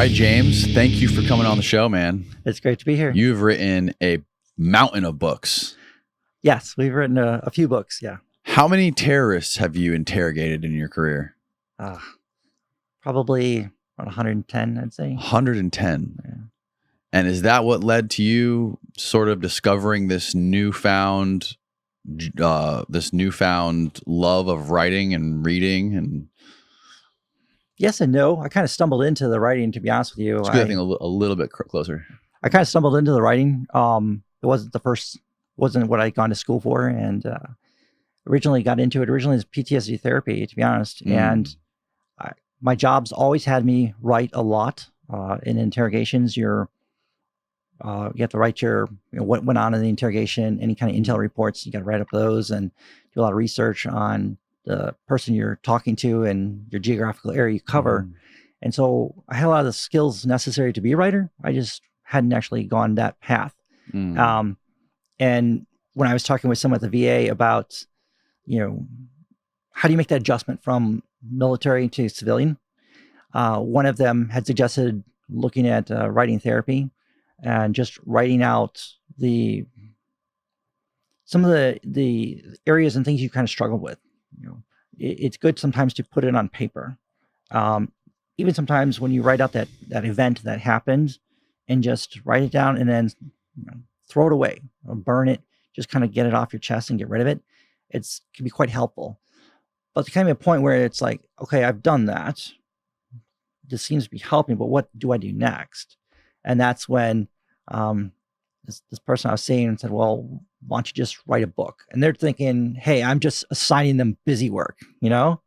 right, James, thank you for coming on the show, man. It's great to be here. You've written a mountain of books. Yes, we've written a few books, yeah. How many terrorists have you interrogated in your career? Probably around 110, I'd say. 110. Yeah. And is that what led to you sort of discovering this newfound love of writing and reading? And yes and no. I kind of stumbled into the writing, to be honest with you. it's good, I think a little bit closer. I kind of stumbled into the writing. It wasn't what I'd gone to school for, and originally got into it. Originally as PTSD therapy, to be honest. And my jobs always had me write a lot. In interrogations, you have to write what went on in the interrogation, any kind of intel reports. You got to write up those and do a lot of research on the person you're talking to and your geographical area you cover. And so I had a lot of the skills necessary to be a writer. I just hadn't actually gone that path. And when I was talking with someone at the VA about, how do you make that adjustment from military to civilian? One of them had suggested looking at writing therapy and just writing out some of the areas and things you kind of struggle with. It's good sometimes to put it on paper. Even sometimes when you write out that event that happened and just write it down and then throw it away or burn it, just kind of get it off your chest and get rid of it. It can be quite helpful. But there can be a point where it's like, okay, I've done that. This seems to be helping, but what do I do next? And that's when this person I was seeing said, well, why don't you just write a book? And they're thinking, hey, I'm just assigning them busy work, And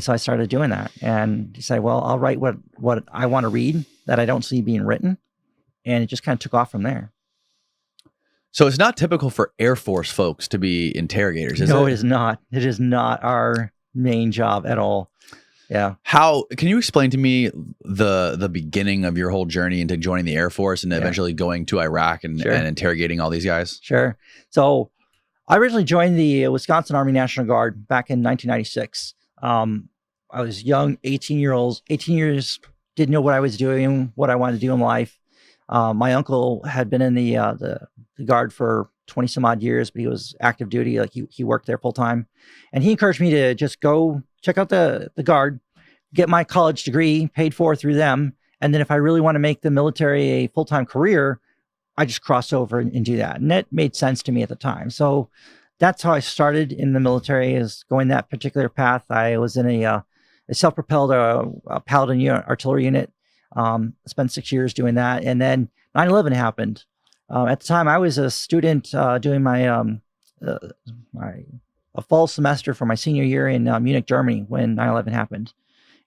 so I started doing that and decided, well, I'll write what I want to read that I don't see being written. And it just kind of took off from there. So it's not typical for Air Force folks to be interrogators, is it? No, it is not. It is not our main job at all. Yeah. How can you explain to me the beginning of your whole journey into joining the Air Force and eventually going to Iraq and interrogating all these guys? Sure. So I originally joined the Wisconsin Army National Guard back in 1996. I was young, 18 years, didn't know what I was doing, what I wanted to do in life. My uncle had been in the Guard for 20 some odd years, but he was active duty. Like he worked there full time, and he encouraged me to just go check out the Guard, get my college degree paid for through them. And then if I really want to make the military a full-time career, I just cross over and do that. And that made sense to me at the time. So that's how I started in the military, is going that particular path. I was in a self-propelled Paladin artillery unit. Spent 6 years doing that. And then 9/11 happened. At the time, I was a student doing my a fall semester for my senior year in Munich, Germany, when 9/11 happened.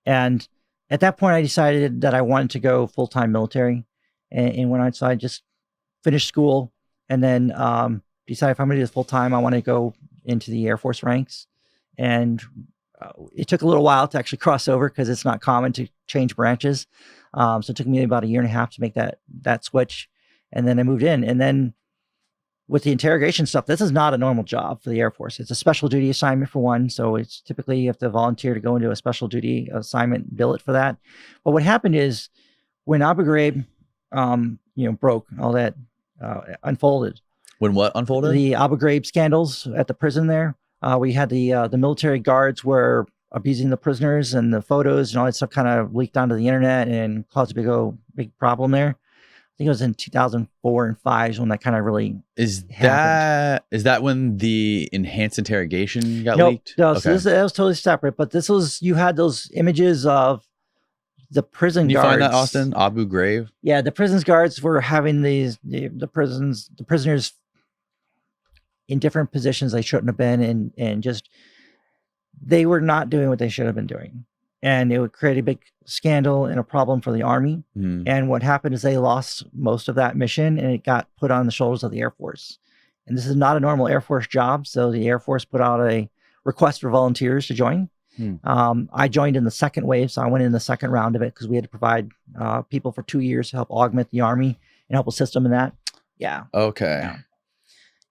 And at that point, I decided that I wanted to go full-time military. And when I decided just finish school and then decide if I'm going to do this full-time, I want to go into the Air Force ranks. And it took a little while to actually cross over because it's not common to change branches. So it took me about 1.5 years to make that switch. And then I moved in. And then with the interrogation stuff, this is not a normal job for the Air Force. It's a special duty assignment for one. So it's typically you have to volunteer to go into a special duty assignment, bill it for that. But what happened is when Abu Ghraib, broke, all that unfolded. When what unfolded? The Abu Ghraib scandals at the prison there. We had the military guards were abusing the prisoners, and the photos and all that stuff kind of leaked onto the internet and caused a big problem there. I think it was in 2004 and 2005 when that kind of really happened. Is that when the enhanced interrogation got leaked? No, okay. So that was totally separate. But you had those images of the prison guards. Can you find that, Austin? Abu Ghraib? Yeah, the prisons guards were having the prisoners in different positions they shouldn't have been, and just they were not doing what they should have been doing. And it would create a big scandal and a problem for the Army. And what happened is they lost most of that mission, and it got put on the shoulders of the Air Force. And this is not a normal Air Force job. So the Air Force put out a request for volunteers to join. I joined in the second wave. So I went in the second round of it because we had to provide people for 2 years to help augment the Army and help assist them in that. Yeah. Okay.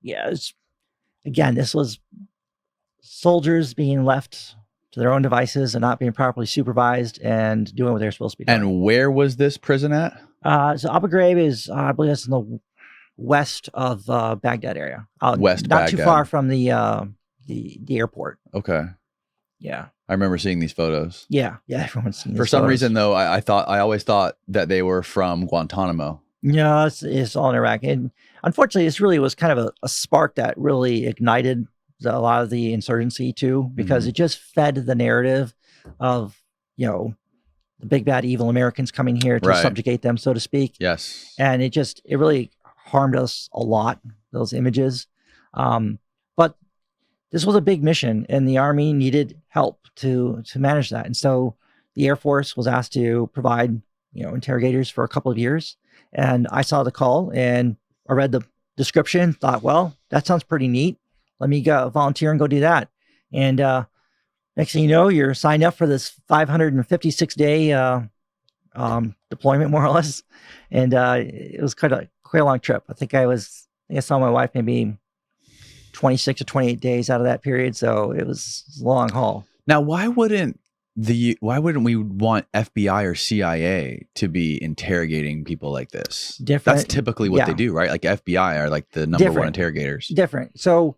Yeah. Again, this was soldiers being left to their own devices and not being properly supervised and doing what they're supposed to be doing. And where was this prison at? So Abu Ghraib is, I believe that's in the west of Baghdad area. West not Baghdad. too far from the airport. Okay. Yeah. I remember seeing these photos. Yeah. Everyone's seen For these some photos. reason, though, I always thought that they were from Guantanamo. No, it's all in Iraq. And unfortunately, this really was kind of a spark that really ignited a lot of the insurgency too, because it just fed the narrative of, the big bad evil Americans coming here to subjugate them, so to speak. Yes. And it really harmed us a lot, those images. But this was a big mission and the Army needed help to manage that. And so the Air Force was asked to provide, interrogators for a couple of years. And I saw the call and I read the description, thought, well, that sounds pretty neat. Let me go volunteer and go do that. And next thing you know, you're signed up for this 556-day deployment, more or less. And it was quite a long trip. I think I saw my wife maybe 26 or 28 days out of that period. So it was a long haul. Now, why wouldn't we want FBI or CIA to be interrogating people like this? Different. That's typically what they do, right? Like FBI are like the number one interrogators. Different. So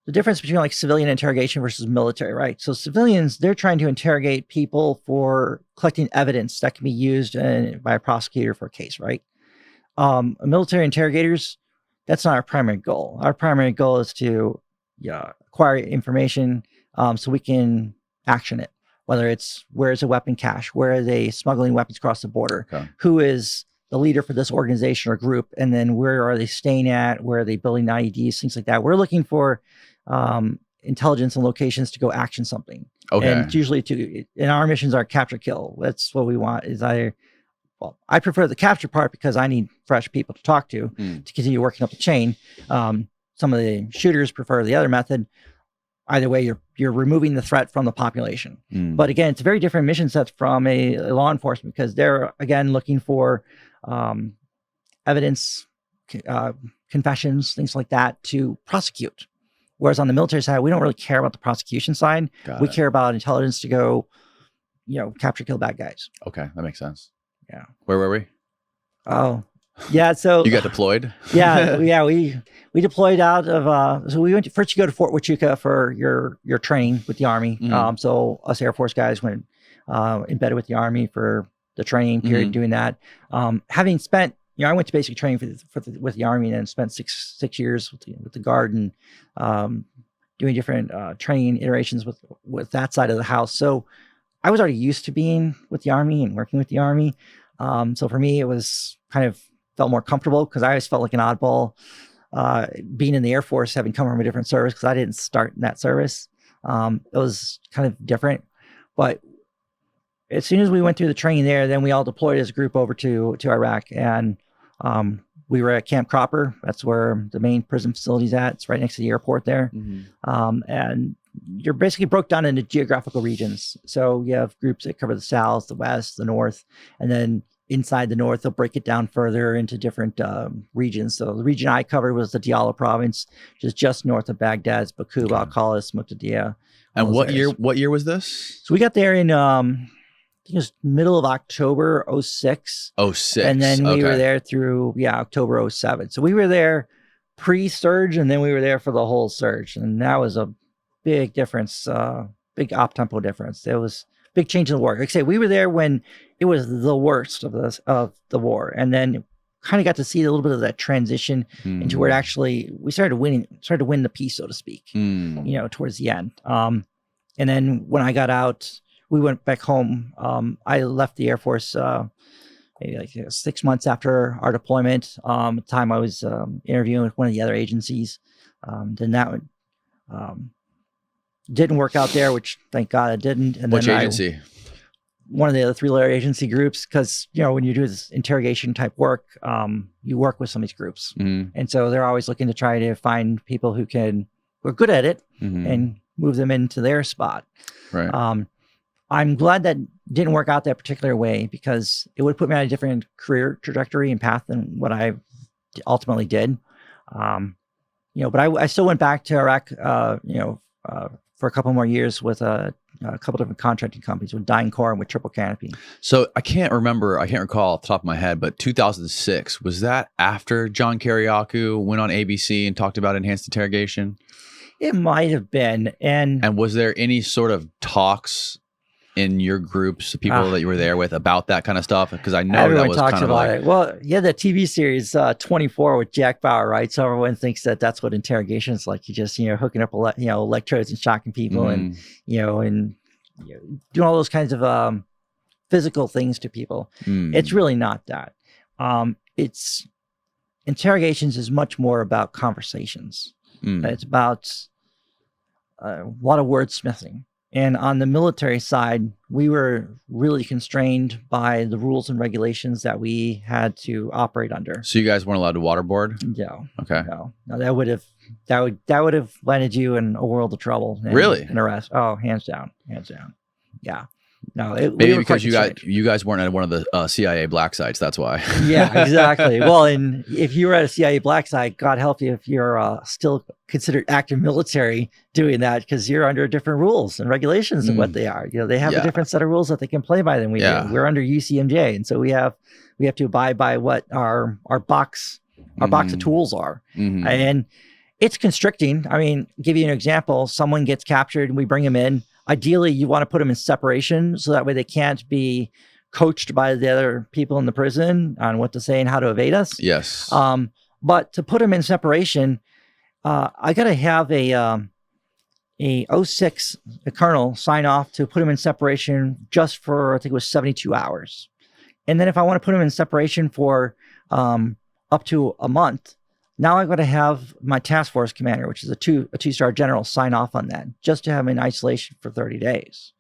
the difference between like civilian interrogation versus military, right? So civilians, they're trying to interrogate people for collecting evidence that can be used by a prosecutor for a case, right? Military interrogators, that's not our primary goal. Our primary goal is to acquire information so we can action it. Whether it's where is a weapon cache, where are they smuggling weapons across the border, who is the leader for this organization or group, and then where are they staying at, where are they building IEDs, things like that. We're looking for intelligence and locations to go action something. Okay. And it's usually and our missions are capture kill. That's what we want. I prefer the capture part because I need fresh people to talk to continue working up the chain. Some of the shooters prefer the other method. Either way, you're removing the threat from the population. But again, it's a very different mission set from a law enforcement because they're, again, looking for evidence, confessions, things like that to prosecute. Whereas on the military side, we don't really care about the prosecution side. We care about intelligence to go, capture, kill bad guys. Okay, that makes sense. Yeah. Where were we? Oh, yeah. So you got deployed? Yeah. We deployed out of, so we first you go to Fort Huachuca for your training with the Army. So us Air Force guys went embedded with the Army for the training period doing that. Having spent, I went to basic training with the Army and then spent six years with the Guard and doing different training iterations with that side of the house. So I was already used to being with the Army and working with the Army. So for me, it was felt more comfortable because I always felt like an oddball being in the Air Force, having come from a different service because I didn't start in that service. It was kind of different. But as soon as we went through the training there, then we all deployed as a group over to Iraq. And we were at Camp Cropper. That's where the main prison facility is at. It's right next to the airport there. And you're basically broke down into geographical regions. So you have groups that cover the South, the West, the North, and then inside the North, they'll break it down further into different regions. So the region I covered was the Diyala province, which is just north of Baghdad, Baku, Al-Khalis, Muqtadiya. And what year was this? So we got there in, I think it was middle of October, 06. 06. And then we were there through, October 07. So we were there pre-surge, and then we were there for the whole surge. And that was a big difference, big op-tempo difference. It was big change in the war. Like I say, we were there when it was the worst of the war, and then kind of got to see a little bit of that transition into where it actually we started to win the peace, so to speak. Towards the end. And then when I got out, we went back home. I left the Air Force maybe like 6 months after our deployment. At the time I was interviewing with one of the other agencies. Then that one didn't work out there, which thank God it didn't. And which then agency? One of the other three-layer agency groups, because when you do this interrogation type work, you work with some of these groups, and so they're always looking to try to find people who are good at it and move them into their spot. Right. I'm glad that didn't work out that particular way because it would put me on a different career trajectory and path than what I ultimately did. But I still went back to Iraq, for a couple more years with a couple different contracting companies with Dying Core and with Triple Canopy. So I can't recall off the top of my head, but 2006, was that after John Kiriakou went on ABC and talked about enhanced interrogation? It might have been. And was there any sort of talks in your groups, the people that you were there with, about that kind of stuff? Because I know everyone that was talks kind of about like, it. Well, yeah, the TV series 24 with Jack Bauer, right? So everyone thinks that that's what interrogation is like. You just, hooking up, electrodes and shocking people and doing all those kinds of physical things to people. It's really not that. It's interrogations is much more about conversations. It's about a lot of wordsmithing. And on the military side, we were really constrained by the rules and regulations that we had to operate under. So you guys weren't allowed to waterboard? No. Okay. No, that would have landed you in a world of trouble. Really? An arrest. Oh, hands down. Yeah. No, maybe because you guys weren't at one of the CIA black sites. That's why. Yeah, exactly. Well, and if you were at a CIA black site, God help you if you're still considered active military doing that, because you're under different rules and regulations of what they are. They have a different set of rules that they can play by than we do. We're under UCMJ, and so we have to abide by what our box of tools are, and it's constricting. I mean, give you an example: someone gets captured, and we bring them in. Ideally, you want to put them in separation so that way they can't be coached by the other people in the prison on what to say and how to evade us. Yes. But to put them in separation, I got to have a 06 colonel sign off to put them in separation just for, I think it was 72 hours. And then if I want to put them in separation for up to a month, now I've got to have my task force commander, which is a two-star general, sign off on that just to have in isolation for 30 days.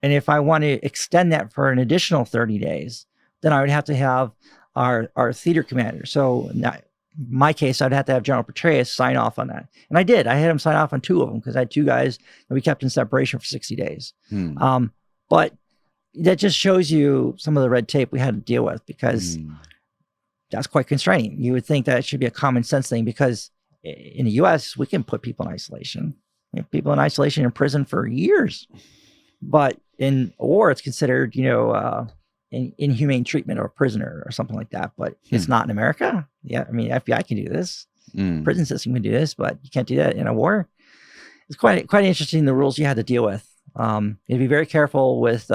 And if I want to extend that for an additional 30 days, then I would have to have our theater commander. So in my case, I'd have to have General Petraeus sign off on that. And I did. I had him sign off on 2 of them because I had 2 guys that we kept in separation for 60 days. But that just shows you some of the red tape we had to deal with, because that's quite constraining. You would think that it should be a common sense thing, because in the U.S., we can put people in isolation. We have people in isolation in prison for years. But in war, it's considered, inhumane treatment of a prisoner or something like that. But it's not in America. Yeah, I mean, FBI can do this. Prison system can do this, but you can't do that in a war. It's quite interesting, the rules you had to deal with. You'd be very careful with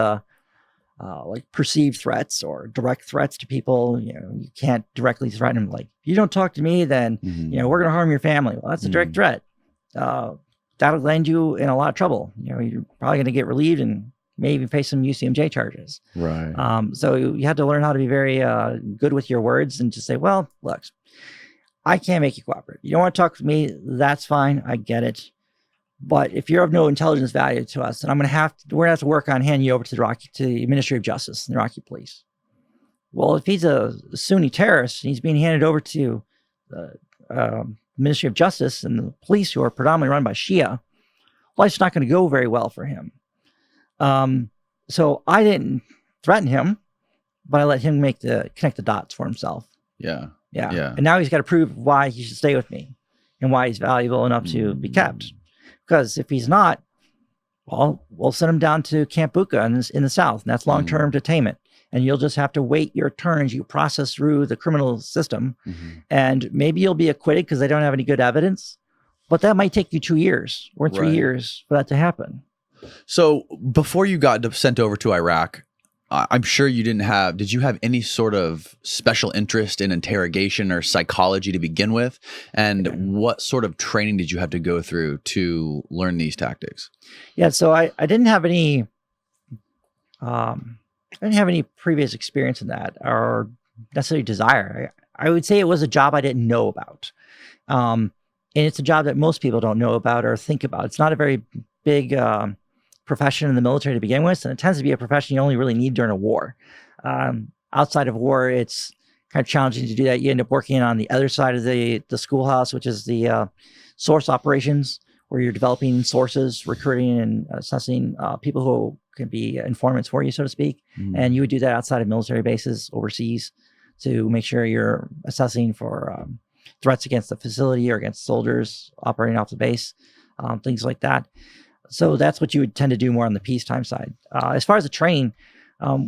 like perceived threats or direct threats to people. You can't directly threaten them. Like, you don't talk to me, then we're going to harm your family. Well, that's a direct threat. That'll land you in a lot of trouble. You're probably going to get relieved and may even face some UCMJ charges. Right. So you have to learn how to be very good with your words and just say, well, look, I can't make you cooperate. You don't want to talk to me. That's fine. I get it. But if you're of no intelligence value to us, then we're going to have to work on handing you over to the Ministry of Justice and the Iraqi police. Well, if he's a Sunni terrorist and he's being handed over to the Ministry of Justice and the police, who are predominantly run by Shia, life's not going to go very well for him. So I didn't threaten him, but I let him connect the dots for himself. Yeah. And now he's got to prove why he should stay with me and why he's valuable enough to be kept. Because if he's not, well, we'll send him down to Camp Bucca in the South, and that's long-term detainment. And you'll just have to wait your turn as you process through the criminal system. And maybe you'll be acquitted because they don't have any good evidence, but that might take you 2 years or 3 years for that to happen. So before you got sent over to Iraq, I'm sure did you have any sort of special interest in interrogation or psychology to begin with? And what sort of training did you have to go through to learn these tactics? Yeah, so I didn't have any previous experience in that or necessarily desire. I would say it was a job I didn't know about. And it's a job that most people don't know about or think about. It's not a very big profession in the military to begin with, and it tends to be a profession you only really need during a war. Outside of war, it's kind of challenging to do that. You end up working on the other side of the schoolhouse, which is the source operations, where you're developing sources, recruiting and assessing people who can be informants for you, so to speak. And you would do that outside of military bases overseas to make sure you're assessing for threats against the facility or against soldiers operating off the base, things like that. So that's what you would tend to do more on the peacetime side. As far as the training,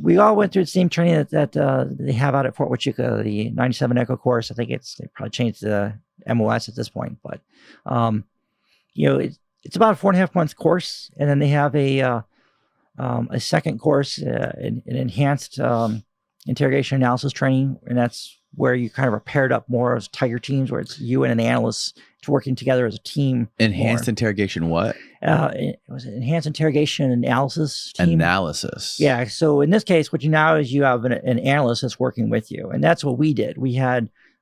we all went through the same training that they have out at Fort Huachuca, the 97 Echo course. I think they probably changed the MOS at this point, but it's about a 4.5 month course, and then they have a second course, an enhanced interrogation analysis training, and that's where you kind of are paired up more as tiger teams, where it's you and an analyst working together as a team. Enhanced interrogation, what? It was an enhanced interrogation analysis team. Analysis. Yeah. So in this case, what you now is you have an analyst that's working with you, and that's what we did.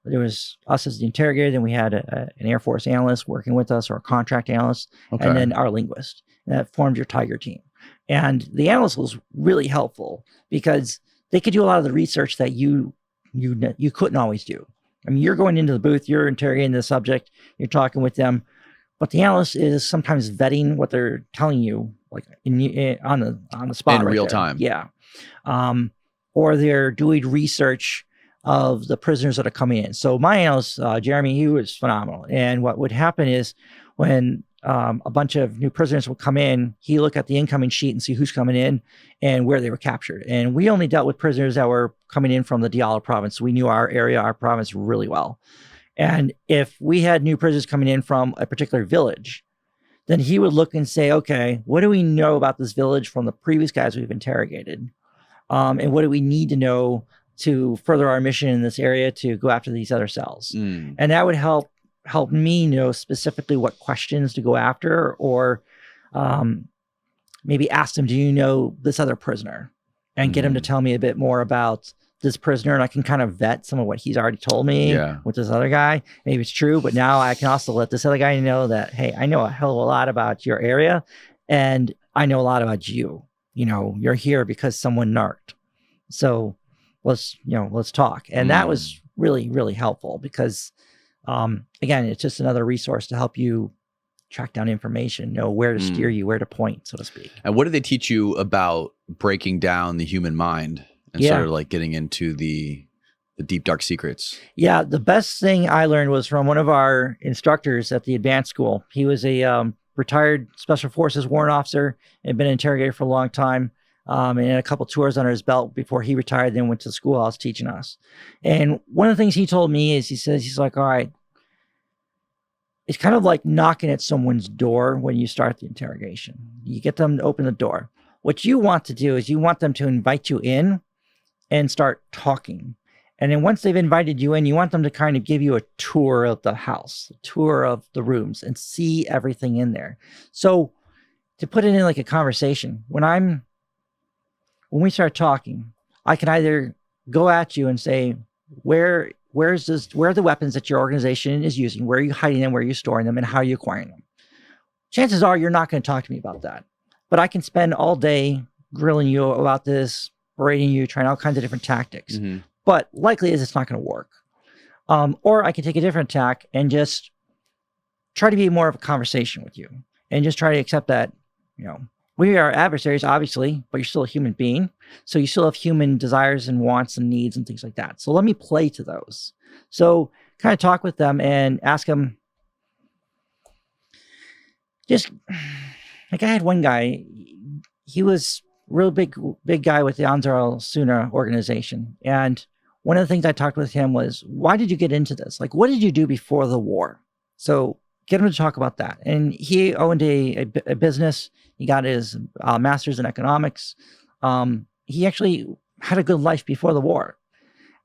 There was us as the interrogator, then we had an Air Force analyst working with us, or a contract analyst, and then our linguist. And that formed your tiger team. And the analyst was really helpful because they could do a lot of the research that you couldn't always do. I mean, you're going into the booth, you're interrogating the subject, you're talking with them, but the analyst is sometimes vetting what they're telling you, like on the spot, in right real there. time. Yeah, or they're doing research of the prisoners that are coming in. So my analyst, Jeremy, he was phenomenal. And what would happen is when a bunch of new prisoners would come in, he look at the incoming sheet and see who's coming in and where they were captured. And we only dealt with prisoners that were coming in from the Diyala province. We knew our area, our province really well. And if we had new prisoners coming in from a particular village, then he would look and say, okay, what do we know about this village from the previous guys we've interrogated? And what do we need to know to further our mission in this area to go after these other cells? And that would help me know specifically what questions to go after, or maybe ask them, do you know this other prisoner? And get him to tell me a bit more about this prisoner. And I can kind of vet some of what he's already told me with this other guy. Maybe it's true, but now I can also let this other guy know that, hey, I know a hell of a lot about your area, and I know a lot about you. You're here because someone narked. So let's talk. And that was really, really helpful because, again, it's just another resource to help you track down information, know where to steer you, where to point, so to speak. And what did they teach you about breaking down the human mind and sort of like getting into the deep, dark secrets? Yeah, the best thing I learned was from one of our instructors at the advanced school. He was a retired Special Forces warrant officer, had been an interrogator for a long time, and had a couple tours under his belt before he retired, then went to the schoolhouse teaching us. And one of the things he told me is, he's like, all right, it's kind of like knocking at someone's door when you start the interrogation. You get them to open the door. What you want to do is you want them to invite you in and start talking. And then once they've invited you in, you want them to kind of give you a tour of the house, a tour of the rooms, and see everything in there. So to put it in like a conversation, when we start talking, I can either go at you and say, where are the weapons that your organization is using? Where are you hiding them? Where are you storing them? And how are you acquiring them? Chances are you're not going to talk to me about that. But I can spend all day grilling you about this, berating you, trying all kinds of different tactics. But likely is it's not going to work. Or I can take a different tack and just try to be more of a conversation with you and just try to accept that, we are adversaries, obviously, but you're still a human being. So you still have human desires and wants and needs and things like that. So let me play to those. So kind of talk with them and ask them, just like I had one guy, he was a real big guy with the Ansar al-Sunna organization. And one of the things I talked with him was, why did you get into this? Like, what did you do before the war? So get him to talk about that. And he owned a business. He got his master's in economics. He actually had a good life before the war.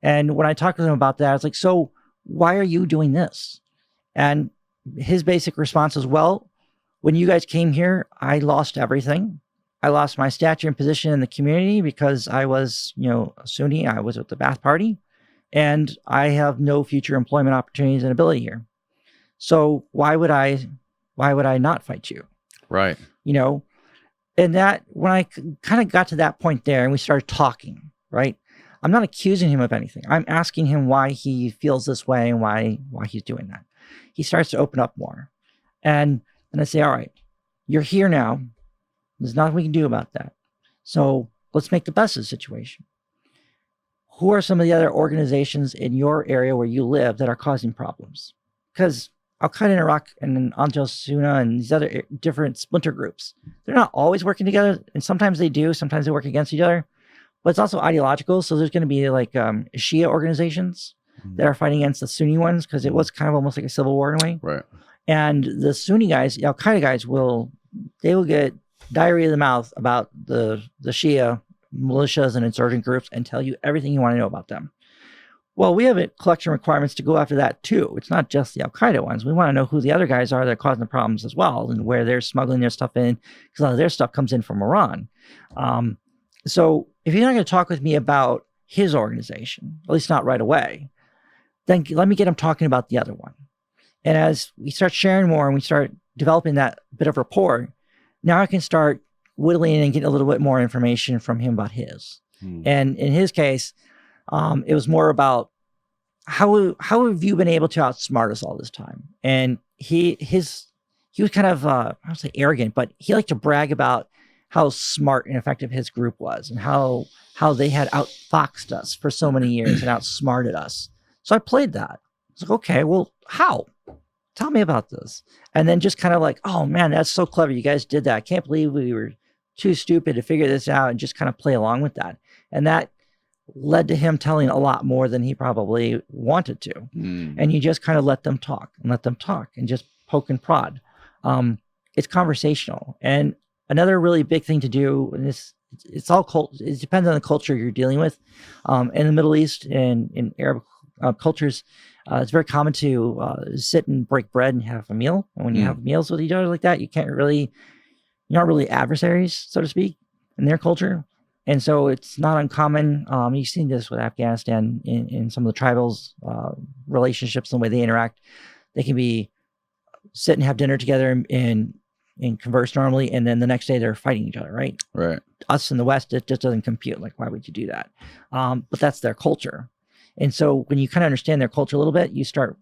And when I talked to him about that, I was like, so why are you doing this? And his basic response was, well, when you guys came here, I lost everything. I lost my stature and position in the community because I was, a Sunni. I was with the Ba'ath Party, and I have no future employment opportunities and ability here. So why would I not fight you? Right. And that when I kind of got to that point there and we started talking, right? I'm not accusing him of anything. I'm asking him why he feels this way and why he's doing that. He starts to open up more. And I say, all right, you're here now. There's nothing we can do about that. So let's make the best of the situation. Who are some of the other organizations in your area where you live that are causing problems? Because Al-Qaeda in Iraq and Ansar Sunna and these other different splinter groups, they're not always working together. And sometimes they do, sometimes they work against each other, but it's also ideological. So there's going to be like Shia organizations that are fighting against the Sunni ones, because it was kind of almost like a civil war in a way. Right. And the Sunni guys, the Al-Qaeda guys will get diarrhea of the mouth about the Shia militias and insurgent groups and tell you everything you want to know about them. Well, we have collection requirements to go after that too. It's not just the Al-Qaeda ones. We want to know who the other guys are that are causing the problems as well, and where they're smuggling their stuff in, because a lot of their stuff comes in from Iran. So if you're not going to talk with me about his organization, at least not right away, then let me get him talking about the other one. And as we start sharing more and we start developing that bit of rapport, now I can start whittling and getting a little bit more information from him about his. And in his case, it was more about how have you been able to outsmart us all this time? And he was kind of I don't say arrogant, but he liked to brag about how smart and effective his group was, and how they had outfoxed us for so many years and outsmarted us. So I played that. I was like, okay, well, how? Tell me about this. And then just kind of like, oh man, that's so clever. You guys did that. I can't believe we were too stupid to figure this out, and just kind of play along with that. And that led to him telling a lot more than he probably wanted to. And you just kind of let them talk and just poke and prod. It's conversational. And another really big thing to do, and it's all it depends on the culture you're dealing with. In the Middle East and in Arab cultures, it's very common to sit and break bread and have a meal. And when you have meals with each other like that, you're not really adversaries, so to speak, in their culture. And so it's not uncommon. You've seen this with Afghanistan in some of the tribals' relationships and the way they interact. They can be sit and have dinner together and converse normally, and then the next day they're fighting each other, right? Right. Us in the West, it just doesn't compute. Like, why would you do that? But that's their culture. And so when you kind of understand their culture a little bit, you start,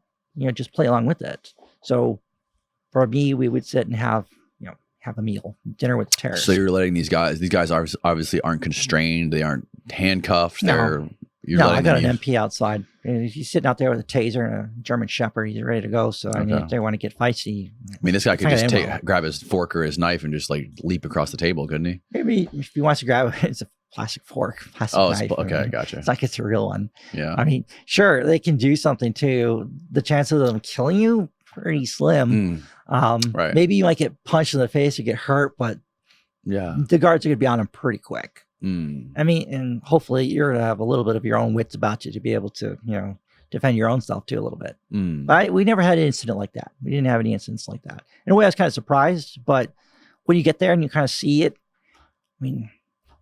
just play along with it. So for me, we would sit and have a meal, dinner with terrorists. So you're letting these guys obviously aren't constrained. They aren't handcuffed. No, I got an MP outside. And he's sitting out there with a taser and a German Shepherd. He's ready to go. So I mean, if they want to get feisty. I mean, this guy could just grab his fork or his knife and just like leap across the table, couldn't he? Maybe if he wants to grab it, it's a plastic fork, plastic knife. Okay, gotcha. It's like it's a real one. Yeah. I mean, sure, they can do something too. The chances of them killing you, pretty slim. Right. Maybe you might get punched in the face or get hurt, but the guards are going to be on them pretty quick. I mean, and hopefully you're going to have a little bit of your own wits about you to be able to, defend your own self too a little bit. But we never had an incident like that. We didn't have any incidents like that. In a way, I was kind of surprised, but when you get there and you kind of see it, I mean,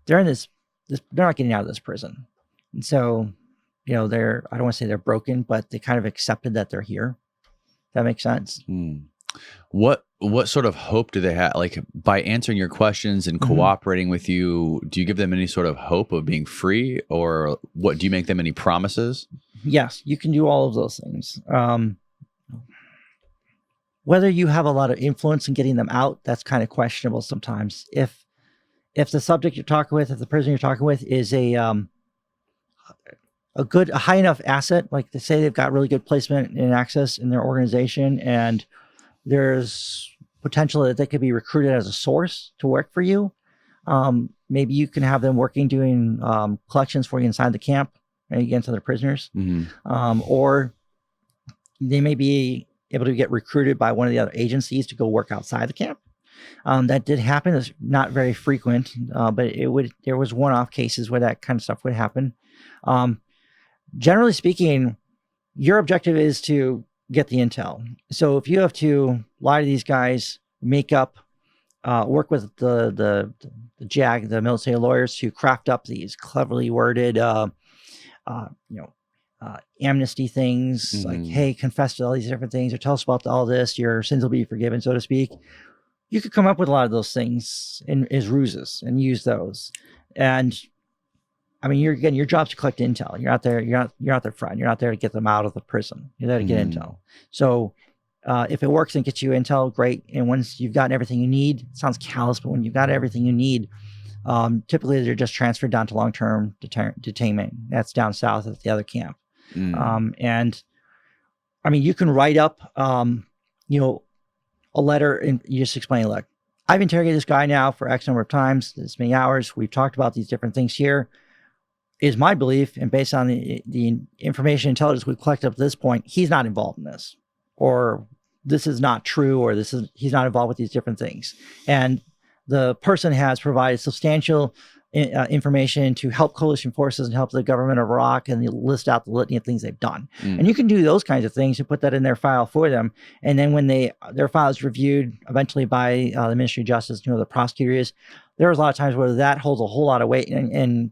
they're in this they're not getting out of this prison. And so, I don't want to say they're broken, but they kind of accepted that they're here. That makes sense. What sort of hope do they have? Like, by answering your questions and cooperating with you, do you give them any sort of hope of being free, or what? Do you make them any promises? Yes, you can do all of those things. Whether you have a lot of influence in getting them out, that's kind of questionable sometimes. If the subject you're talking with, if the person you're talking with is a high enough asset, like they say they've got really good placement and access in their organization, and there's potential that they could be recruited as a source to work for you. Maybe you can have them doing collections for you inside the camp against other prisoners. Or they may be able to get recruited by one of the other agencies to go work outside the camp. That did happen. It's not very frequent, but there was one-off cases where that kind of stuff would happen. Generally speaking, your objective is to get the intel. So if you have to lie to these guys, make up, work with the JAG, the military lawyers, to craft up these cleverly worded, amnesty things, like, hey, confess to all these different things, or tell us about all this, your sins will be forgiven, so to speak. You could come up with a lot of those things as ruses and use those. And I mean, your job's to collect intel. You're out there front. You're not there to get them out of the prison. You're there to get intel. So if it works and gets you intel, great. And once you've gotten everything you need, it sounds callous, but when you've got everything you need, typically they're just transferred down to long-term detainment. That's down south at the other camp. And I mean, you can write up a letter, and you just explain, look, I've interrogated this guy now for X number of times, this many hours. We've talked about these different things here. Is my belief, and based on the information intelligence we've collected up to this point, he's not involved in this, or this is not true, or he's not involved with these different things. And the person has provided substantial information to help coalition forces and help the government of Iraq, and they list out the litany of things they've done. And you can do those kinds of things and put that in their file for them. And then when their file is reviewed eventually by the Ministry of Justice, the prosecutors, there's a lot of times where that holds a whole lot of weight and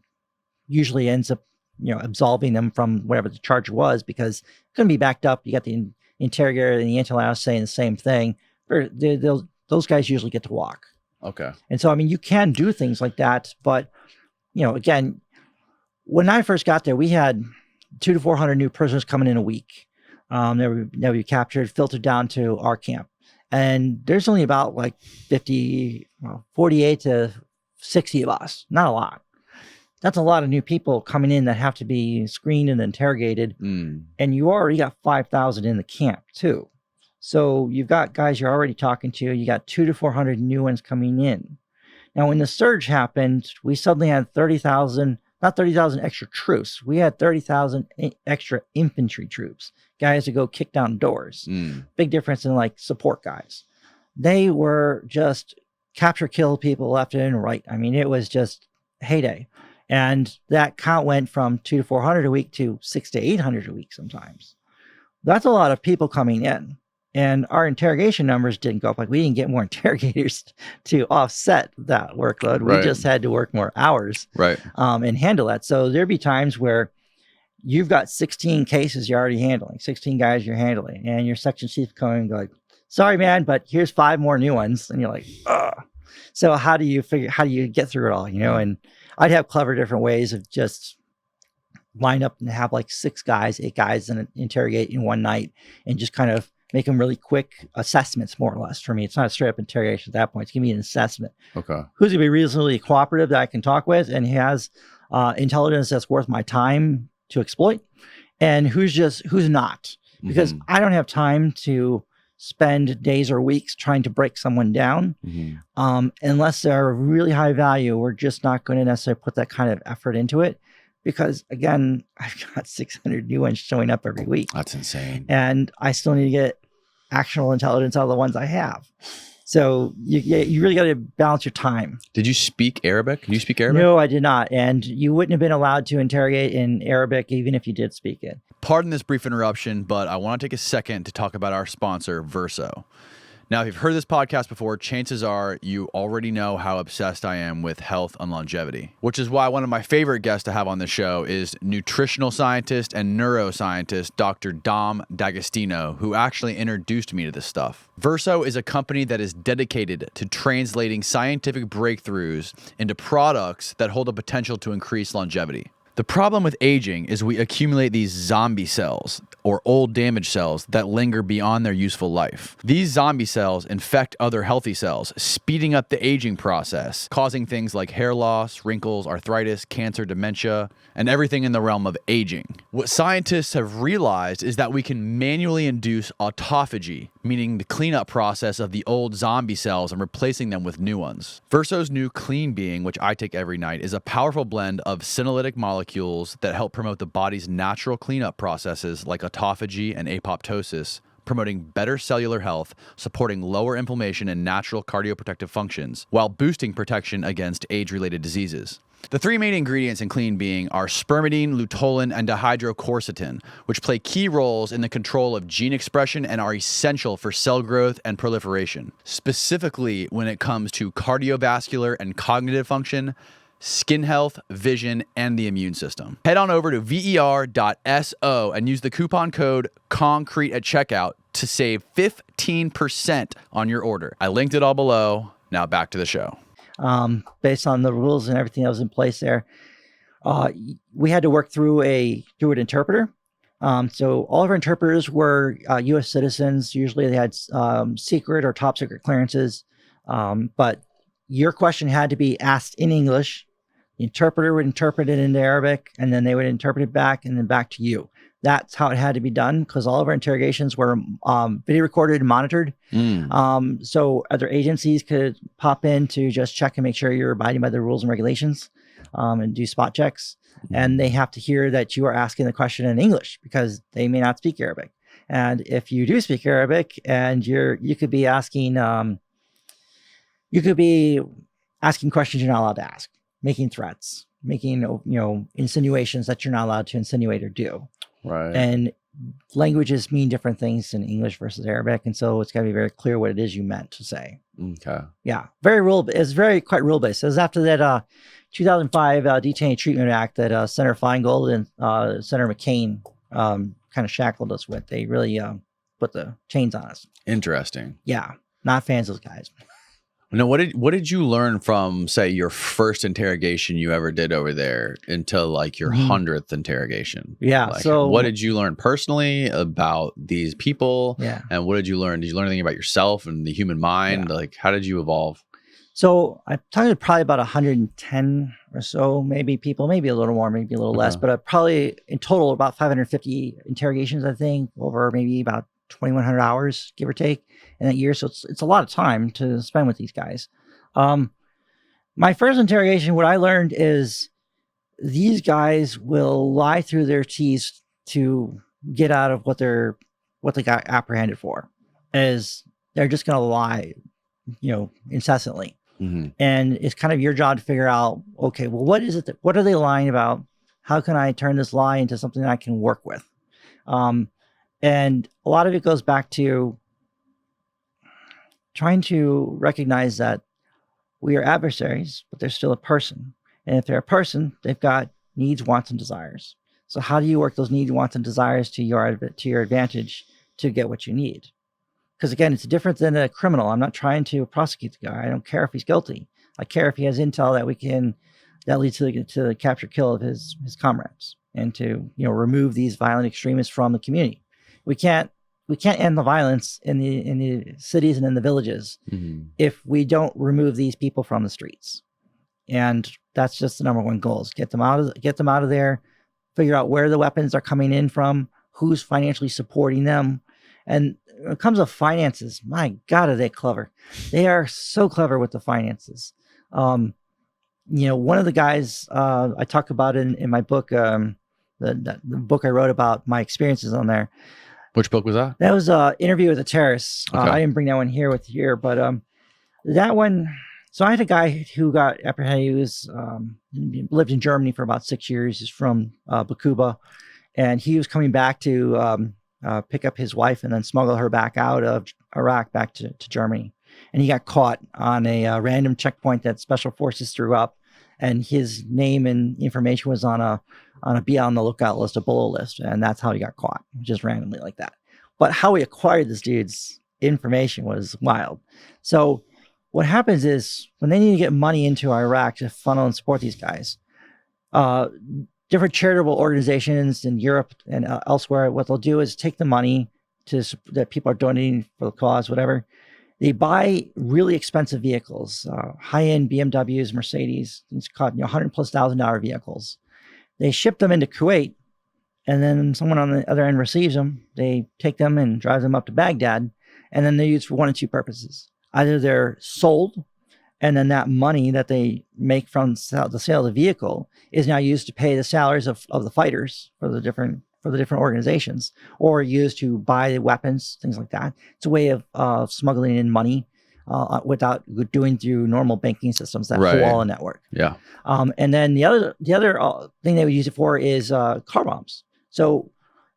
usually ends up, absolving them from whatever the charge was, because it couldn't be backed up. You got the interrogator and the intel saying the same thing. Those guys usually get to walk. Okay. And so, you can do things like that, but, again, when I first got there, we had 200 to 400 new prisoners coming in a week. That we captured, filtered down to our camp. And there's only about 48 to 60 of us, not a lot. That's a lot of new people coming in that have to be screened and interrogated. And you already got 5,000 in the camp too. So you've got guys you're already talking to. You got 200 to 400 new ones coming in. Now, when the surge happened, we suddenly had 30,000, not 30,000 extra troops. We had 30,000 extra infantry troops, guys to go kick down doors. Big difference in support guys. They were just capture, kill people left and right. It was just heyday. And that count went from 200 to 400 a week to 600 to 800 a week sometimes. That's a lot of people coming in. And our interrogation numbers didn't go up. We didn't get more interrogators to offset that workload. Right. We just had to work more hours, right, and handle that. So there'd be times where you've got 16 cases you're already handling, 16 guys you're handling, and your section chief coming and go sorry, man, but here's 5 more new ones. And you're like, ugh. So how do you get through it all, And I'd have clever different ways of just line up and have 6 guys, 8 guys and interrogate in one night, and just kind of make them really quick assessments, more or less. For me, it's not a straight up interrogation at that point. It's give me an assessment. Okay. Who's going to be reasonably cooperative that I can talk with, and he has intelligence that's worth my time to exploit, and who's not. Because I don't have time to spend days or weeks trying to break someone down. Unless they're really high value, we're just not going to necessarily put that kind of effort into it. Because again, I've got 600 new ones showing up every week. That's insane. And I still need to get actionable intelligence out of the ones I have. So you really got to balance your time. Did you speak Arabic? Can you speak Arabic? No, I did not. And you wouldn't have been allowed to interrogate in Arabic even if you did speak it. Pardon this brief interruption, but I want to take a second to talk about our sponsor, Verso. Now, if you've heard this podcast before, chances are you already know how obsessed I am with health and longevity, which is why one of my favorite guests to have on the show is nutritional scientist and neuroscientist Dr. Dom D'Agostino, who actually introduced me to this stuff. Verso is a company that is dedicated to translating scientific breakthroughs into products that hold the potential to increase longevity. The problem with aging is we accumulate these zombie cells, or old damaged cells, that linger beyond their useful life. These zombie cells infect other healthy cells, speeding up the aging process, causing things like hair loss, wrinkles, arthritis, cancer, dementia, and everything in the realm of aging. What scientists have realized is that we can manually induce autophagy, meaning the cleanup process of the old zombie cells and replacing them with new ones. Verso's new Clean Being, which I take every night, is a powerful blend of senolytic molecules that help promote the body's natural cleanup processes like autophagy and apoptosis, promoting better cellular health, supporting lower inflammation and natural cardioprotective functions, while boosting protection against age-related diseases. The 3 main ingredients in Clean Being are spermidine, luteolin, and dihydroquercetin, which play key roles in the control of gene expression and are essential for cell growth and proliferation, specifically when it comes to cardiovascular and cognitive function, skin health, vision, and the immune system. Head on over to ver.so and use the coupon code Koncrete at checkout to save 15% on your order. I linked it all below. Now back to the show. Based on the rules and everything that was in place there, we had to work through an interpreter. So all of our interpreters were U.S. citizens. Usually they had secret or top secret clearances. But your question had to be asked in English. The interpreter would interpret it into Arabic, and then they would interpret it back and then back to you. that's how it had to be done, because all of our interrogations were video recorded and monitored. So other agencies could pop in to just check and make sure you're abiding by the rules and regulations, and do spot checks. And they have to hear that you are asking the question in English, because they may not speak Arabic. And if you do speak Arabic, and you could be asking questions you're not allowed to ask, making threats, making insinuations that you're not allowed to insinuate or do. Right. And languages mean different things in English versus Arabic, and so it's got to be very clear what it is you meant to say. Okay. Yeah, very rule. It's quite rule based. It was after that 2005 Detainee Treatment Act that Senator Feingold and Senator McCain kind of shackled us with. They really put the chains on us. Interesting. Yeah, not fans of those guys. Now, what did you learn from, say, your first interrogation you ever did over there until like your 100th interrogation? Yeah. Like, so what did you learn personally about these people? Yeah. And what did you learn? Did you learn anything about yourself and the human mind? Yeah. Like, how did you evolve? So I talked to probably about 110 or so, maybe people, maybe a little more, maybe a little less, but probably in total about 550 interrogations, I think, over maybe about 2,100 hours, give or take, in that year. So it's a lot of time to spend with these guys. My first interrogation, what I learned is these guys will lie through their teeth to get out of what they got apprehended for. Is they're just going to lie, incessantly. And it's kind of your job to figure out, okay, well, what is it what are they lying about? How can I turn this lie into something that I can work with? And a lot of it goes back to trying to recognize that we are adversaries, but they're still a person. And if they're a person, they've got needs, wants, and desires. So how do you work those needs, wants, and desires to your advantage to get what you need? Because again, it's different than a criminal. I'm not trying to prosecute the guy. I don't care if he's guilty. I care if he has intel that leads to the capture kill of his comrades, and to remove these violent extremists from the community. We can't end the violence in the cities and in the villages if we don't remove these people from the streets. And that's just the number one goal: is get them out of there, figure out where the weapons are coming in from, who's financially supporting them. And when it comes to finances, my God, are they clever? They are so clever with the finances. One of the guys I talk about in my book, the book I wrote about my experiences on there. Which book was that? That was Interview with a Terrorist. Okay. I didn't bring that one here, but that one. So I had a guy who got apprehended. He was lived in Germany for about 6 years. He's from Bakuba, and he was coming back to pick up his wife and then smuggle her back out of Iraq back to Germany. And he got caught on a random checkpoint that special forces threw up, and his name and information was on a be on the lookout list, a bullet list, and that's how he got caught, just randomly like that. But how he acquired this dude's information was wild. So what happens is, when they need to get money into Iraq to funnel and support these guys, different charitable organizations in Europe and elsewhere, what they'll do is take the money that people are donating for the cause, whatever. They buy really expensive vehicles, high-end BMWs, Mercedes, it's called $100,000+ vehicles. They ship them into Kuwait, and then someone on the other end receives them. They take them and drive them up to Baghdad, and then they're used for one of two purposes. Either they're sold, and then that money that they make from the sale of the vehicle is now used to pay the salaries of the fighters for the different organizations, or used to buy the weapons, things like that. It's a way of smuggling in money without doing through normal banking systems, that whole wallet network. Yeah. And then the other thing they would use it for is car bombs. So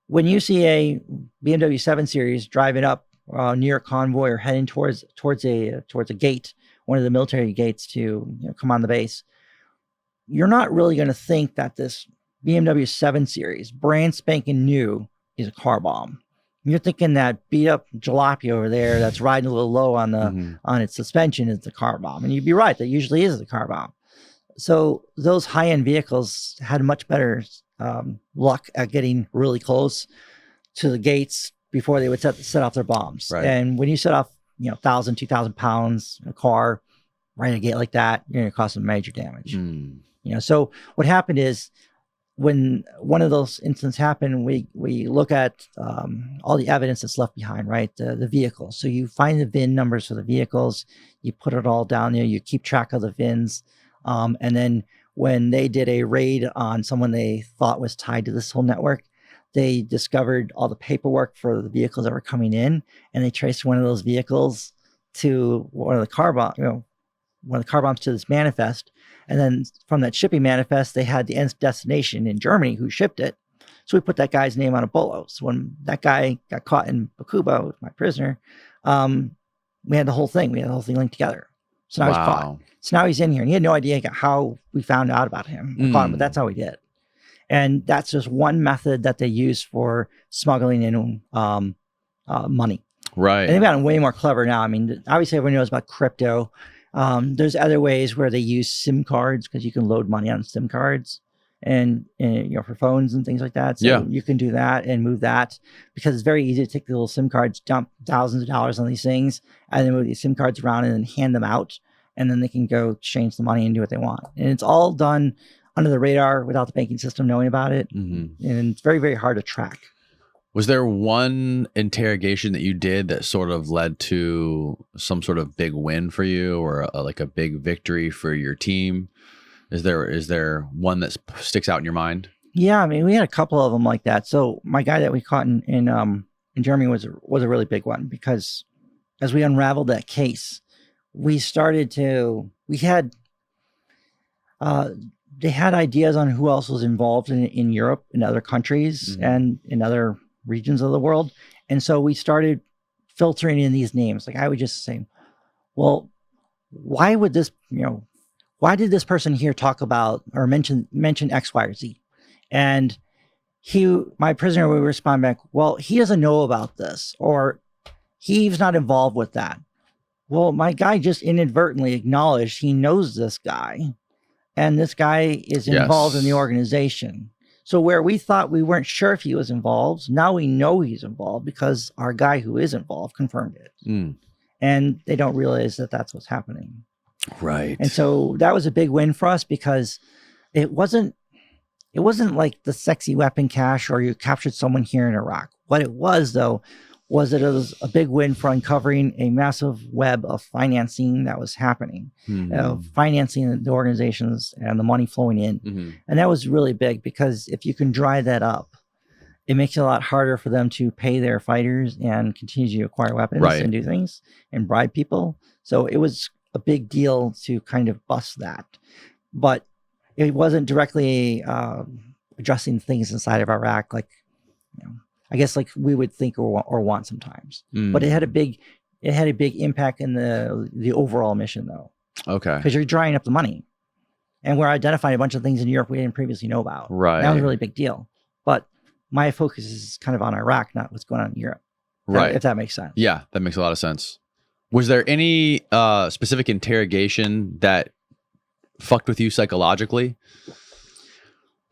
when you see a BMW 7 Series driving up near a convoy or heading towards a gate, one of the military gates to come on the base, you're not really going to think that this BMW 7 Series, brand spanking new, is a car bomb. You're thinking that beat up jalopy over there that's riding a little low on its suspension is the car bomb. And you'd be right, that usually is the car bomb. So those high-end vehicles had much better luck at getting really close to the gates before they would set off their bombs. Right. And when you set off 1,000, 2,000 pounds a car right at a gate like that, you're going to cause some major damage. So what happened is, when one of those incidents happen, we look at all the evidence that's left behind, right? The vehicles. So you find the VIN numbers for the vehicles, you put it all down there, you keep track of the VINs. And then when they did a raid on someone they thought was tied to this whole network, they discovered all the paperwork for the vehicles that were coming in, and they traced one of those vehicles to one of the car bombs to this manifest. And then from that shipping manifest, they had the end destination in Germany who shipped it. So we put that guy's name on a bolo. So when that guy got caught in Bakuba with my prisoner, we had the whole thing. We had the whole thing linked together. So now he's caught. So now he's in here, and he had no idea how we found out about him. We caught him, but that's how we did. And that's just one method that they use for smuggling in money. Right. And they've gotten way more clever now. I mean, obviously everyone knows about crypto. There's other ways where they use SIM cards, because you can load money on SIM cards and for phones and things like that. So you can do that and move that, because it's very easy to take the little SIM cards, dump thousands of dollars on these things, and then move these SIM cards around and then hand them out. And then they can go exchange the money and do what they want. And it's all done under the radar without the banking system knowing about it. And it's very, very hard to track. Was there one interrogation that you did that sort of led to some sort of big win for you, or like a big victory for your team? Is there one that sticks out in your mind? Yeah, I mean, we had a couple of them like that. So my guy that we caught in Germany was a really big one, because as we unraveled that case, they had ideas on who else was involved in Europe, in other countries, and in other regions of the world. And so we started filtering in these names. Like I would just say, well, why did this person here talk about or mention X, Y, or Z? And my prisoner would respond back, well, he doesn't know about this, or he's not involved with that. Well, my guy just inadvertently acknowledged he knows this guy, and this guy is involved in the organization. So where we thought we weren't sure if he was involved, now we know he's involved because our guy who is involved confirmed it. And they don't realize that that's what's happening. Right. And so that was a big win for us, because it wasn't like the sexy weapon cache or you captured someone here in Iraq. What it was, though, was that it was a big win for uncovering a massive web of financing that was happening, financing the organizations and the money flowing in. And that was really big, because if you can dry that up, it makes it a lot harder for them to pay their fighters and continue to acquire weapons and do things and bribe people. So it was a big deal to kind of bust that. But it wasn't directly addressing things inside of Iraq, like, I guess like we would think or want sometimes. But it had a big impact in the overall mission, though. Okay. Because you're drying up the money, and we're identifying a bunch of things in Europe we didn't previously know about. Right. That was a really big deal. But my focus is kind of on Iraq, not what's going on in Europe. Right. If that makes sense. Yeah, that makes a lot of sense. Was there any specific interrogation that fucked with you psychologically?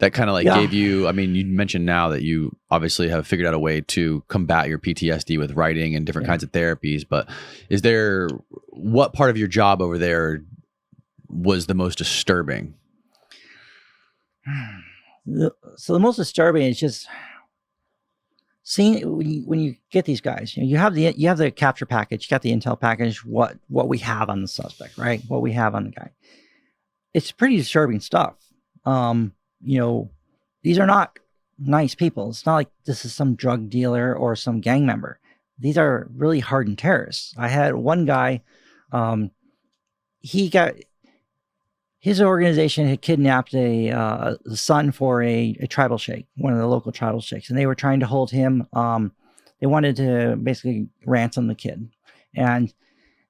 That kind of like gave you, I mean, you mentioned now that you obviously have figured out a way to combat your PTSD with writing and different kinds of therapies, but what part of your job over there was the most disturbing? So the most disturbing is just seeing when you get these guys, you have the capture package, you got the intel package, what we have on the suspect, right? What we have on the guy. It's pretty disturbing stuff. These are not nice people. It's not like this is some drug dealer or some gang member. These are really hardened terrorists. I had one guy, his organization had kidnapped the son for a tribal sheikh, one of the local tribal sheikhs, and they were trying to hold him. They wanted to basically ransom the kid, and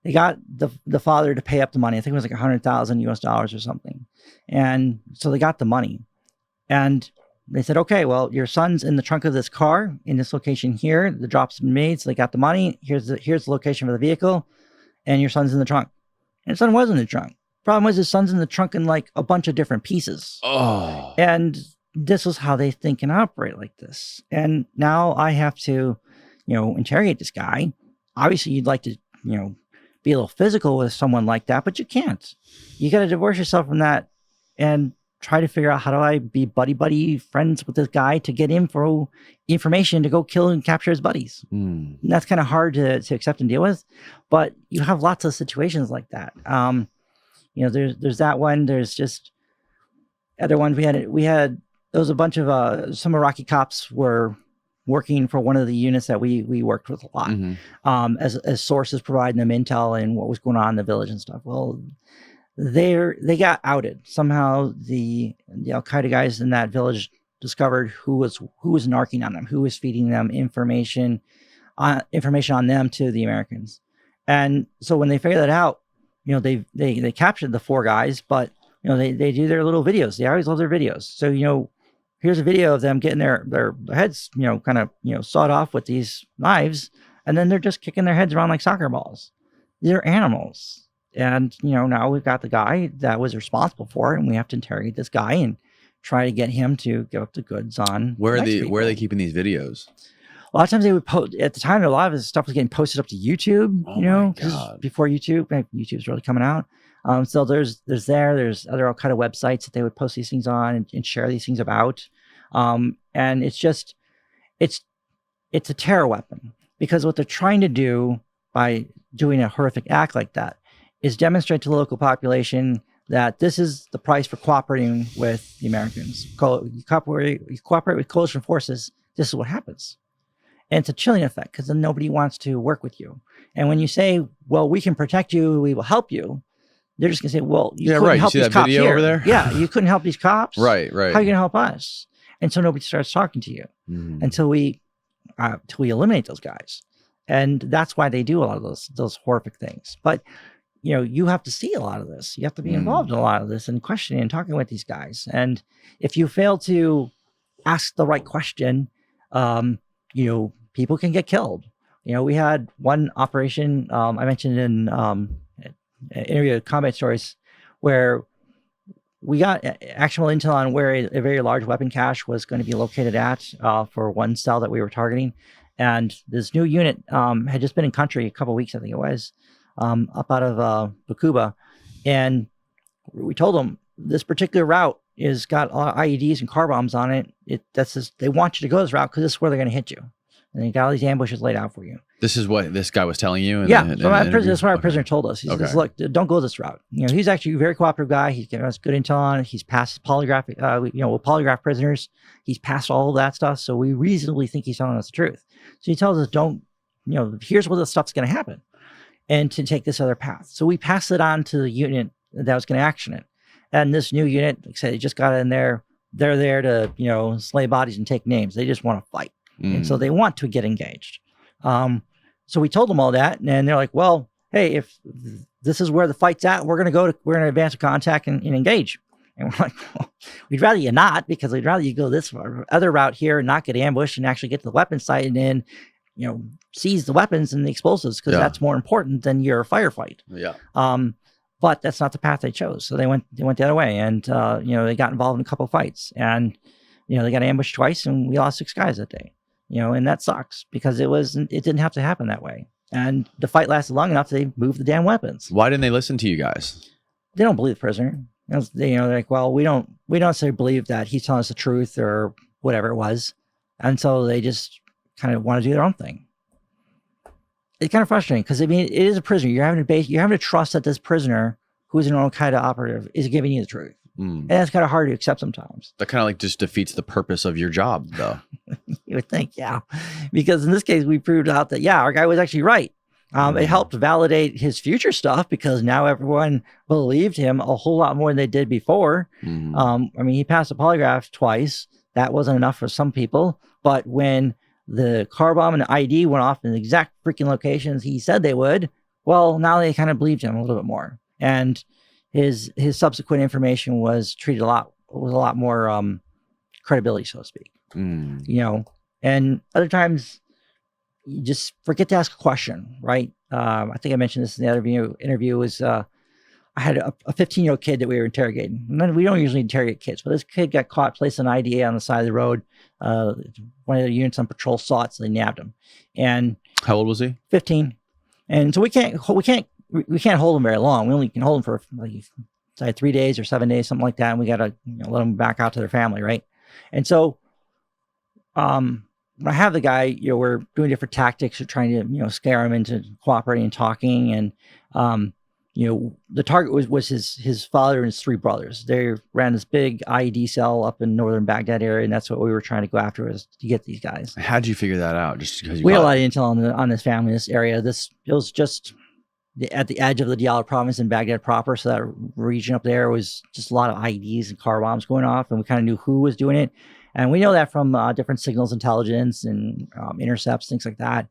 they got the father to pay up the money. I think it was like $100,000 or something. And so they got the money, and they said, okay, well, your son's in the trunk of this car in this location here. The drop's been made. So they got the money. Here's the location for the vehicle, and your son's in the trunk. And his son was in the trunk. Problem was his son's in the trunk in like a bunch of different pieces. Oh. And this was how they think and operate like this. And now I have to, interrogate this guy. Obviously you'd like to, be a little physical with someone like that, but you can't. You got to divorce yourself from that and try to figure out how do I be buddy friends with this guy to get info information to go kill and capture his buddies. And that's kind of hard to accept and deal with, but you have lots of situations like that. There's that one. There's just other ones. We had there was a bunch of some Iraqi cops were working for one of the units that we worked with a lot, as sources providing them intel and what was going on in the village and stuff. Well, they got outed somehow. The Al Qaeda guys in that village discovered who was narking on them, who was feeding them information on them to the Americans. And so when they figured that out, they captured the 4 guys, but they do their little videos. They always love their videos. So here's a video of them getting their heads kind of sawed off with these knives, and then they're just kicking their heads around like soccer balls. They're animals. And, now we've got the guy that was responsible for it, and we have to interrogate this guy and try to get him to give up the goods on. Where are they keeping these videos? A lot of times they would post at the time. A lot of this stuff was getting posted up to YouTube. Before YouTube's really coming out. So there's other all kind of websites that they would post these things on and share these things about. And it's a terror weapon, because what they're trying to do by doing a horrific act like that is demonstrate to the local population that this is the price for cooperating with the Americans. You cooperate with coalition forces, this is what happens. And it's a chilling effect, because then nobody wants to work with you. And when you say, well, we can protect you, we will help you, they're just going to say, well, you couldn't help these cops here. Over there? Yeah, you couldn't help these cops. Right. How are you going to help us? And so nobody starts talking to you until we eliminate those guys. And that's why they do a lot of those horrific things. But you have to see a lot of this. You have to be involved in a lot of this and questioning and talking with these guys. And if you fail to ask the right question, people can get killed. We had one operation I mentioned in interview combat stories where we got actual intel on where a very large weapon cache was going to be located at for one cell that we were targeting. And this new unit had just been in country a couple of weeks, I think it was, up out of Bakuba. And we told them this particular route is got a lot of IEDs and car bombs on it. They want you to go this route because this is where they're going to hit you. And they got all these ambushes laid out for you. This is what this guy was telling you? That's what our prisoner told us. He says, look, don't go this route. He's actually a very cooperative guy. He's giving us good intel on it. He's passed polygraph, we'll polygraph prisoners. He's passed all of that stuff. So we reasonably think he's telling us the truth. So he tells us, here's where the stuff's going to happen, and to take this other path. So we passed it on to the unit that was going to action it. And this new unit, like I said, they just got in there. They're there to, slay bodies and take names. They just want to fight. And so they want to get engaged. So we told them all that, and they're like, well, hey, if this is where the fight's at, we're going to advance to contact and engage. And we're like, well, we'd rather you not, because we'd rather you go this other route here and not get ambushed and actually get to the weapon site and then, seize the weapons and the explosives, because that's more important than your firefight. Yeah. But that's not the path they chose. So they went the other way, and they got involved in a couple of fights, and they got ambushed twice, and we lost 6 guys that day. And that sucks, because it didn't have to happen that way. And the fight lasted long enough, they moved the damn weapons. Why didn't they listen to you guys? They don't believe the prisoner. They're like, well, we don't necessarily believe that he's telling us the truth or whatever it was. And so they just kind of want to do their own thing. It's kind of frustrating, because it is a prisoner. You're having to trust that this prisoner, who is an Al-Qaeda operative, is giving you the truth. And that's kind of hard to accept sometimes. That kind of like just defeats the purpose of your job, though. You would think, yeah. Because in this case, we proved out that, our guy was actually right. It helped validate his future stuff, because now everyone believed him a whole lot more than they did before. He passed the polygraph twice. That wasn't enough for some people. But when the car bomb and the ID went off in the exact freaking locations he said they would, well, now they kind of believed him a little bit more. And his subsequent information was treated a lot more credibility, so to speak. And other times you just forget to ask a question, right? I think I mentioned this in the other interview was I had a 15-year-old kid that we were interrogating. And we don't usually interrogate kids, but this kid got caught placing an IDA on the side of the road. One of the units on patrol saw it, so they nabbed him. And how old was he? 15. And so we can't hold him very long. We only can hold him for like decide 3 days or 7 days, something like that, and we got to let them back out to their family, right? And so, when I have the guy, we're doing different tactics of trying to scare him into cooperating and talking, and the target was his father and his 3 brothers. They ran this big IED cell up in northern Baghdad area, and that's what we were trying to go after, was to get these guys. How'd you figure that out? Just because we had a lot of intel on this family, this area. It was just at the edge of the Diyala province in Baghdad proper, so that region up there was just a lot of IEDs and car bombs going off, and we kind of knew who was doing it. And we know that from different signals intelligence and intercepts, things like that.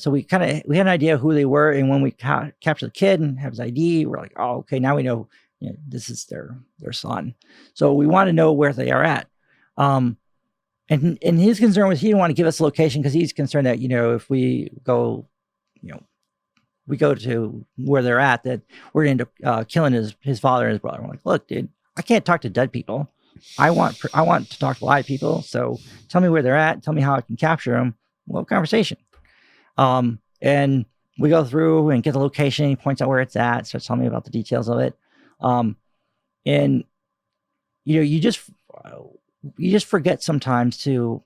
So we had an idea who they were, and when we captured the kid and have his ID, we're like, oh, okay, now we know, this is their son. So we want to know where they are at. And his concern was he didn't want to give us a location because he's concerned that if we go, we go to where they're at, that we're going to end up killing his father and his brother. We're like, look, dude, I can't talk to dead people. I want to talk to live people. So tell me where they're at. Tell me how I can capture them. We'll have a conversation. And we go through and get the location. He points out where it's at. Starts telling me about the details of it. And you just forget sometimes to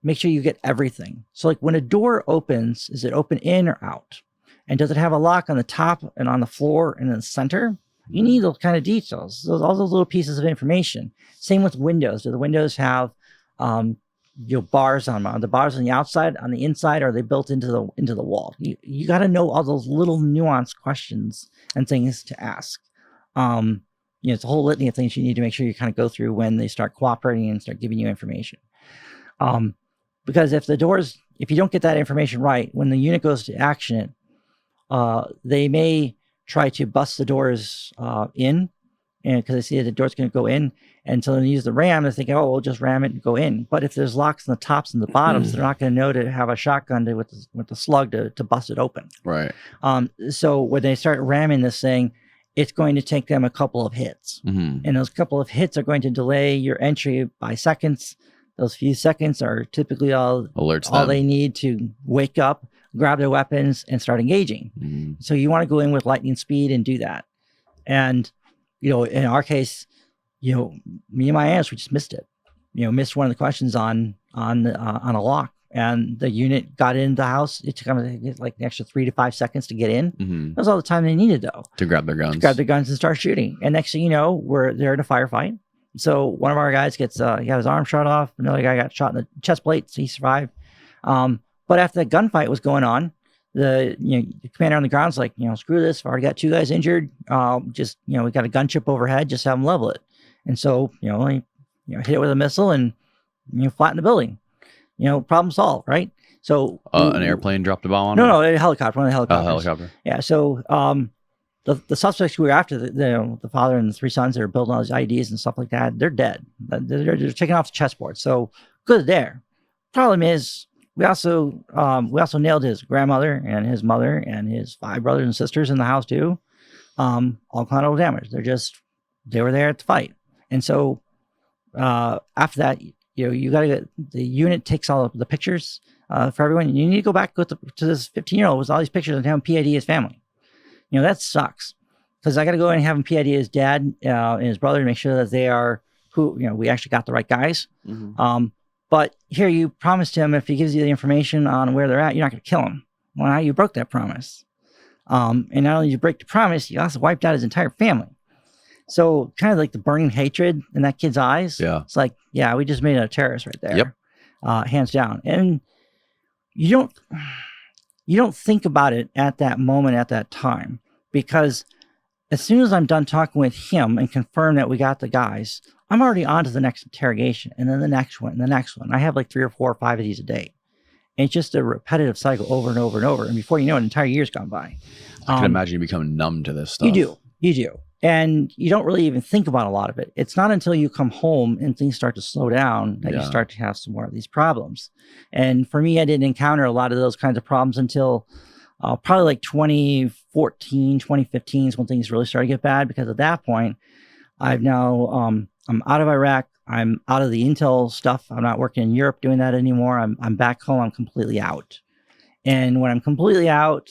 make sure you get everything. So like when a door opens, is it open in or out? And does it have a lock on the top and on the floor and in the center? You need those kind of details, all those little pieces of information. Same with windows. Do the windows have bars on them? Are the bars on the outside, on the inside, or are they built into the wall? You got to know all those little nuanced questions and things to ask. It's a whole litany of things you need to make sure you kind of go through when they start cooperating and start giving you information. Because if you don't get that information right, when the unit goes to action it, they may try to bust the doors in, and because they see that the door's going to go in, and so they use the ram, they're thinking, oh, we'll just ram it and go in. But if there's locks on the tops and the bottoms, they're not going to know to have a shotgun with the slug to bust it open. Right. So when they start ramming this thing, it's going to take them a couple of hits. Mm-hmm. And those couple of hits are going to delay your entry by seconds. Those few seconds are typically all they need to wake up, grab their weapons, and start engaging. Mm-hmm. So you want to go in with lightning speed and do that. And, in our case, me and my aunts, we just missed it. Missed one of the questions on a lock. And the unit got into the house. It took them like an extra 3 to 5 seconds to get in. Mm-hmm. That was all the time they needed, though. To grab their guns. And start shooting. And next thing you know, they're in a firefight. So one of our guys he got his arm shot off. Another guy got shot in the chest plate, so he survived. But after the gunfight was going on, the commander on the ground's like, screw this. I've already got 2 guys injured. We got a gunship overhead. Just have them level it. And so, hit it with a missile and flatten the building. Problem solved, right? So an airplane dropped a bomb on? No, a helicopter. One of the helicopters. Oh, helicopter. Yeah. So the suspects we were after, the father and the 3 sons that are building all these IDs and stuff like that, they're dead. They're taken off the chessboard. So good there. Problem is, we also nailed his grandmother and his mother and his 5 brothers and sisters in the house too. All collateral damage. They were there at the fight. And so after that, you got to get the unit takes all of the pictures for everyone. You need to go back to this 15-year-old with all these pictures and have him PID his family. That sucks because I got to go in and have him PID his dad and his brother to make sure that they are who we actually got the right guys. Mm-hmm. But here you promised him if he gives you the information on where they're at, you're not going to kill him. Well, now you broke that promise. And not only did you break the promise, you also wiped out his entire family. So kind of like the burning hatred in that kid's eyes. Yeah. It's like, yeah, we just made a terrorist right there. Yep. Hands down. And you don't think about it at that moment, at that time, because as soon as I'm done talking with him and confirm that we got the guys, I'm already on to the next interrogation and then the next one and the next one. I have like 3 or 4 or 5 of these a day. And it's just a repetitive cycle over and over and over. And before you know it, an entire year's gone by. I can imagine you become numb to this stuff. You do. And you don't really even think about a lot of it. It's not until you come home and things start to slow down that you start to have some more of these problems. And for me, I didn't encounter a lot of those kinds of problems until probably like 2014, 2015 is when things really started to get bad. Because at that point, I've now, I'm out of Iraq. I'm out of the intel stuff. I'm not working in Europe doing that anymore. I'm back home. I'm completely out. And when I'm completely out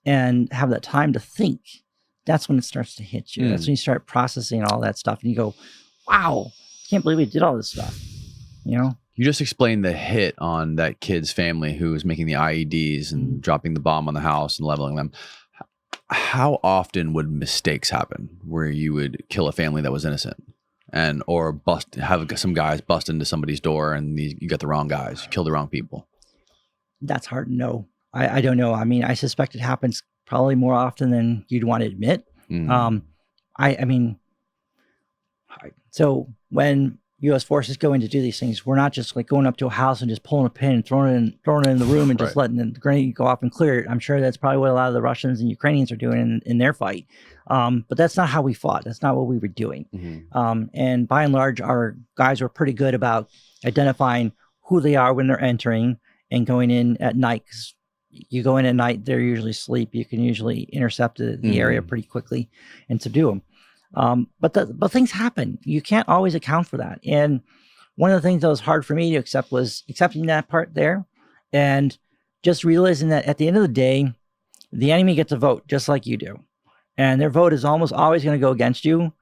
and have that time to think, that's when it starts to hit you. That's when you start processing all that stuff and you go, wow, I can't believe we did all this stuff. You know? You just explained the hit on that kid's family who was making the IEDs and dropping the bomb on the house and leveling them. How often would mistakes happen where you would kill a family that was innocent and or have some guys bust into somebody's door and you got the wrong guys, you kill the wrong people? That's hard to know. I don't know. I mean, I suspect it happens probably more often than you'd want to admit. I mean, so when U.S. forces go in to do these things, we're not just like going up to a house and just pulling a pin and throwing it in the room and just letting the grenade go off and clear it. I'm sure that's probably what a lot of the Russians and Ukrainians are doing in their fight. But that's not how we fought. That's not what we were doing. And by and large, our guys were pretty good about identifying who they are when they're entering and going in at night. 'Cause you go in at night, they're usually asleep. You can usually intercept the area pretty quickly and subdue them. But things happen. You can't always account for that. And one of the things that was hard for me to accept was accepting that part there and just realizing that at the end of the day, the enemy gets a vote just like you do. And their vote is almost always going to go against you.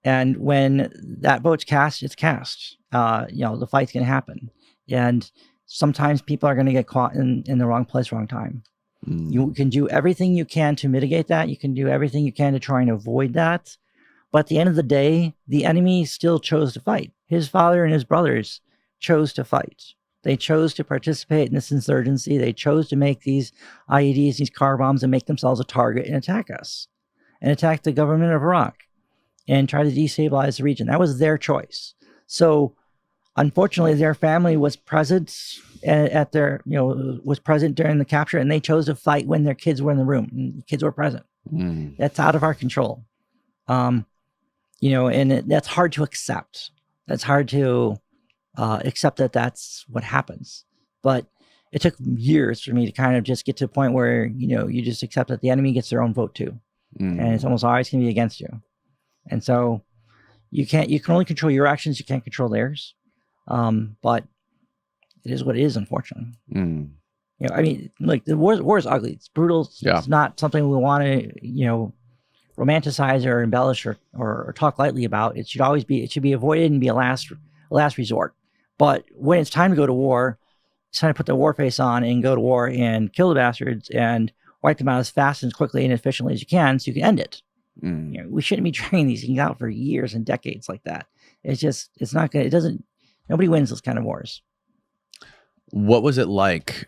And when that vote's cast, it's cast. The fight's going to happen. And sometimes people are going to get caught in the wrong place, wrong time. You can do everything you can to mitigate that. You can do everything you can to try and avoid that. But at the end of the day, the enemy still chose to fight. His father and his brothers chose to fight. They chose to participate in this insurgency. They chose to make these IEDs, these car bombs, and make themselves a target and attack us and attack the government of Iraq and try to destabilize the region. That was their choice. So unfortunately, their family was present was present during the capture, and they chose to fight when their kids were in the room. And the kids were present. That's out of our control. That's hard to accept. That's hard to accept that that's what happens. But it took years for me to kind of just get to a point where, you just accept that the enemy gets their own vote too. And it's almost always going to be against you. And so you can only control your actions. You can't control theirs. But it is what it is, unfortunately. The war is ugly. It's brutal. It's not something we want to, romanticize or embellish or talk lightly about. It should be avoided and be a last resort. But when it's time to go to war, it's time to put the war face on and go to war and kill the bastards and wipe them out as fast and as quickly and efficiently as you can so you can end it. We shouldn't be dragging these things out for years and decades like that. It's not good. Nobody wins those kind of wars. What was it like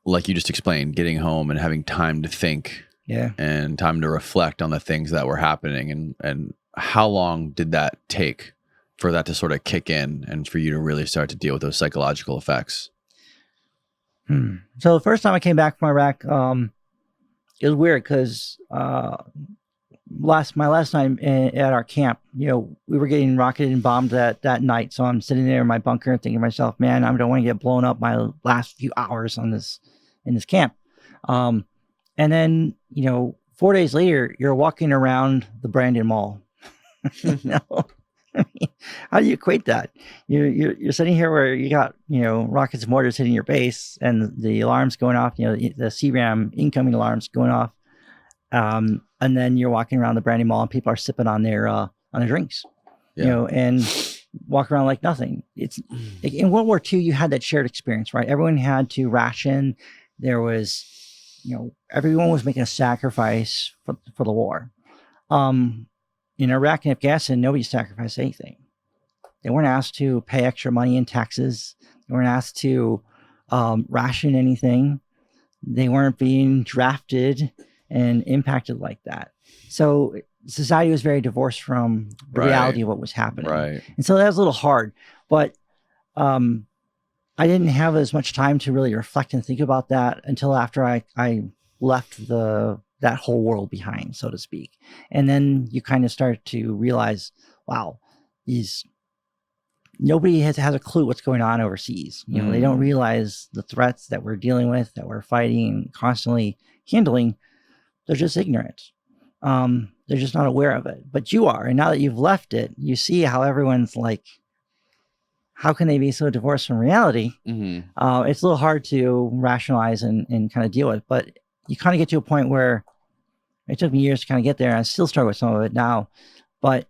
you just explained, getting home and having time to think and time to reflect on the things that were happening, and how long did that take for that to sort of kick in and for you to really start to deal with those psychological effects? So the first time I came back from Iraq, it was weird because my last time at our camp, we were getting rocketed and bombed that night. So I'm sitting there in my bunker and thinking to myself, man, I don't want to get blown up my last few hours in this camp. And then, 4 days later, you're walking around the Brandon Mall. How do you equate that? You're sitting here where you got, rockets and mortars hitting your base and the alarms going off, the CRAM incoming alarms going off. And then you're walking around the Brandon Mall and people are sipping on their drinks, and walk around like nothing. It's in World War II, you had that shared experience, right? Everyone had to ration. There was, everyone was making a sacrifice for the war. In Iraq and Afghanistan, nobody sacrificed anything. They weren't asked to pay extra money in taxes. They weren't asked to ration anything. They weren't being drafted and impacted like that. So society was very divorced from the reality of what was happening. Right. And so that was a little hard. But I didn't have as much time to really reflect and think about that until after I left that whole world behind, so to speak. And then you kind of start to realize, wow, nobody has a clue what's going on overseas. They don't realize the threats that we're dealing with, that we're fighting, constantly handling. They're just ignorant. They're just not aware of it. But you are. And now that you've left it, you see how everyone's like, how can they be so divorced from reality? It's a little hard to rationalize and kind of deal with. But you kind of get to a point where It took me years to kind of get there, and I still struggle with some of it now. But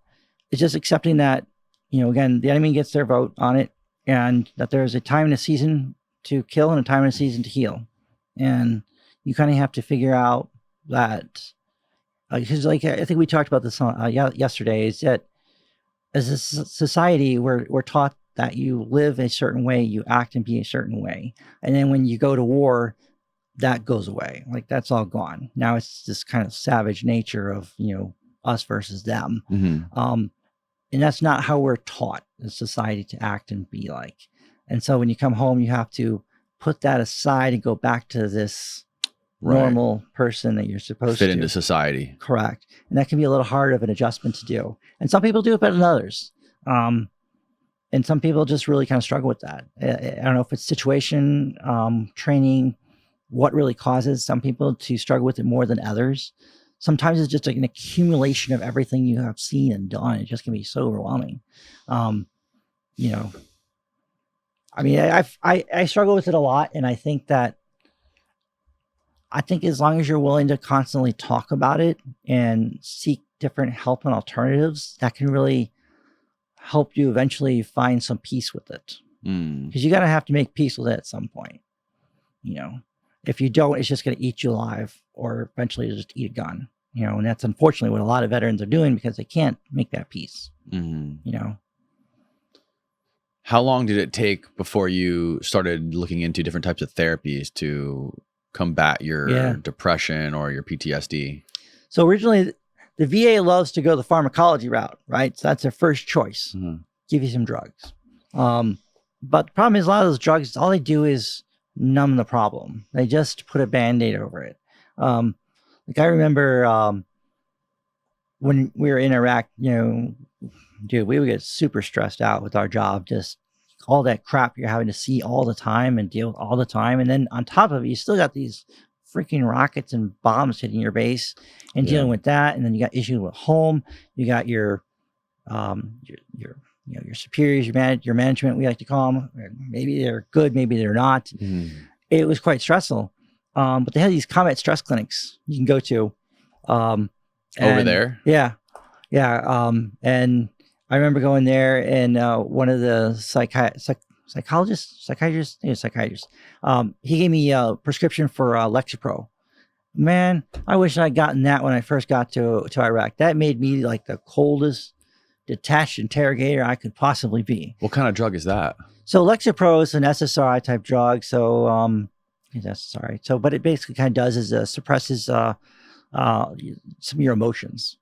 it's just accepting that, again, the enemy gets their vote on it, and that there's a time in a season to kill and a time in a season to heal. And you kind of have to figure out that, because I think we talked about this yesterday, is that as a society, we're taught that you live a certain way, you act and be a certain way. And then when you go to war, that goes away. Like, that's all gone. Now it's this kind of savage nature of, us versus them. And that's not how we're taught as society to act and be like. And so when you come home, you have to put that aside and go back to this normal person that you're supposed to fit into society. Correct. And that can be a little hard of an adjustment to do. And some people do it better than others. And some people just really kind of struggle with that. I don't know if it's situation, training, what really causes some people to struggle with it more than others. Sometimes it's just like an accumulation of everything you have seen and done. It just can be so overwhelming. I mean, I struggle with it a lot. And I think as long as you're willing to constantly talk about it and seek different help and alternatives, that can really help you eventually find some peace with it. Because you got to have to make peace with it at some point. If you don't, it's just going to eat you alive, or eventually just eat a gun. And that's unfortunately what a lot of veterans are doing, because they can't make that peace. How long did it take before you started looking into different types of therapies to combat your depression or your PTSD? So originally, the VA loves to go the pharmacology route, right? So that's their first choice. Give you some drugs. But the problem is, a lot of those drugs, all they do is numb the problem. They just put a Band-Aid over it. Like, I remember when we were in Iraq, dude, we would get super stressed out with our job. Just all that crap you're having to see all the time and deal with all the time. And then on top of it, you still got these freaking rockets and bombs hitting your base and dealing with that. And then you got issues with home. You got your superiors, your management, we like to call them. Maybe they're good, maybe they're not. It was quite stressful. But they had these combat stress clinics you can go to. Over there? Yeah. And I remember going there, and one of the psychiatrists, he gave me a prescription for Lexapro. Man, I wish I'd gotten that when I first got to Iraq. That made me like the coldest, detached interrogator I could possibly be. What kind of drug is that? So Lexapro is an SSRI type drug. So SSRI. So what it basically kind of does is suppresses some of your emotions.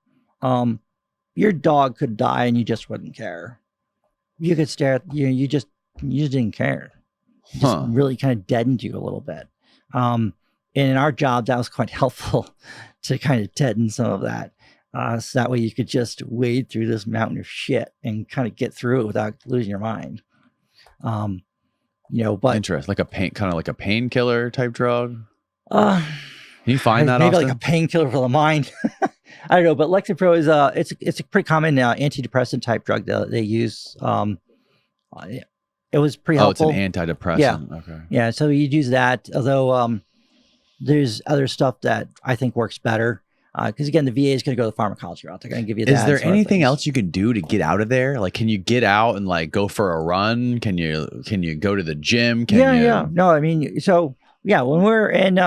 Your dog could die and you just wouldn't care. You could stare at you just didn't care. It just really kind of deadened you a little bit. And in our job, that was quite helpful to kind of deaden some of that. So that way you could just wade through this mountain of shit and kind of get through it without losing your mind. But interest, like a painkiller type drug. Can you find that maybe often? Like a painkiller for the mind? I don't know, but Lexapro is it's a pretty common antidepressant type drug that they use. It was pretty helpful. It's an antidepressant. Yeah. Okay. Yeah, so you'd use that. Although there's other stuff that I think works better. Because again, the VA is going to go the pharmacology route. They're going to give you that. Is there anything else you can do to get out of there? Like, can you get out and like go for a run? Can you go to the gym? Yeah. No, I mean, so yeah, when we're in,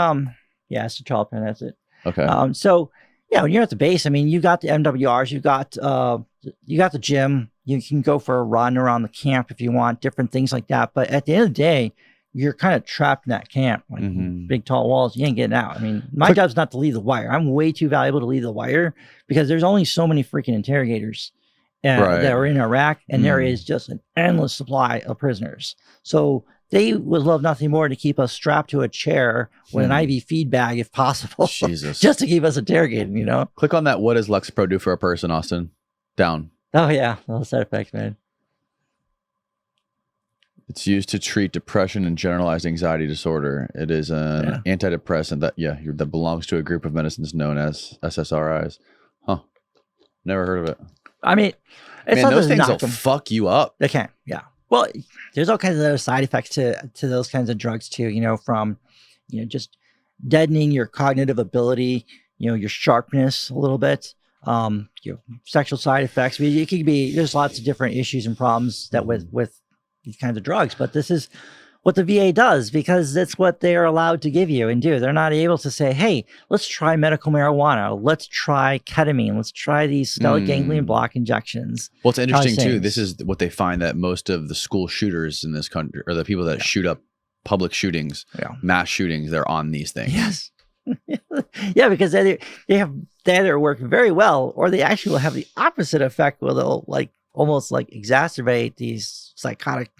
it's the trial pen. That's it. Okay. So yeah, when you're at the base, I mean, you got the MWRs, you got the gym. You can go for a run around the camp if you want, different things like that. But at the end of the day, you're kind of trapped in that camp, like big tall walls. You ain't getting out. I mean, my job's not to leave the wire. I'm way too valuable to leave the wire because there's only so many freaking interrogators that are in Iraq, and there is just an endless supply of prisoners. So they would love nothing more to keep us strapped to a chair with an IV feed bag, if possible, Jesus, just to keep us interrogated. Click on that. What does Lexapro do for a person, Austin? Down. Oh yeah, those side effects, man. It's used to treat depression and generalized anxiety disorder. It is an antidepressant that belongs to a group of medicines known as SSRIs. Huh. Never heard of it. I mean, those things will fuck you up. They can, yeah. Well, there's all kinds of other side effects to those kinds of drugs too, from, just deadening your cognitive ability, your sharpness a little bit, your sexual side effects. It could be, there's lots of different issues and problems that with these kinds of drugs, but this is what the VA does because that's what they're allowed to give you and do. They're not able to say, hey, let's try medical marijuana. Let's try ketamine. Let's try these stellate ganglion block injections. Well, it's interesting too. This is what they find, that most of the school shooters in this country, or the people that shoot up public shootings, mass shootings, they're on these things. Yes. Yeah, because they either work very well, or they actually will have the opposite effect where they'll almost exacerbate these psychotic,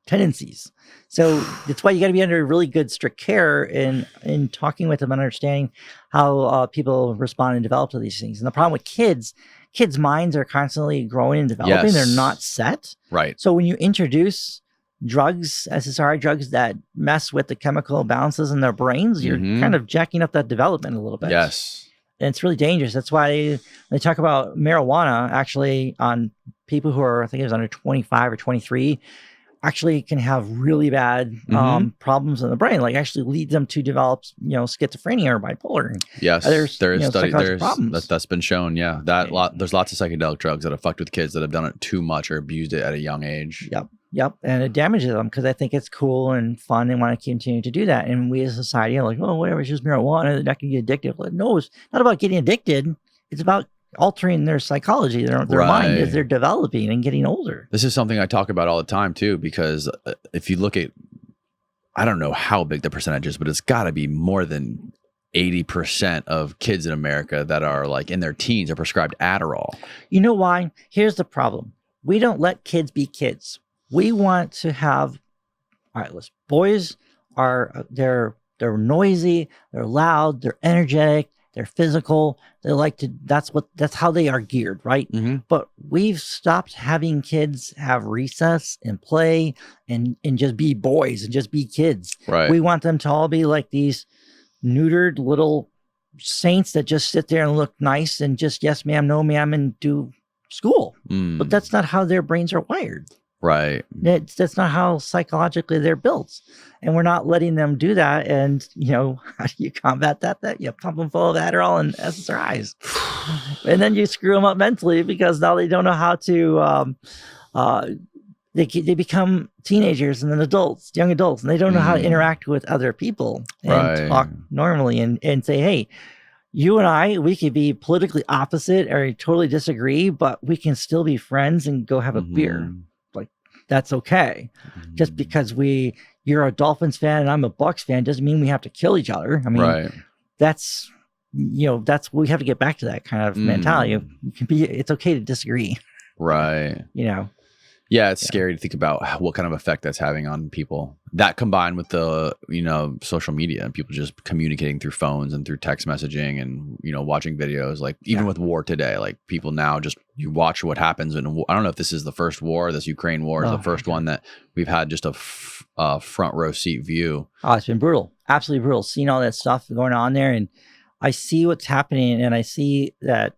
tendencies. So that's why you got to be under really good, strict care in talking with them and understanding how people respond and develop to these things. And the problem with kids' minds are constantly growing and developing. Yes. They're not set. Right. So when you introduce drugs, SSRI drugs that mess with the chemical balances in their brains, you're kind of jacking up that development a little bit. Yes. And it's really dangerous. That's why they talk about marijuana actually on people who are, I think it was under 25 or 23, actually can have really bad problems in the brain, actually lead them to develop, schizophrenia or bipolar. Yes, there is study. Problems. That's been shown. Yeah, there's lots of psychedelic drugs that have fucked with kids that have done it too much or abused it at a young age. Yep. And it damages them because I think it's cool and fun and want to continue to do that. And we as a society are like, oh, whatever, it's just marijuana. That can get addictive. No, it's not about getting addicted. It's about altering their psychology, their mind as they're developing and getting older. This is something I talk about all the time too, because if you look at, I don't know how big the percentage is, but it's got to be more than 80% of kids in America that are in their teens are prescribed Adderall. You know why? Here's the problem. We don't let kids be kids. We want to have, all right, listen, boys are, they're noisy, they're loud, they're energetic, they're physical. They like to, that's how they are geared, right? But we've stopped having kids have recess and play and just be boys and just be kids. Right. We want them to all be like these neutered little saints that just sit there and look nice and just yes, ma'am, no, ma'am, and do school. But that's not how their brains are wired. Right. That's not how psychologically they're built. And we're not letting them do that. And, how do you combat that? You pump them full of Adderall and SSRIs. And then you screw them up mentally because now they don't know how to, they become teenagers and then adults, young adults, and they don't know how to interact with other people and talk normally and say, hey, you and I, we could be politically opposite or totally disagree, but we can still be friends and go have a beer. That's okay. Just because you're a Dolphins fan and I'm a Bucks fan doesn't mean we have to kill each other. I mean, that's we have to get back to that kind of mentality. It's okay to disagree. Right. Yeah, it's scary to think about what kind of effect that's having on people. That combined with the, social media and people just communicating through phones and through text messaging and, watching videos, even with war today, people now you watch what happens. And I don't know if this is the first war, this Ukraine war is the first one that we've had just a front row seat view. Oh, it's been brutal. Absolutely brutal. Seeing all that stuff going on there. And I see what's happening and I see that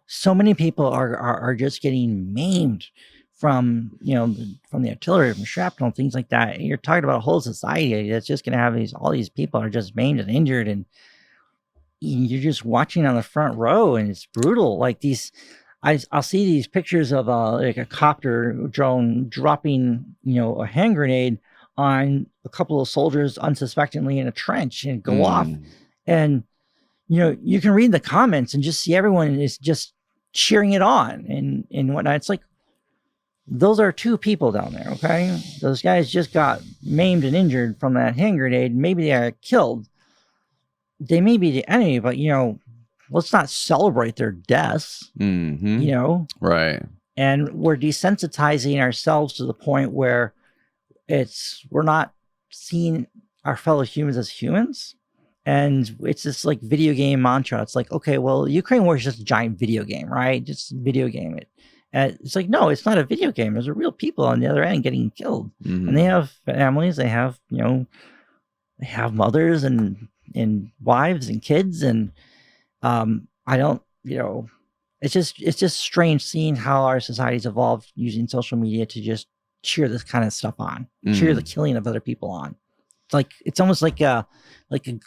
so many people are just getting maimed from the artillery, from shrapnel, things like that. And you're talking about a whole society that's just going to have all these people are just maimed and injured, and you're just watching on the front row, and it's brutal. I'll see these pictures of a copter drone dropping, a hand grenade on a couple of soldiers unsuspectingly in a trench and go off, and you can read the comments and just see everyone is just cheering it on and whatnot. It's like, those are two people down there, okay? Those guys just got maimed and injured from that hand grenade. Maybe they are killed. They may be the enemy, but, let's not celebrate their deaths, Right. And we're desensitizing ourselves to the point where we're not seeing our fellow humans as humans. And it's this video game mantra. It's like, okay, well, Ukraine war is just a giant video game, right? Just video game it. And it's like, no, it's not a video game. There's real people on the other end getting killed. And they have families. They have, they have mothers and wives and kids. And I don't, it's just strange seeing how our society's evolved using social media to just cheer this kind of stuff on, cheer the killing of other people on. it's almost like a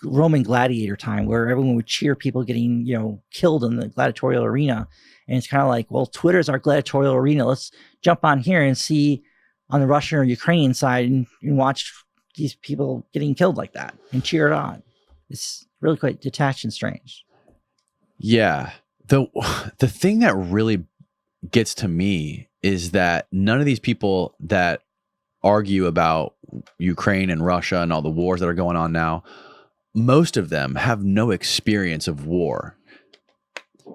Roman gladiator time where everyone would cheer people getting, killed in the gladiatorial arena. And it's kind of like, well, Twitter's our gladiatorial arena. Let's jump on here and see on the Russian or Ukrainian side and watch these people getting killed like that and cheer it on. It's really quite detached and strange. Yeah. The thing that really gets to me is that none of these people that argue about Ukraine and Russia and all the wars that are going on now, most of them have no experience of war.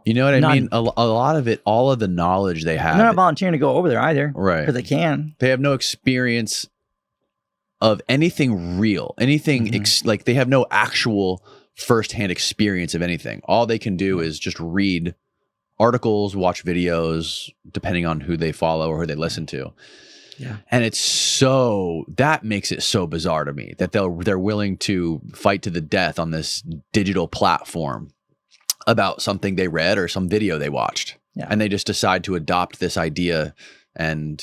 You know what I mean? A lot of it, all of the knowledge they have. They're not volunteering to go over there either. Right. Because they can. They have no experience of anything real, anything like they have no actual firsthand experience of anything. All they can do is just read articles, watch videos, depending on who they follow or who they listen to. Yeah. And that makes it so bizarre to me that they're willing to fight to the death on this digital platform about something they read or some video they watched. Yeah. And they just decide to adopt this idea and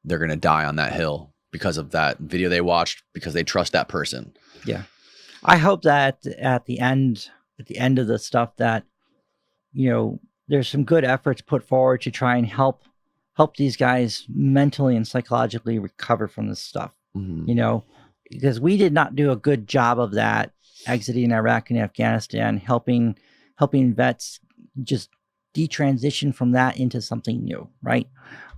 they're going to die on that hill because of that video they watched, because they trust that person. Yeah. I hope that at the end of the stuff that, there's some good efforts put forward to try and help these guys mentally and psychologically recover from this stuff, because we did not do a good job of that exiting Iraq and Afghanistan, helping vets just detransition from that into something new. Right.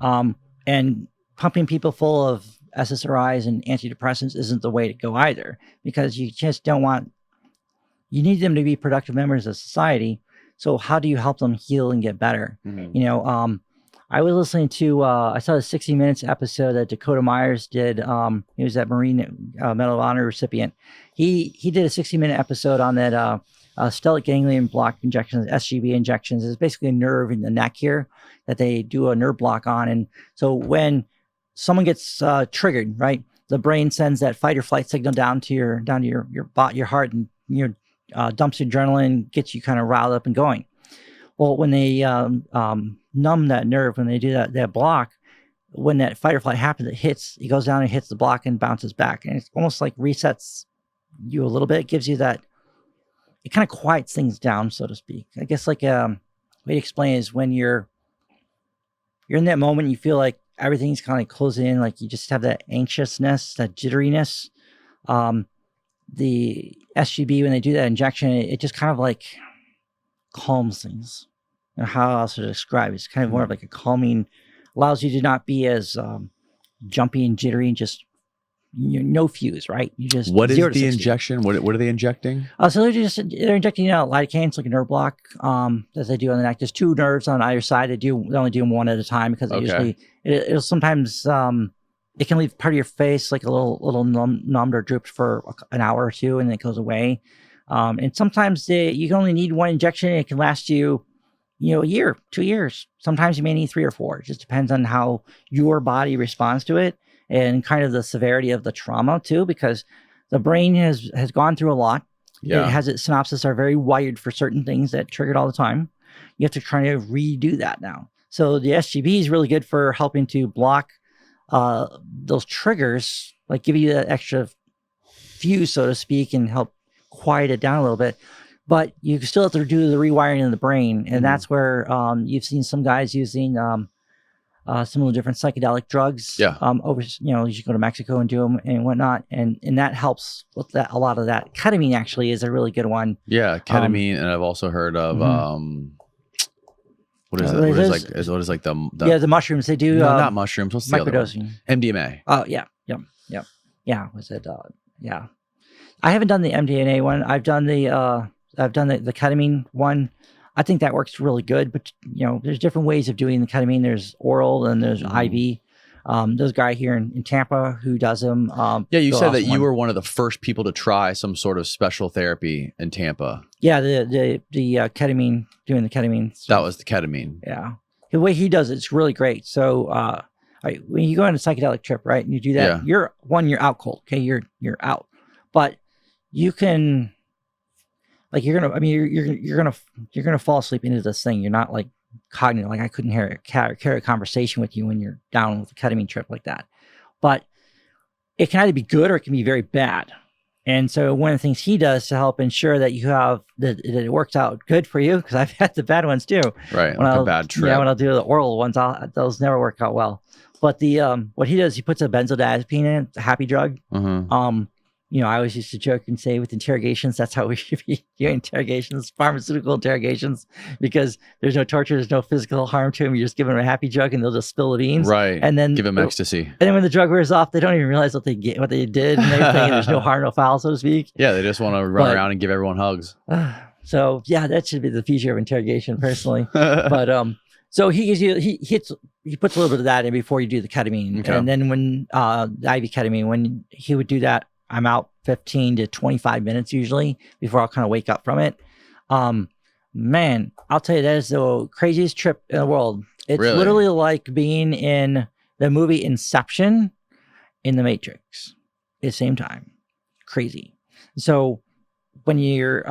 And pumping people full of SSRIs and antidepressants isn't the way to go either, because you just you need them to be productive members of society. So how do you help them heal and get better? I was listening to, I saw the 60 Minutes episode that Dakota Myers did. He was that Marine Medal of Honor recipient. He did a 60-minute episode on that stellate ganglion block injections, SGB injections. It's basically a nerve in the neck here that they do a nerve block on. And so when someone gets triggered, right, the brain sends that fight or flight signal down to your heart, and dumps adrenaline, gets you kind of riled up and going. Well, when they numb that nerve, when they do that block, when that fight or flight happens, it goes down and hits the block and bounces back. And it's almost like resets you a little bit. It gives you that, it kind of quiets things down, so to speak. I guess like way to explain is when you're in that moment, you feel like everything's kind of closing in, like you just have that anxiousness, that jitteriness. The SGB, when they do that injection, it just kind of like calms things. And how else to describe it? It's kind of more of like a calming, allows you to not be as jumpy and jittery and just no fuse, right? You just what is the injection? What are they injecting? So they're injecting lidocaine. It's like a nerve block that they do on the neck. There's two nerves on either side. They only do them one at a time because it'll sometimes it can leave part of your face like a little numbed or drooped for an hour or two, and then it goes away. And sometimes you can only need one injection. And it can last you, a year, 2 years. Sometimes you may need 3 or 4. It just depends on how your body responds to it and kind of the severity of the trauma too, because the brain has gone through a lot. Yeah. It has its synapses are very wired for certain things that triggered all the time. You have to try to redo that now. So the SGB is really good for helping to block those triggers, like give you that extra fuse, so to speak, and help quiet it down a little bit. But you still have to do the rewiring of the brain. And that's where you've seen some guys using some of the different psychedelic drugs. Yeah. Over, you should go to Mexico and do them and whatnot. And that helps with that. A lot of that. Ketamine actually is a really good one. Yeah. Ketamine. And I've also heard of, what is it? What is like the mushrooms they do? No, not mushrooms. What's the other one? MDMA. Oh yeah. Yeah. Was it? Yeah. I haven't done the MDMA one. I've done the ketamine one. I think that works really good, but there's different ways of doing the ketamine. There's oral and there's IV. There's a guy here in Tampa who does them. You said that you were one of the first people to try some sort of special therapy in Tampa. Yeah, the ketamine, doing the ketamine. That was the ketamine. Yeah. The way he does it's really great. So when you go on a psychedelic trip, right, and you do that, you're out cold. Okay, you're out. But you can, like, you're gonna fall asleep into this thing. You're not like cognitive. Like I couldn't carry a conversation with you when you're down with a ketamine trip like that. But it can either be good or it can be very bad. And so one of the things he does to help ensure that you have that it works out good for you, because I've had the bad ones too. Right. When Like a bad trip. Yeah, when I'll do the oral ones, those never work out well. But the what he does, he puts a benzodiazepine in it, it's a happy drug. You know, I always used to joke and say with interrogations, that's how we should be doing interrogations, pharmaceutical interrogations, because there's no torture, there's no physical harm to them. You just give them a happy drug and they'll just spill the beans. Right. And then give them ecstasy. And then when the drug wears off, they don't even realize what they did and everything. And there's no harm, no foul, so to speak. Yeah, they just want to run around and give everyone hugs. So yeah, that should be the future of interrogation, personally. But so he gives you he puts a little bit of that in before you do the ketamine. Okay. And then when the IV ketamine, when he would do that, I'm out 15 to 25 minutes usually before I'll kind of wake up from it. Man, I'll tell you, that is the craziest trip in the world. It's literally like being in the movie Inception in the Matrix at the same time. Crazy. So when you're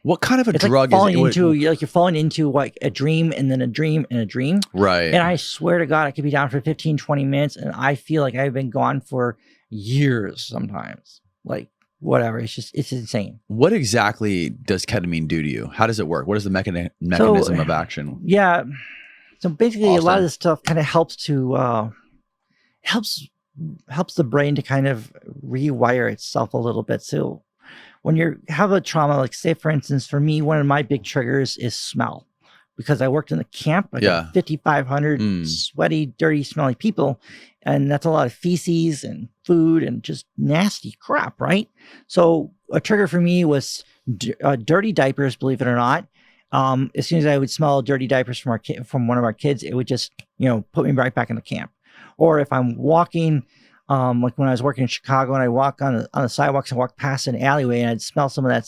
what kind of a drug is it? You're falling into like a dream and then a dream and a dream. Right. And I swear to God, I could be down for 15, 20 minutes and I feel like I've been gone for years sometimes. Like whatever. It's insane. What exactly does ketamine do to you? How does it work? What is the mechanism of action? Yeah. So basically a lot of this stuff kind of helps to helps the brain to kind of rewire itself a little bit. So when you have a trauma, like say for instance, for me, one of my big triggers is smell. Because I worked in the camp, I got 5,500 sweaty, dirty, smelly people. And that's a lot of feces and food and just nasty crap, right? So a trigger for me was dirty diapers, believe it or not. As soon as I would smell dirty diapers from one of our kids, it would just, put me right back in the camp. Or if I'm walking, like when I was working in Chicago and I walk on the sidewalks and walk past an alleyway and I'd smell some of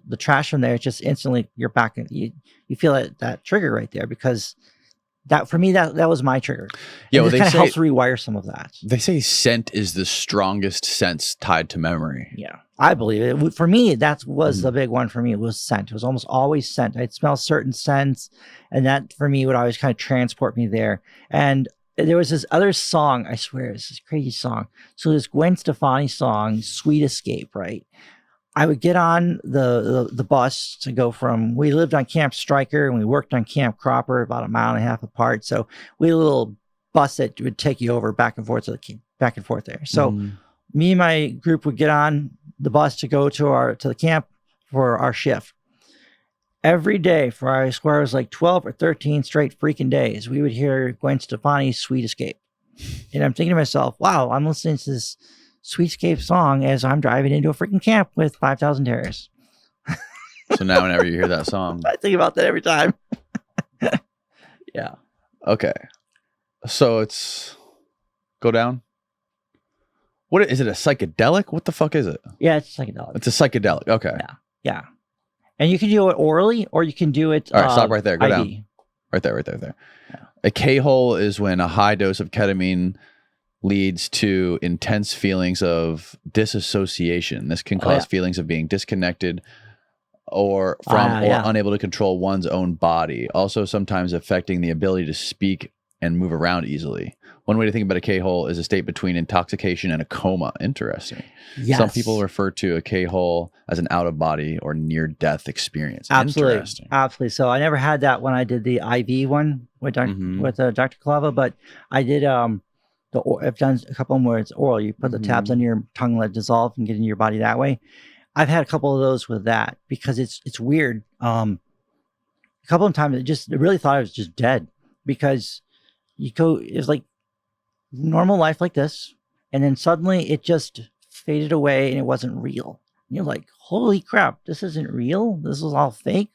the trash from there, it's just instantly you're back and you feel that trigger right there, because that for me that was my trigger. Yeah, well, it kind of helps rewire some of that. They say scent is the strongest sense tied to memory. Yeah, I believe it. For me, that was the big one. For me, it was scent. It was almost always scent. I'd smell certain scents, and that for me would always kind of transport me there. And there was this other song, I swear, it's this crazy song. So this Gwen Stefani song, "Sweet Escape," right? I would get on the bus to go from, we lived on Camp Stryker and we worked on Camp Cropper, about a mile and a half apart. So we had a little bus that would take you over back and forth there. So me and my group would get on the bus to go to the camp for our shift. Every day for, I swear it was like 12 or 13 straight freaking days, we would hear Gwen Stefani's "Sweet Escape." And I'm thinking to myself, wow, I'm listening to this Sweet Escape song as I'm driving into a freaking camp with 5,000 terrorists. So now whenever you hear that song, I think about that every time. Yeah. Okay. So it's go down. What is it? A psychedelic? What the fuck is it? Yeah, it's psychedelic. It's a psychedelic. Okay. Yeah. And you can do it orally or you can do it. All right, stop right there. Go IV. down. Right there. Yeah. A K-hole is when a high dose of ketamine leads to intense feelings of disassociation. This can cause feelings of being disconnected or unable to control one's own body. Also sometimes affecting the ability to speak and move around easily. One way to think about a K-hole is a state between intoxication and a coma. Interesting. Yes. Some people refer to a K-hole as an out-of-body or neardeath experience. Absolutely. Interesting. Absolutely. So I never had that when I did the IV one with Dr. Kalava, but I did I've done a couple of them where it's oral. You put the tabs on your tongue, let it dissolve and get into your body that way. I've had a couple of those with that because it's weird. A couple of times I really thought I was just dead, because it was like normal life like this, and then suddenly it just faded away and it wasn't real. And you're like, holy crap, this isn't real. This is all fake.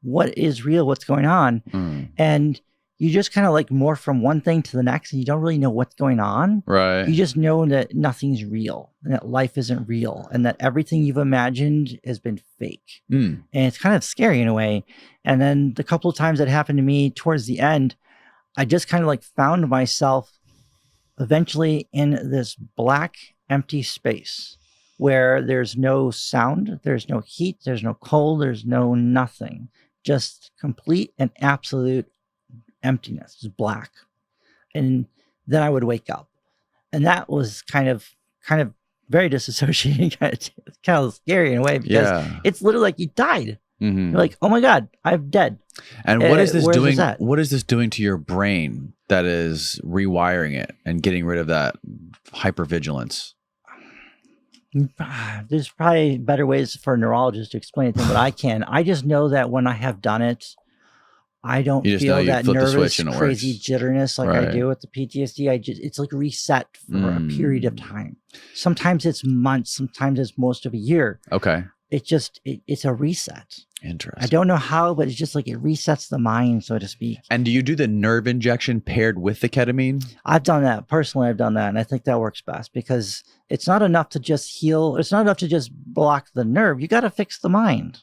What is real? What's going on? And you just kind of like morph from one thing to the next and you don't really know what's going on. Right. You just know that nothing's real and that life isn't real and that everything you've imagined has been fake. And it's kind of scary in a way. And then the couple of times that happened to me towards the end, I just kind of like found myself eventually in this black, empty space where there's no sound, there's no heat, there's no cold, there's no nothing. Just complete and absolute emptiness, just black. And then I would wake up. And that was kind of very disassociating, kind of scary in a way because it's literally like you died. You're like, oh my God, I'm dead. And what is this Where's doing? this at? What is this doing to your brain that is rewiring it and getting rid of that hypervigilance? There's probably better ways for a neurologist to explain it than what I can. I just know that when I have done it, I don't feel that nervous, crazy jitterness like I do with the PTSD. It's like reset for a period of time. Sometimes it's months, sometimes it's most of a year. Okay. It's a reset. Interesting. I don't know how, but it's just like it resets the mind, so to speak. And do you do the nerve injection paired with the ketamine? I've done that. Personally, I've done that. And I think that works best because it's not enough to just heal. It's not enough to just block the nerve. You got to fix the mind.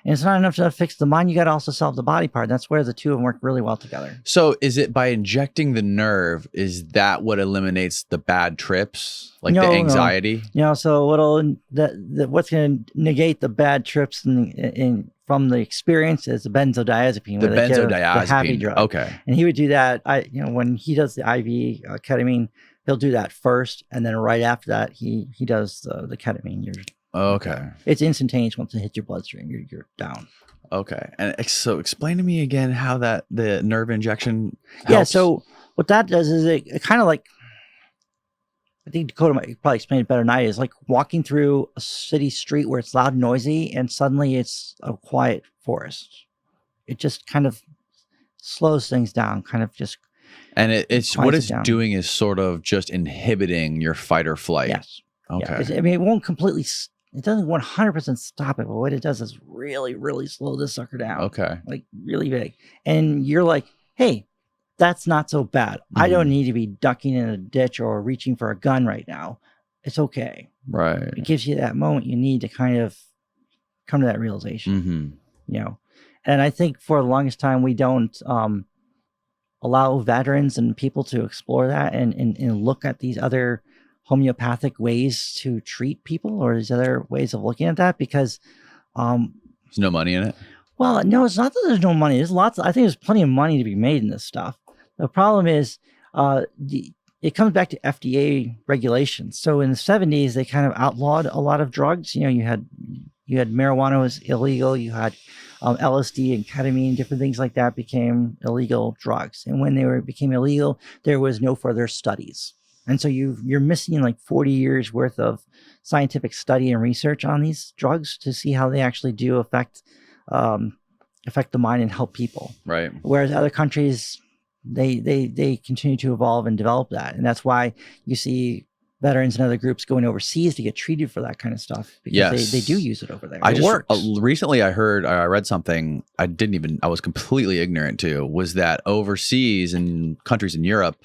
And it's not enough to fix the mind. You got to also solve the body part. That's where the two of them work really well together. So is it by injecting the nerve, is that what eliminates the bad trips? Like the anxiety? No. So what's going to negate the bad trips from the experience is the benzodiazepine. The benzodiazepine. The happy drug. Okay. And he would do that. When he does the IV ketamine, he'll do that first. And then right after that, he does the ketamine. Okay. It's instantaneous once it hits your bloodstream. You're down. Okay. And so explain to me again how the nerve injection helps. Yeah. So what that does is it kind of like, I think Dakota might probably explain it better than I is like walking through a city street where it's loud and noisy and suddenly it's a quiet forest. It just kind of slows things down, kind of just. And it's what it's doing is sort of just inhibiting your fight or flight. Yes. Okay. Yeah. I mean, it won't completely. It doesn't 100% stop it, but what it does is really, really slow this sucker down. Okay. Like really big. And you're like, hey, that's not so bad. I don't need to be ducking in a ditch or reaching for a gun right now. It's okay. Right. It gives you that moment you need to kind of come to that realization, And I think for the longest time, we don't allow veterans and people to explore that and look at these other homeopathic ways to treat people or these other ways of looking at that because there's no money in it. Well, no, it's not that there's no money. There's I think there's plenty of money to be made in this stuff. The problem is it comes back to FDA regulations. So in the 70s, they kind of outlawed a lot of drugs. You had marijuana was illegal. You had LSD and ketamine, different things like that became illegal drugs. And when they became illegal, there was no further studies. And so you're missing like 40 years worth of scientific study and research on these drugs to see how they actually do affect the mind and help people. Right. Whereas other countries, they continue to evolve and develop that. And that's why you see veterans and other groups going overseas to get treated for that kind of stuff because they do use it over there. It works. Recently I read something I was completely ignorant to, was that overseas in countries in Europe,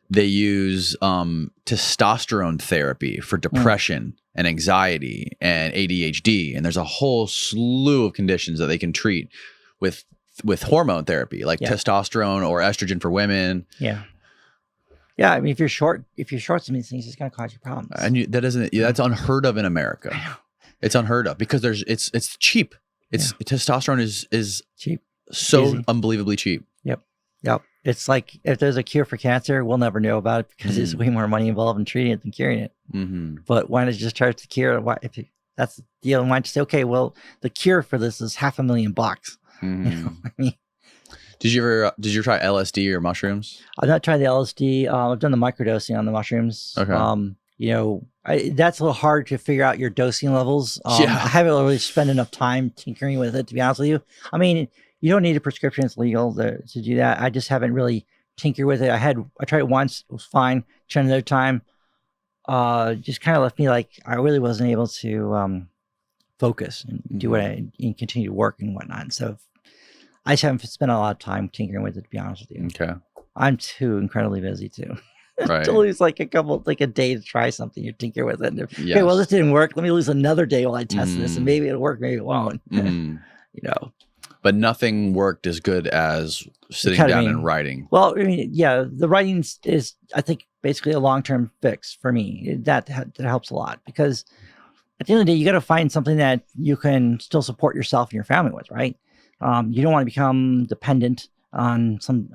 they use testosterone therapy for depression and anxiety and ADHD. And there's a whole slew of conditions that they can treat with hormone therapy, like testosterone or estrogen for women. Yeah. Yeah. I mean, if you're short some of these things, it's going to cause you problems. And that's unheard of in America. I know. It's unheard of because it's cheap. Testosterone is cheap. So easy. Unbelievably cheap. Yep. It's like if there's a cure for cancer, we'll never know about it because there's way more money involved in treating it than curing it. But why not just charge the cure? That's the deal. And why not just say, okay, well, the cure for this is $500,000. I mean, did you ever try LSD or mushrooms? I've not tried the LSD. I've done the microdosing on the mushrooms. Okay. That's a little hard to figure out your dosing levels. I haven't really spent enough time tinkering with it, to be honest with you. I mean, you don't need a prescription. It's legal to do that. I just haven't really tinkered with it. I tried it once. It was fine. Tried another time. Just kind of left me like I really wasn't able to focus and do what and continue to work and whatnot. And so I just haven't spent a lot of time tinkering with it, to be honest with you. Okay. I'm too incredibly busy too. Right. To lose like a day to try something, you tinker with it. And okay, well, this didn't work. Let me lose another day while I test this, and maybe it'll work, maybe it won't. But nothing worked as good as sitting down and writing. Well, I mean, the writing is, I think, basically a long-term fix for me. That helps a lot because at the end of the day, you got to find something that you can still support yourself and your family with, right? You don't want to become dependent on some,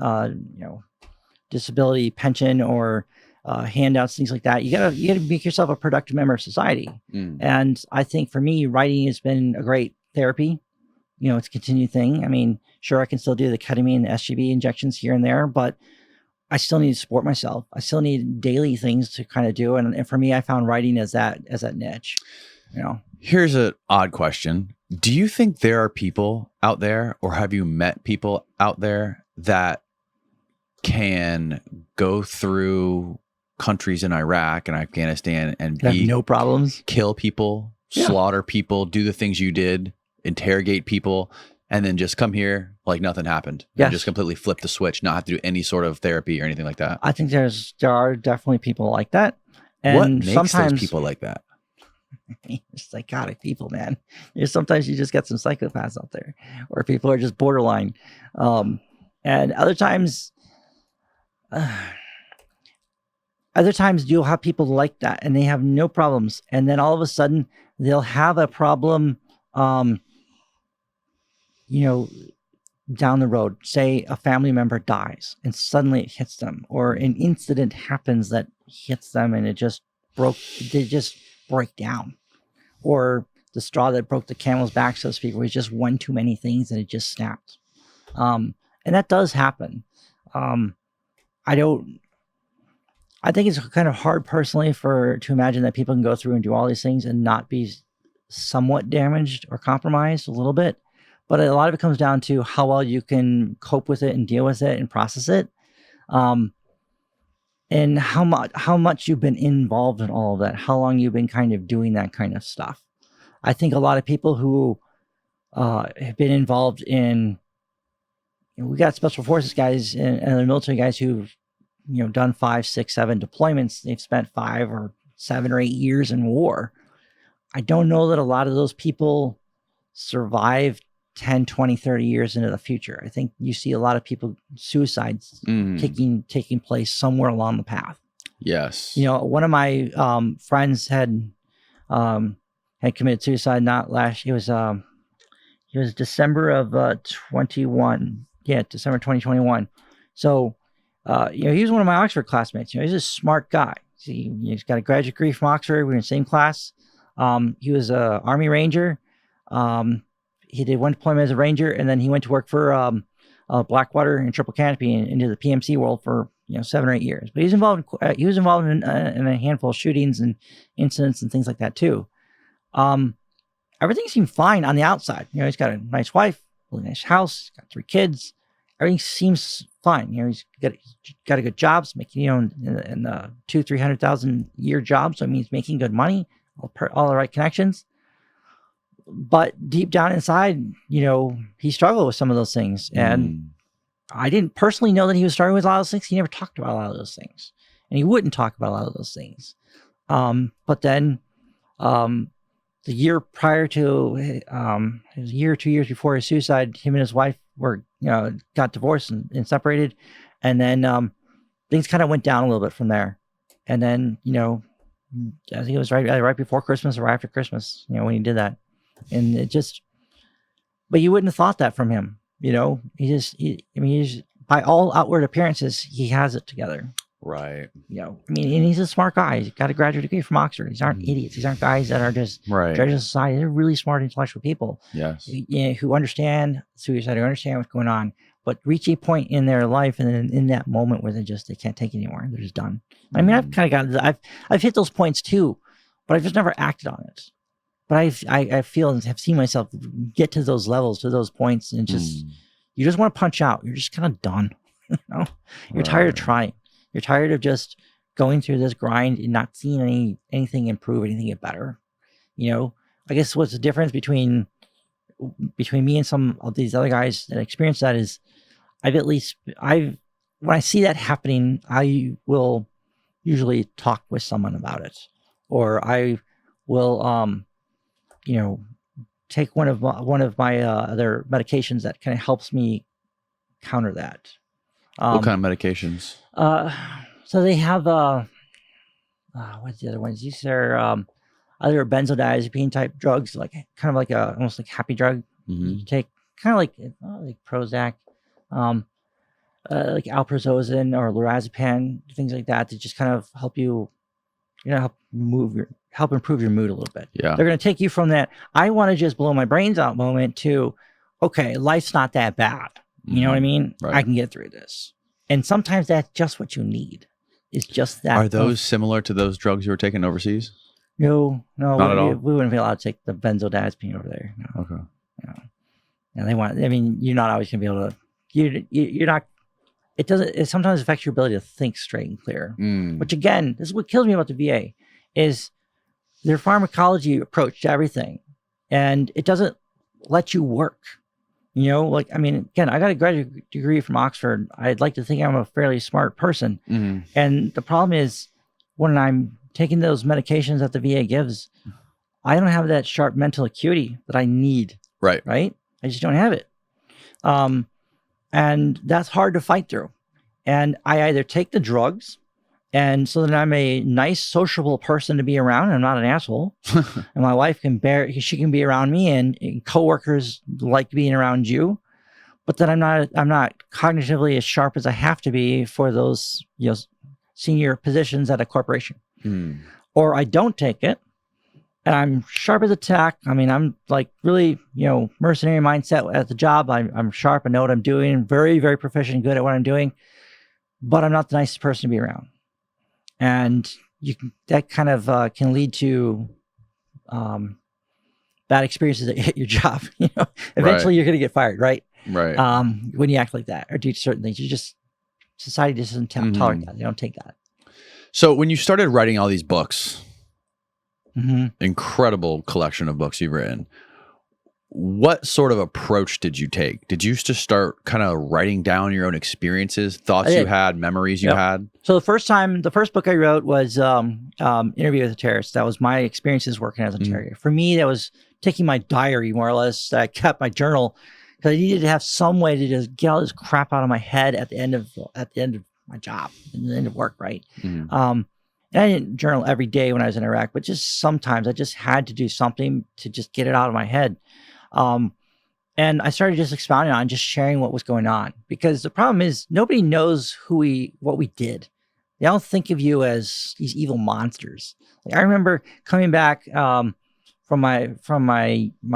disability pension or handouts, things like that. You gotta make yourself a productive member of society. And I think for me, writing has been a great therapy. It's a continued thing. I mean, sure, I can still do the ketamine, the SGB injections here and there, but I still need to support myself. I still need daily things to kind of do. And for me, I found writing as that niche, Here's an odd question. Do you think there are people out there, or have you met people out there that can go through countries in Iraq and Afghanistan and have no problems, kill people, slaughter people, do the things you did, interrogate people, and then just come here like nothing happened? And just completely flip the switch, not have to do any sort of therapy or anything like that? I think there are definitely people like that. And what makes those people like that? Psychotic people, man. Sometimes you just get some psychopaths out there, or people are just borderline. And other times you'll have people like that and they have no problems. And then all of a sudden they'll have a problem, down the road. Say a family member dies and suddenly it hits them, or an incident happens that hits them and they just break down. Or the straw that broke the camel's back, so to speak, where it's just one too many things and it just snapped. And that does happen. I think it's kind of hard personally to imagine that people can go through and do all these things and not be somewhat damaged or compromised a little bit. But a lot of it comes down to how well you can cope with it and deal with it and process it. And how much you've been involved in all of that, how long you've been kind of doing that kind of stuff. I think a lot of people who have been involved in, we got special forces guys and other military guys who've, done 5, 6, 7 deployments. They've spent 5 or 7 or 8 years in war. I don't know that a lot of those people survive 10, 20, 30 years into the future. I think you see a lot of people, suicides taking place somewhere along the path. Yes. One of my friends had committed suicide. It was December of 21. Yeah, December 2021. So, he was one of my Oxford classmates. He's a smart guy. He's got a graduate degree from Oxford. We were in the same class. He was a Army Ranger. He did one deployment as a Ranger, and then he went to work for Blackwater and Triple Canopy into the PMC world for 7 or 8 years. But he was involved in a handful of shootings and incidents and things like that too. Everything seemed fine on the outside. He's got a nice wife, really nice house, got 3 kids. Everything seems fine. He's got a good job, making in the $200,000-300,000 a year job, so it means making good money, all the right connections. But deep down inside, he struggled with some of those things. And I didn't personally know that he was struggling with a lot of those things. He never talked about a lot of those things. And he wouldn't talk about a lot of those things. But then the year prior to, it was a year or 2 years before his suicide, him and his wife got divorced and separated. And then things kind of went down a little bit from there. And then, I think it was right before Christmas or after Christmas, when he did that. And but you wouldn't have thought that from him, he's by all outward appearances, he has it together. Right. And he's a smart guy. He's got a graduate degree from Oxford. These aren't idiots. These aren't guys that are just judges of society. They're really smart, intellectual people. Yes. Who understand suicide, who understand what's going on, but reach a point in their life and in that moment where they can't take it anymore. They're just done. I've kind of I've hit those points too, but I've just never acted on it. But I feel and have seen myself get to those levels, to those points, and you just want to punch out. You're just kind of done. You're tired of trying. You're tired of just going through this grind and not seeing anything improve, anything get better. I guess what's the difference between me and some of these other guys that experience that is when I see that happening, I will usually talk with someone about it, or I will take one of my other medications that kind of helps me counter that. What kind of medications? So they have what's the other ones? These are either benzodiazepine type drugs, kind of like almost like happy drug. You take kind of like Prozac. like alprazosin or lorazepam, things like that, to just kind of help you, help improve your mood a little bit. Yeah. They're going to take you from that I want to just blow my brains out moment to, okay, life's not that bad. You know what I mean? Right. I can get through this. And sometimes that's just what you need. It's just that. Are those similar to those drugs you were taking overseas? No, Not at all? we wouldn't be allowed to take the benzodiazepine over there. No. Okay. And you're not always going to be able to, you're not, it sometimes affects your ability to think straight and clear. Which again, this is what kills me about the VA, is their pharmacology approach to everything. And it doesn't let you work. Again, I got a graduate degree from Oxford. I'd like to think I'm a fairly smart person. And the problem is when I'm taking those medications that the VA gives, I don't have that sharp mental acuity that I need. Right. Right. I just don't have it. And that's hard to fight through. And I either take the drugs, and so that I'm a nice, sociable person to be around, and I'm not an asshole. And my wife she can be around me, and coworkers like being around you. But then I'm not cognitively as sharp as I have to be for those, senior positions at a corporation. Or I don't take it, and I'm sharp as a tack. I'm like really, mercenary mindset at the job. I'm sharp. I know what I'm doing. Very, very proficient, good at what I'm doing. But I'm not the nicest person to be around. And that kind of can lead to bad experiences at your job. Eventually you're going to get fired, right? Right. When you act like that or do certain things, society just doesn't tolerate that. They don't take that. So when you started writing all these books, incredible collection of books you've written, what sort of approach did you take? Did you just start kind of writing down your own experiences, thoughts you had, memories you had? So the first book I wrote was Interview with a Terrorist. That was my experiences working as a interrogator. For me, that was taking my diary, more or less. I kept my journal because I needed to have some way to just get all this crap out of my head at the end of my job, at the end of work, right? And I didn't journal every day when I was in Iraq, but just sometimes I just had to do something to just get it out of my head. And I started just expounding on, just sharing what was going on, because the problem is nobody knows what we did. They all think of you as these evil monsters. Like, I remember coming back from my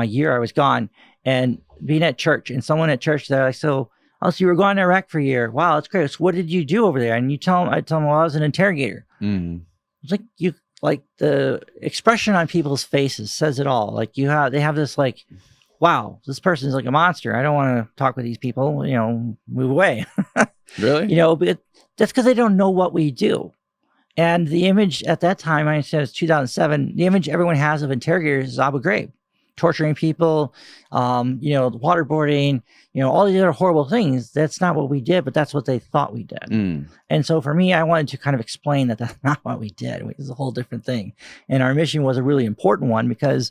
year I was gone and being at church, and someone at church, they're like, so you were gone to Iraq for a year. Wow, that's great. So what did you do over there? And I tell them, well, I was an interrogator. It's like the expression on people's faces says it all. Like they have this like, wow, this person is like a monster. I don't want to talk with these people, move away. Really? But that's because they don't know what we do. And the image at that time, I said it's 2007, the image everyone has of interrogators is Abu Ghraib, torturing people, waterboarding, all these other horrible things. That's not what we did, but that's what they thought we did. And so for me, I wanted to kind of explain that that's not what we did. It was a whole different thing. And our mission was a really important one, because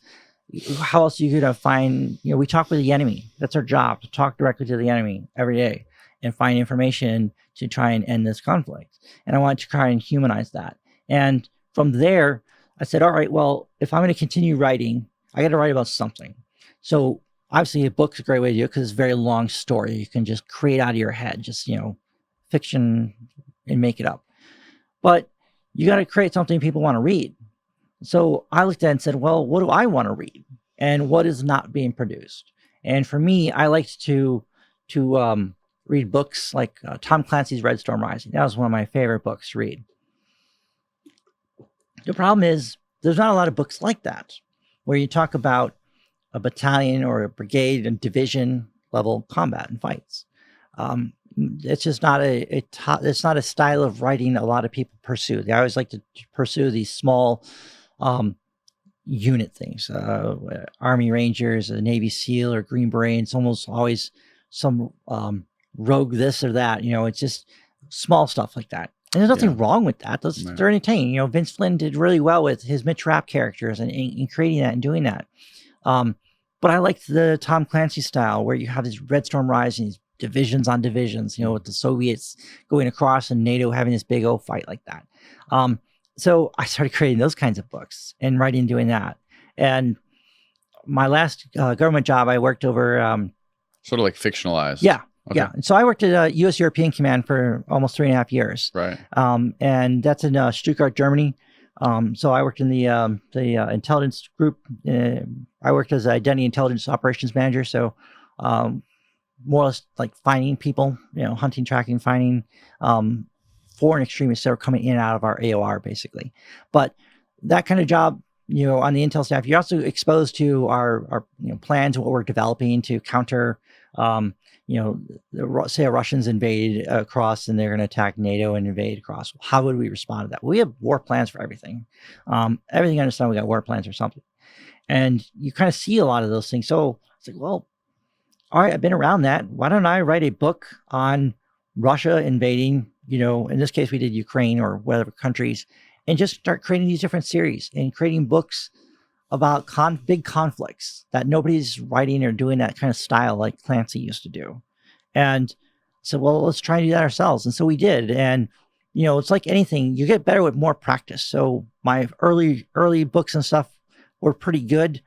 how else are you going to find, we talk with the enemy. That's our job, to talk directly to the enemy every day and find information to try and end this conflict. And I wanted to try and humanize that. And from there, I said, all right, well, if I'm going to continue writing, I got to write about something. So obviously a book's a great way to do it because it's a very long story. You can just create out of your head, just, fiction and make it up. But you got to create something people want to read. So I looked at it and said, well, what do I want to read? And what is not being produced? And for me, I liked to read books like Tom Clancy's Red Storm Rising. That was one of my favorite books to read. The problem is there's not a lot of books like that, where you talk about a battalion or a brigade and division level combat and fights. It's just not it's not a style of writing a lot of people pursue. They always like to pursue these small unit things, Army Rangers, a Navy SEAL, or Green Beret. It's almost always some rogue this or that. It's just small stuff like that. And there's nothing wrong with that. They're entertaining. Vince Flynn did really well with his Mitch Rapp characters and creating that and doing that. But I liked the Tom Clancy style, where you have these Red Storm Rising, these divisions on divisions, with the Soviets going across and NATO having this big old fight like that. So I started creating those kinds of books and writing, doing that. And my last government job, I worked over... sort of like fictionalized. Yeah. Okay. Yeah. And so I worked at U.S. European Command for almost 3.5 years. Right. And that's in Stuttgart, Germany. So I worked in the intelligence group. I worked as identity intelligence operations manager. So more or less like finding people, hunting, tracking, finding foreign extremists that are coming in and out of our AOR, basically. But that kind of job, on the intel staff, you're also exposed to our plans, what we're developing to counter, say a Russians invade across and they're going to attack NATO and invade across. How would we respond to that? Well, we have war plans for everything. Everything I understand, we got war plans or something. And you kind of see a lot of those things. So it's like, well, all right, I've been around that. Why don't I write a book on Russia invading, in this case, we did Ukraine or whatever countries, and just start creating these different series and creating books about big conflicts that nobody's writing or doing that kind of style like Clancy used to do. And so, well, let's try and do that ourselves. And so we did. And, it's like anything, you get better with more practice. So my early books and stuff were pretty good.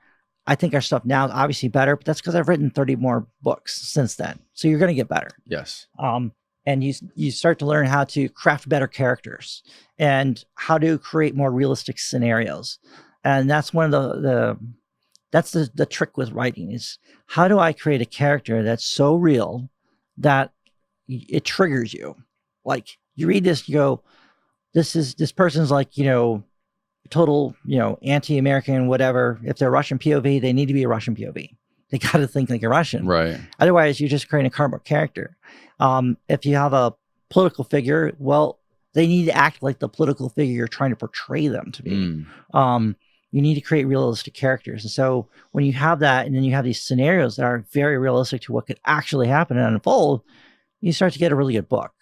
I think our stuff now is obviously better, but that's because I've written 30 more books since then. So you're going to get better. Yes. And you start to learn how to craft better characters and how to create more realistic scenarios. And that's one of the trick with writing is how do I create a character that's so real that it triggers you? Like you read this, you go, this person's like, total, anti-American, whatever. If they're Russian POV, they need to be a Russian POV. They got to think like a Russian. Right. Otherwise, you're just creating a cardboard character. If you have a political figure, well, they need to act like the political figure you're trying to portray them to be. You need to create realistic characters. And so when you have that, and then you have these scenarios that are very realistic to what could actually happen and unfold, you start to get a really good book.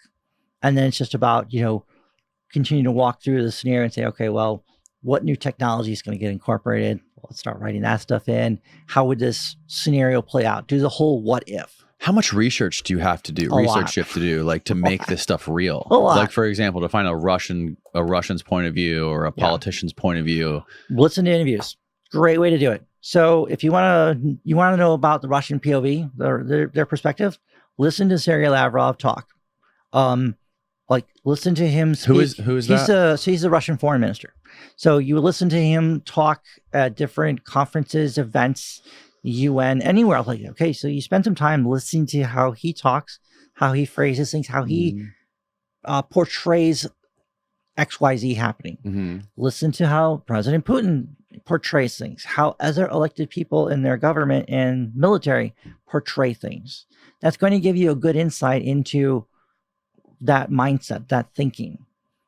And then it's just about, continue to walk through the scenario and say, okay, well, what new technology is going to get incorporated? Let's start writing that stuff in. How would this scenario play out? Do the whole what if. How much research do you have to do? Like to make this stuff real? A lot. Like, for example, to find a Russian's point of view or a politician's point of view. Listen to interviews. Great way to do it. So if you want to know about the Russian POV, their perspective, listen to Sergei Lavrov talk. Listen to him speak. Who is that? He's the Russian foreign minister. So you listen to him talk at different conferences, events, UN, anywhere. Like, okay, so you spend some time listening to how he talks, how he phrases things, how he portrays XYZ happening. Listen to how President Putin portrays things, how other elected people in their government and military portray things. That's going to give you a good insight into that mindset, that thinking.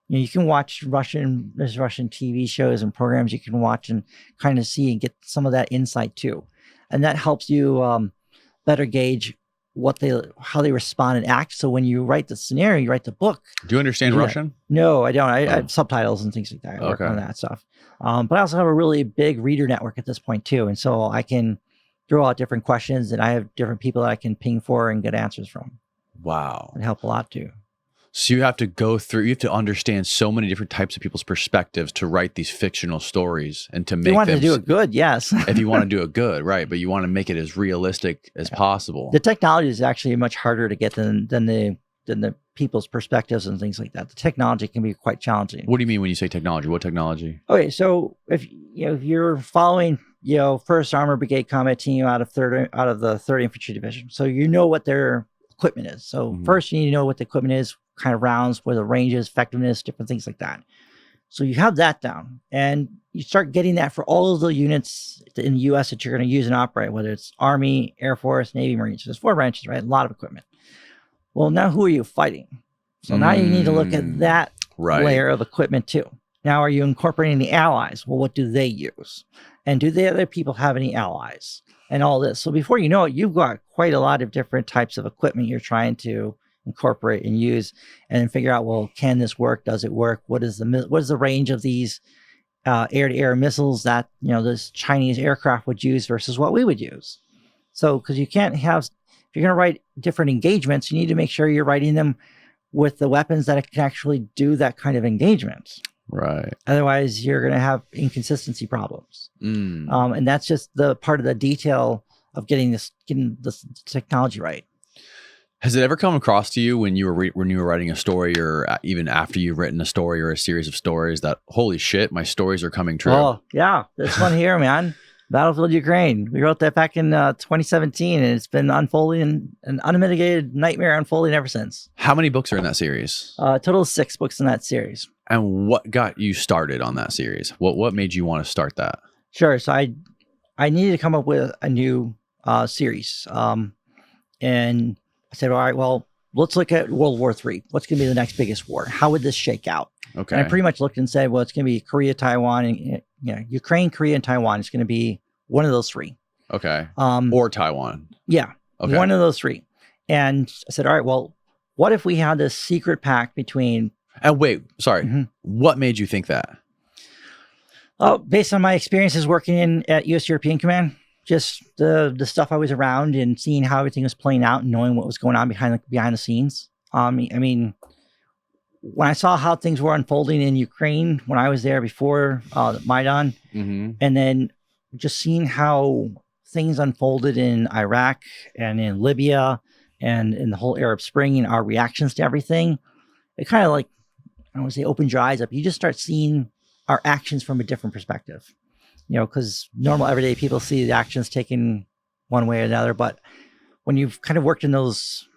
You can watch there's Russian TV shows and programs you can watch and kind of see and get some of that insight too. And that helps you better gauge how they respond and act. So when you write the scenario, you write the book. Do you understand Russian? No, I don't. I have subtitles and things like that. I work on that stuff. But I also have a really big reader network at this point too. And so I can throw out different questions and I have different people that I can ping for and get answers from. Wow. It help a lot too. So you have to understand so many different types of people's perspectives to write these fictional stories and to make them. You want to do it good, yes. If you want to do it good, right? But you want to make it as realistic as possible. The technology is actually much harder to get than the people's perspectives and things like that. The technology can be quite challenging. What do you mean when you say technology? What technology? Okay, so if you're following First Armored Brigade Combat Team out of the 3rd Infantry Division, so you know what their equipment is. So first you need to know what the equipment is, kind of rounds, where the range is, effectiveness, different things like that. So you have that down and you start getting that for all of the units in the US that you're going to use and operate, whether it's Army, Air Force, Navy, Marines. There's 4 branches, right? A lot of equipment. Well, now who are you fighting? So now you need to look at that layer of equipment too. Now, are you incorporating the allies? Well, what do they use? And do the other people have any allies? And all this. So before you know it, you've got quite a lot of different types of equipment you're trying to incorporate and use, and then figure out, well, can this work? Does it work? What is the range of these air-to-air missiles that this Chinese aircraft would use versus what we would use? So, because you can't have, if you're going to write different engagements, you need to make sure you're writing them with the weapons that can actually do that kind of engagement. Right. Otherwise, you're going to have inconsistency problems. And that's just the part of the detail of getting this technology right. Has it ever come across to you when you were when you were writing a story, or even after you've written a story or a series of stories, that holy shit, my stories are coming true? Oh, yeah. This one here, man. Battlefield Ukraine. We wrote that back in 2017, and it's been unfolding, an unmitigated nightmare unfolding ever since. How many books are in that series? Total of 6 books in that series. And what got you started on that series? What made you want to start that? Sure. So I needed to come up with a new series. And I said, all right, well, let's look at World War III. What's going to be the next biggest war? How would this shake out? Okay. And I pretty much looked and said, well, it's going to be Korea, Taiwan, and Ukraine, Korea, and Taiwan. It's going to be one of those 3. Okay. Or Taiwan. Yeah. Okay. One of those 3. And I said, all right, well, what if we had this secret pact between... And wait, sorry. Mm-hmm. What made you think that? Based on my experiences working at U.S. European Command, just the stuff I was around and seeing how everything was playing out and knowing what was going on behind the scenes. I mean, when I saw how things were unfolding in Ukraine, when I was there before Maidan, Mm-hmm. and then just seeing how things unfolded in Iraq and in Libya and in the whole Arab Spring and our reactions to everything, it kind of like, I don't want to say opened your eyes up. You just start seeing our actions from a different perspective, because normal everyday people see the actions taken one way or another. But when you've kind of worked in those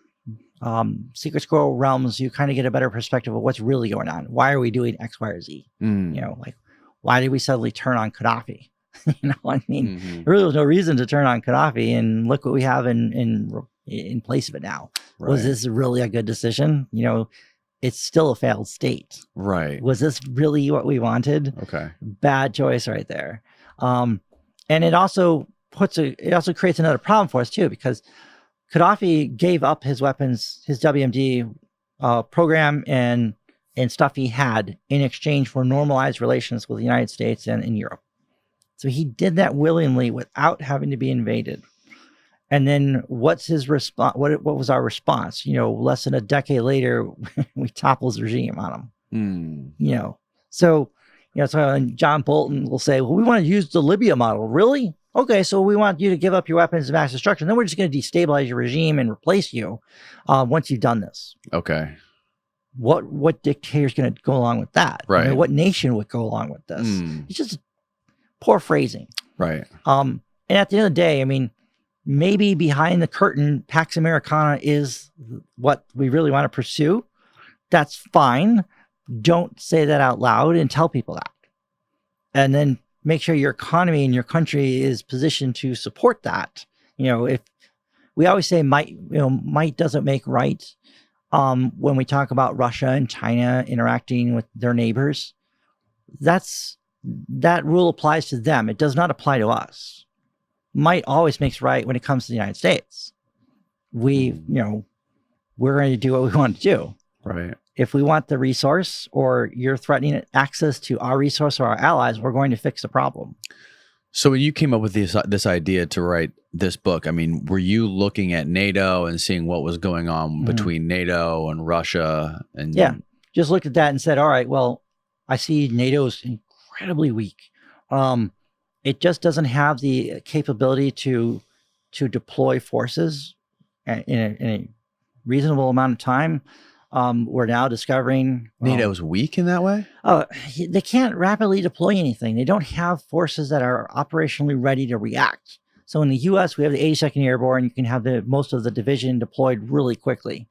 secret squirrel realms, you kind of get a better perspective of what's really going on. Why are we doing X, Y, or Z? Like, why did we suddenly turn on Gaddafi? I mean, Mm-hmm. there really was no reason to turn on Gaddafi, and look what we have in place of it now. Right. Was this really a good decision? It's still a failed state. Right. Was this really what we wanted? Okay. Bad choice right there. And it also creates another problem for us too, because Gaddafi gave up his weapons, his WMD program and stuff he had in exchange for normalized relations with the United States and in Europe. So he did that willingly without having to be invaded. And then what's his response? What was our response? Less than a decade later, we topple his regime on him. So John Bolton will say, well, we want to use the Libya model. Really? Okay, so we want you to give up your weapons of mass destruction. Then we're just going to destabilize your regime and replace you once you've done this. Okay. What dictator's going to go along with that? Right. What nation would go along with this? It's just poor phrasing. Right. And at the end of the day, I mean, maybe behind the curtain, Pax Americana is what we really want to pursue. That's fine. Don't say that out loud and tell people that. And then make sure your economy and your country is positioned to support that. If we always say might doesn't make right. When we talk about Russia and China interacting with their neighbors, that rule applies to them. It does not apply to us. Might always makes right when it comes to the United States. We're going to do what we want to do. Right. If we want the resource, or you're threatening access to our resource or our allies, we're going to fix the problem. So when you came up with this idea to write this book, I mean, were you looking at NATO and seeing what was going on between NATO and Russia? And just looked at that and said, all right, well, I see NATO is incredibly weak. It just doesn't have the capability to deploy forces in a reasonable amount of time. We're now discovering NATO's weak in that way. They can't rapidly deploy anything. They don't have forces that are operationally ready to react. So in the U.S., we have the 82nd Airborne. You can have most of the division deployed really quickly.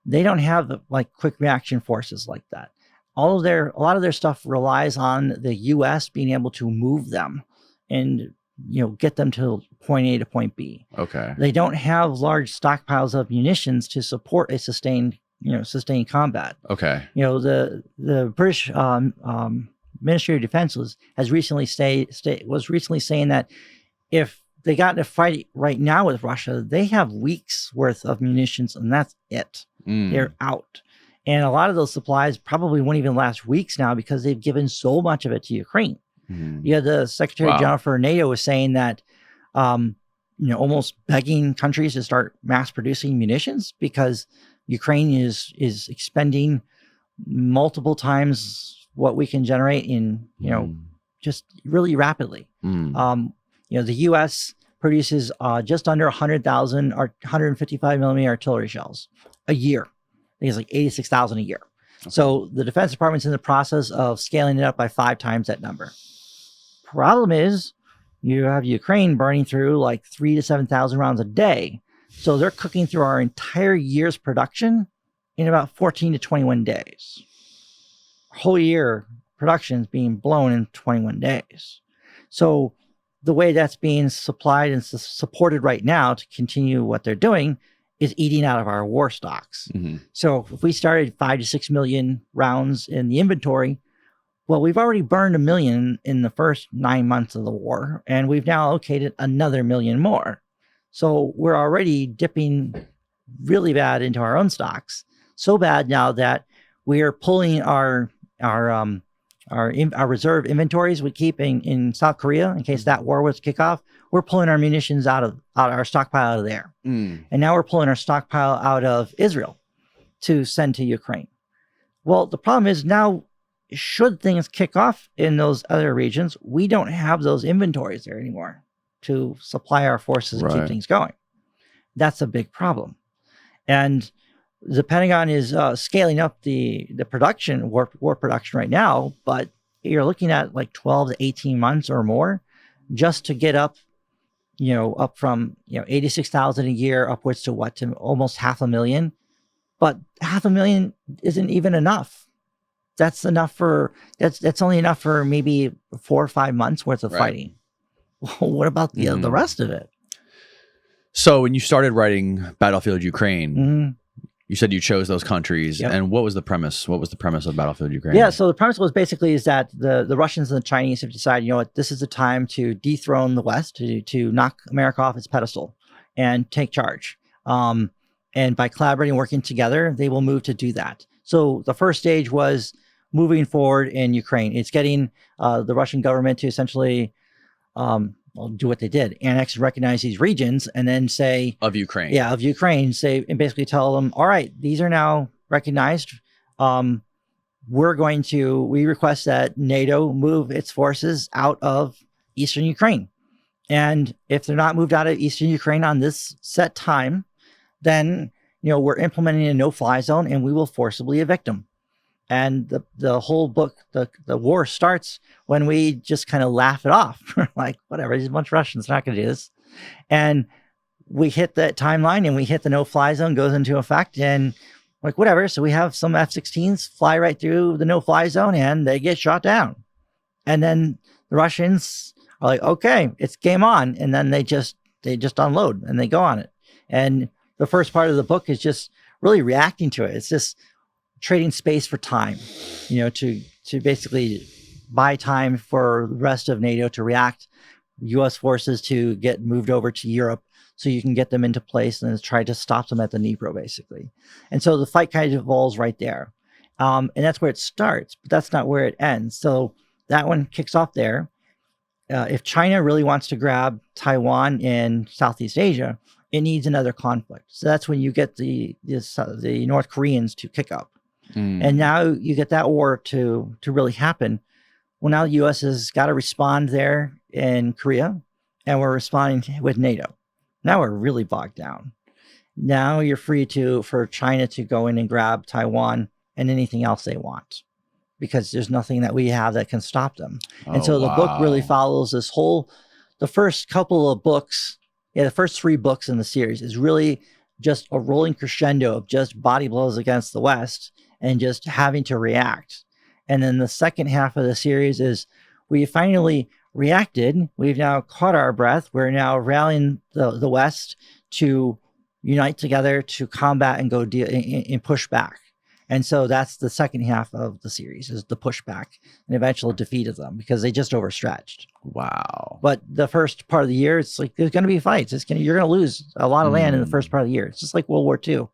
They don't have quick reaction forces like that. A lot of their stuff relies on the U.S. being able to move them and get them to point A to point B. Okay. They don't have large stockpiles of munitions to support a sustained combat. Okay. The British Ministry of Defense was recently saying that if they got in a fight right now with Russia, they have weeks worth of munitions, and that's it. They're out. And a lot of those supplies probably won't even last weeks now because they've given so much of it to Ukraine. The Secretary General for NATO was saying that, almost begging countries to start mass producing munitions because Ukraine is expending multiple times what we can generate in, just really rapidly. The U.S. produces just under 100,000 or 155 millimeter artillery shells a year. I think it's like 86,000 a year. Okay. So the Defense Department's in the process of scaling it up by 5 times that number. Problem is, you have Ukraine burning through like 3,000 to 7,000 rounds a day. So they're cooking through our entire year's production in about 14 to 21 days. Whole year production is being blown in 21 days. So the way that's being supplied and supported right now to continue what they're doing is eating out of our war stocks. Mm-hmm. So if we started 5 to 6 million rounds in the inventory, well, we've already burned 1 million in the first 9 months of the war, and we've now allocated another 1 million more. So we're already dipping really bad into our own stocks. So bad now that we're pulling our reserve inventories we keep in South Korea in case that war was to kick off. We're pulling our munitions out of our stockpile out of there. And now we're pulling our stockpile out of Israel to send to Ukraine. Well, the problem is now, should things kick off in those other regions, we don't have those inventories there anymore to supply our forces and keep things going. That's a big problem. And the Pentagon is scaling up the production, war production right now, but you're looking at like 12 to 18 months or more just to get up from 86,000 a year upwards to almost 500,000. But 500,000 isn't even enough. That's only enough for maybe 4 or 5 months worth of fighting. Well, what about the rest of it? So when you started writing Battlefield Ukraine, you said you chose those countries, and what was the premise? What was the premise of Battlefield Ukraine? Yeah, so the premise was basically is that the Russians and the Chinese have decided, you know what, this is the time to dethrone the West, to knock America off its pedestal and take charge. And by collaborating and working together, they will move to do that. So the first stage was moving forward in Ukraine. It's getting the Russian government to essentially do what they did, annex and recognize these regions, and then say of Ukraine. Yeah, of Ukraine. Say and basically tell them, all right, these are now recognized. We request that NATO move its forces out of eastern Ukraine. And if they're not moved out of eastern Ukraine on this set time, then we're implementing a no-fly zone and we will forcibly evict them. And the whole book, the war starts when we just kind of laugh it off. Like, whatever, there's a bunch of Russians, not going to do this. And we hit that timeline and we hit the no-fly zone, goes into effect, and like, whatever. So we have some F-16s fly right through the no-fly zone and they get shot down. And then the Russians are like, okay, it's game on. And then they just unload and they go on it. And the first part of the book is just really reacting to it. It's just trading space for time, to basically buy time for the rest of NATO to react, U.S. forces to get moved over to Europe so you can get them into place and try to stop them at the Dnipro, basically. And so the fight kind of evolves right there. And that's where it starts, but that's not where it ends. So that one kicks off there. If China really wants to grab Taiwan in Southeast Asia, it needs another conflict. So that's when you get the North Koreans to kick up. And now you get that war to really happen. Well, now the U.S. has got to respond there in Korea, and we're responding with NATO. Now we're really bogged down. Now you're free for China to go in and grab Taiwan and anything else they want, because there's nothing that we have that can stop them. And so the book really follows this the first couple of books, the first 3 books in the series is really just a rolling crescendo of just body blows against the West and just having to react. And then the second half of the series is we finally reacted. We've now caught our breath. We're now rallying the West to unite together to combat and go and push back. And so that's the second half of the series, is the pushback and eventual defeat of them, because they just overstretched. Wow. But the first part of the year, it's like there's going to be fights. You're going to lose a lot of land in the first part of the year. It's just like World War II.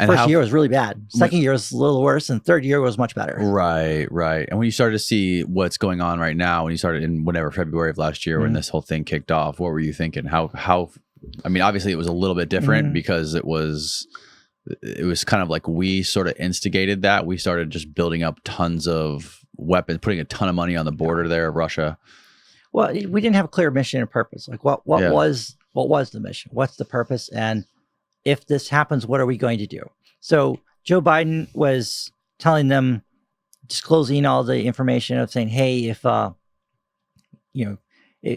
First year was really bad. Second year was a little worse, and third year was much better. Right. And when you started to see what's going on right now, when you started in February of last year, when this whole thing kicked off, what were you thinking? How? I mean, obviously it was a little bit different because it was kind of like we sort of instigated that. We started just building up tons of weapons, putting a ton of money on the border there of Russia. Well, we didn't have a clear mission and purpose. Like what was the mission? What's the purpose? And if this happens, what are we going to do? So Joe Biden was telling them, disclosing all the information of saying, hey, if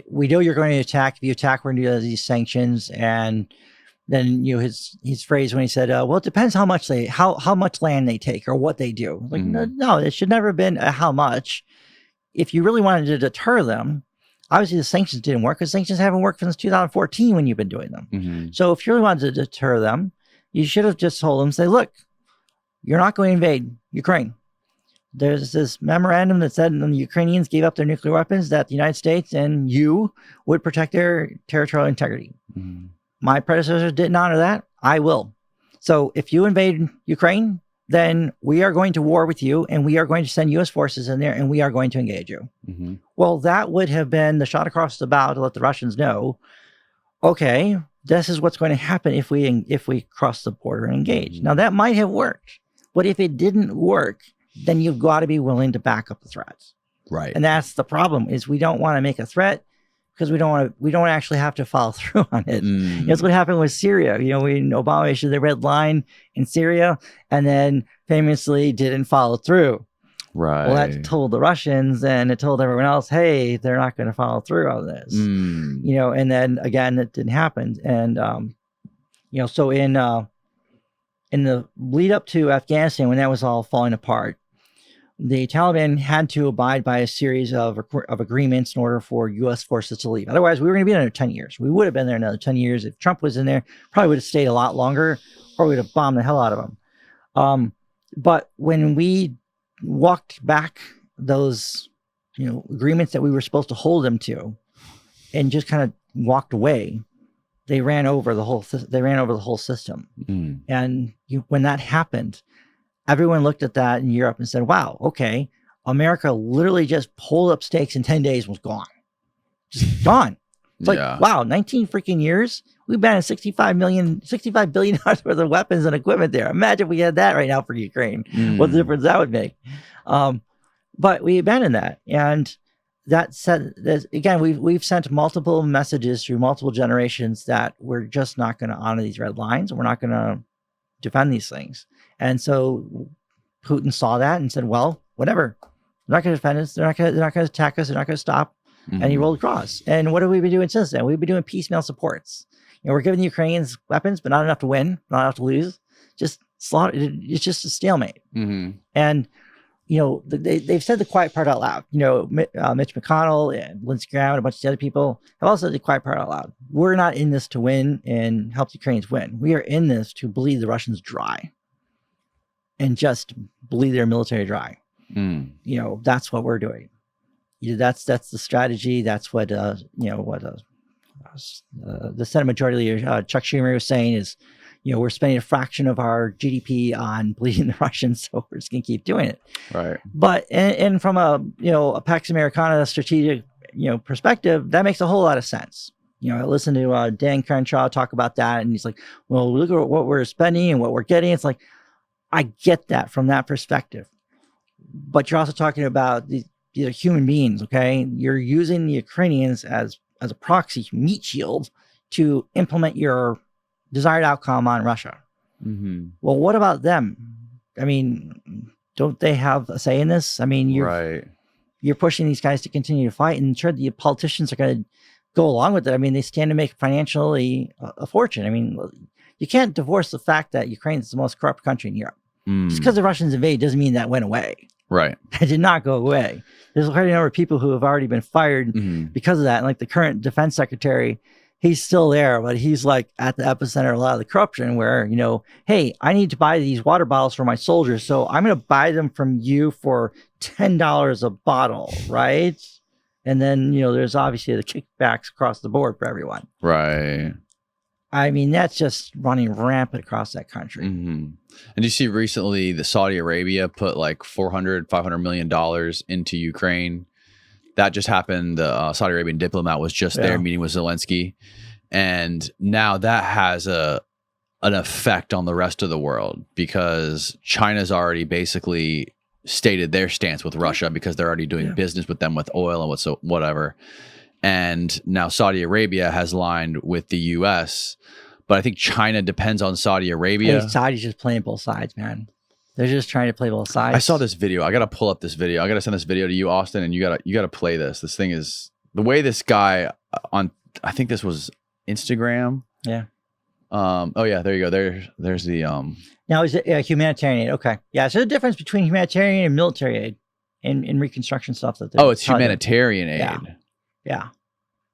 we know you're going to attack. If you attack, we're going to do these sanctions. And then his phrase when he said, well, it depends how much land they take or what they do. Like, no, it should never have been how much. If you really wanted to deter them, obviously the sanctions didn't work, because sanctions haven't worked since 2014 when you've been doing them. So if you really wanted to deter them, you should have just told them, say, look, you're not going to invade Ukraine. There's this memorandum that said when the Ukrainians gave up their nuclear weapons, that the United States and you would protect their territorial integrity. My predecessors didn't honor that. I will. So if you invade Ukraine, then we are going to war with you, and we are going to send U.S. forces in there, and we are going to engage you. Well, that would have been the shot across the bow to let the Russians know, okay, this is what's going to happen if we cross the border and engage. Now, that might have worked, but if it didn't work, then you've got to be willing to back up the threats. Right. And that's the problem, is we don't want to make a threat because we don't actually have to follow through on it. That's what happened with Syria. When Obama issued the red line in Syria and then famously didn't follow through. Right. Well, that told the Russians, and it told everyone else, hey, they're not going to follow through on this. And then again, it didn't happen. And, so in the lead up to Afghanistan, when that was all falling apart, the Taliban had to abide by a series of agreements in order for U.S. forces to leave. Otherwise, we were going to be there another 10 years. We would have been there another 10 years. If Trump was in there, probably would have stayed a lot longer, or would have bombed the hell out of them. But when we walked back those, agreements that we were supposed to hold them to, and just kind of walked away, they ran over the whole system. And when that happened, everyone looked at that in Europe and said, wow, okay, America literally just pulled up stakes in 10 days and was gone. Just gone. It's like, wow, 19 freaking years? We've banned $65 billion worth of weapons and equipment there. Imagine if we had that right now for Ukraine. What the difference that would make. But we abandoned that. And that said, again, we've sent multiple messages through multiple generations that we're just not going to honor these red lines. We're not going to defend these things. And so Putin saw that and said, well, whatever. They're not going to defend us. They're not going to attack us. They're not going to stop. And he rolled across. And what have we been doing since then? We've been doing piecemeal supports. We're giving the Ukrainians weapons, but not enough to win, not enough to lose. Just slaughter. It's just a stalemate. And, they've said the quiet part out loud. Mitch McConnell and Lindsey Graham and a bunch of the other people have also said the quiet part out loud. We're not in this to win and help the Ukrainians win. We are in this to bleed the Russians dry. And just bleed their military dry. That's what we're doing. That's the strategy. That's what the Senate Majority Leader Chuck Schumer was saying is, we're spending a fraction of our GDP on bleeding the Russians, so we're just gonna keep doing it. Right. But and from a Pax Americana strategic perspective, that makes a whole lot of sense. I listened to Dan Crenshaw talk about that, and he's like, well, look at what we're spending and what we're getting. It's like, I get that from that perspective, but you're also talking about these are human beings. Okay, you're using the Ukrainians as a proxy meat shield to implement your desired outcome on Russia. Well, what about them? I mean, don't they have a say in this? I mean, you're pushing these guys to continue to fight, and sure, the politicians are going to go along with it. I mean, they stand to make financially a fortune. I mean, you can't divorce the fact that Ukraine is the most corrupt country in Europe. Just because the Russians invade doesn't mean that went away. Right. It did not go away. There's quite a number of people who have already been fired because of that. And like the current defense secretary, he's still there, but he's like at the epicenter of a lot of the corruption where, hey, I need to buy these water bottles for my soldiers. So I'm going to buy them from you for $10 a bottle. Right. And then, there's obviously the kickbacks across the board for everyone. Right. I mean, that's just running rampant across that country. And you see recently the Saudi Arabia put like $500 million into Ukraine. That just happened. The Saudi Arabian diplomat was just there meeting with Zelensky. And now that has an effect on the rest of the world because China's already basically stated their stance with Russia because they're already doing business with them with oil and whatever. and now Saudi Arabia has aligned with the U.S., but I think China depends on Saudi Arabia. Hey, Saudi's just playing both sides, man. They're just trying to play both sides. I saw this video. I got to pull up this video. I got to send this video to you, Austin, and you got to play this. This thing is the way this guy on, I think this was Instagram. Yeah. Oh yeah, there you go. There's the Now is it humanitarian aid? Okay. Yeah. So the difference between humanitarian and military aid in reconstruction stuff that it's humanitarian aid. Yeah. Yeah.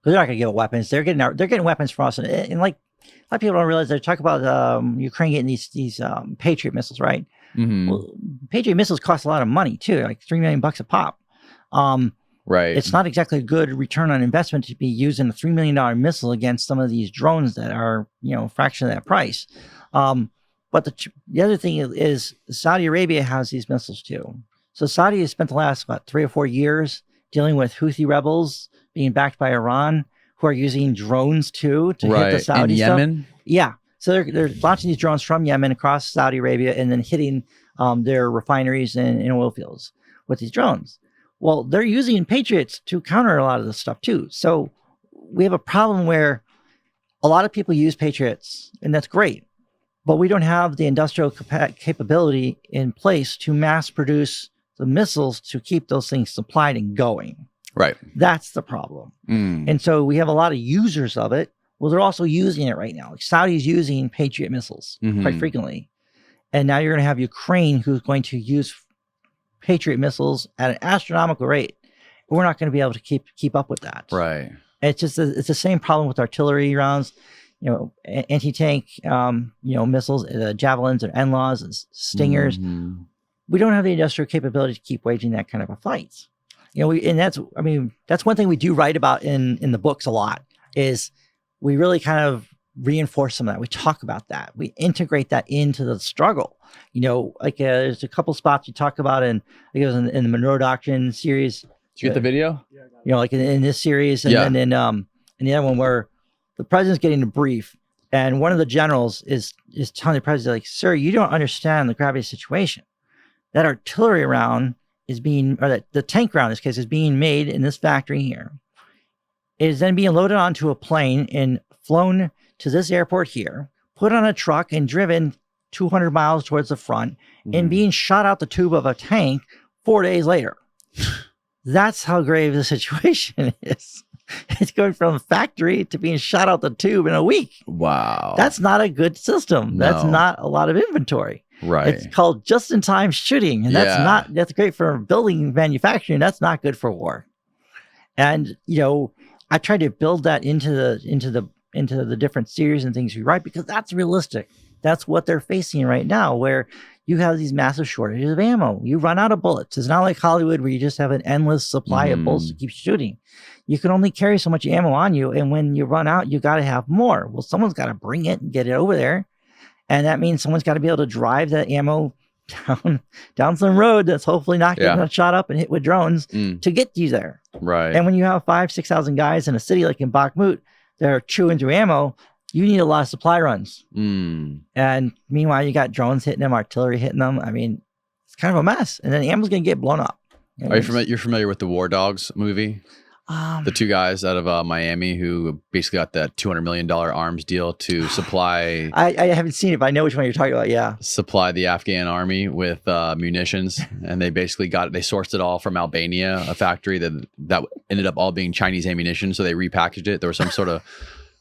Because they're not going to give weapons. They're getting weapons from us, and like a lot of people don't realize they talk about Ukraine getting these Patriot missiles, right? Mm-hmm. Well, Patriot missiles cost a lot of money too, like $3 million a pop. Right. It's not exactly a good return on investment to be using a $3 million missile against some of these drones that are, a fraction of that price. But the other thing is Saudi Arabia has these missiles too. So Saudi has spent the last, 3 or 4 years dealing with Houthi rebels being backed by Iran, who are using drones too to hit the Saudi in stuff. Yemen? Yeah. So they're launching these drones from Yemen across Saudi Arabia and then hitting their refineries and oil fields with these drones. Well, they're using Patriots to counter a lot of this stuff too. So we have a problem where a lot of people use Patriots, and that's great, but we don't have the industrial capability in place to mass produce the missiles to keep those things supplied and going. Right. That's the problem. And so we have a lot of users of it. Well, they're also using it right now. Like Saudi's using Patriot missiles quite frequently. And now you're going to have Ukraine who's going to use Patriot missiles at an astronomical rate. We're not going to be able to keep up with that. Right. It's just it's the same problem with artillery rounds, anti-tank, missiles, javelins and NLAWs and Stingers. Mm-hmm. We don't have the industrial capability to keep waging that kind of a fight. That's one thing we do write about in the books a lot is we really kind of reinforce some of that. We talk about that. We integrate that into the struggle. There's a couple spots you talk about in the Monroe Doctrine series. Did you get the video? Like in this series, and then in the other one where the president's getting a brief, and one of the generals is telling the president, like, "Sir, you don't understand the gravity of the situation. That artillery round is being, or that the tank round in this case is being made in this factory here. It is then being loaded onto a plane and flown to this airport here, put on a truck and driven 200 miles towards the front and being shot out the tube of a tank 4 days later." That's how grave the situation is. It's going from factory to being shot out the tube in a week. Wow. That's not a good system. No. That's not a lot of inventory. Right. It's called just-in-time shooting. And that's great for building manufacturing. That's not good for war. And, I try to build that into the different series and things we write because that's realistic. That's what they're facing right now, where you have these massive shortages of ammo. You run out of bullets. It's not like Hollywood where you just have an endless supply of bullets to keep shooting. You can only carry so much ammo on you. And when you run out, you got to have more. Well, someone's got to bring it and get it over there. And that means someone's got to be able to drive that ammo down some road that's hopefully not getting shot up and hit with drones to get you there. Right. And when you have 5,000-6,000 guys in a city like in Bakhmut, they're chewing through ammo. You need a lot of supply runs. And meanwhile, you got drones hitting them, artillery hitting them. I mean, it's kind of a mess. And then ammo's going to get blown up. Are you familiar? You're familiar with the War Dogs movie? The two guys out of Miami who basically got that $200 million arms deal to supply. I haven't seen it, but I know which one you're talking about. Yeah. Supply the Afghan army with munitions. And they basically they sourced it all from Albania, a factory that ended up all being Chinese ammunition. So they repackaged it. There was some sort of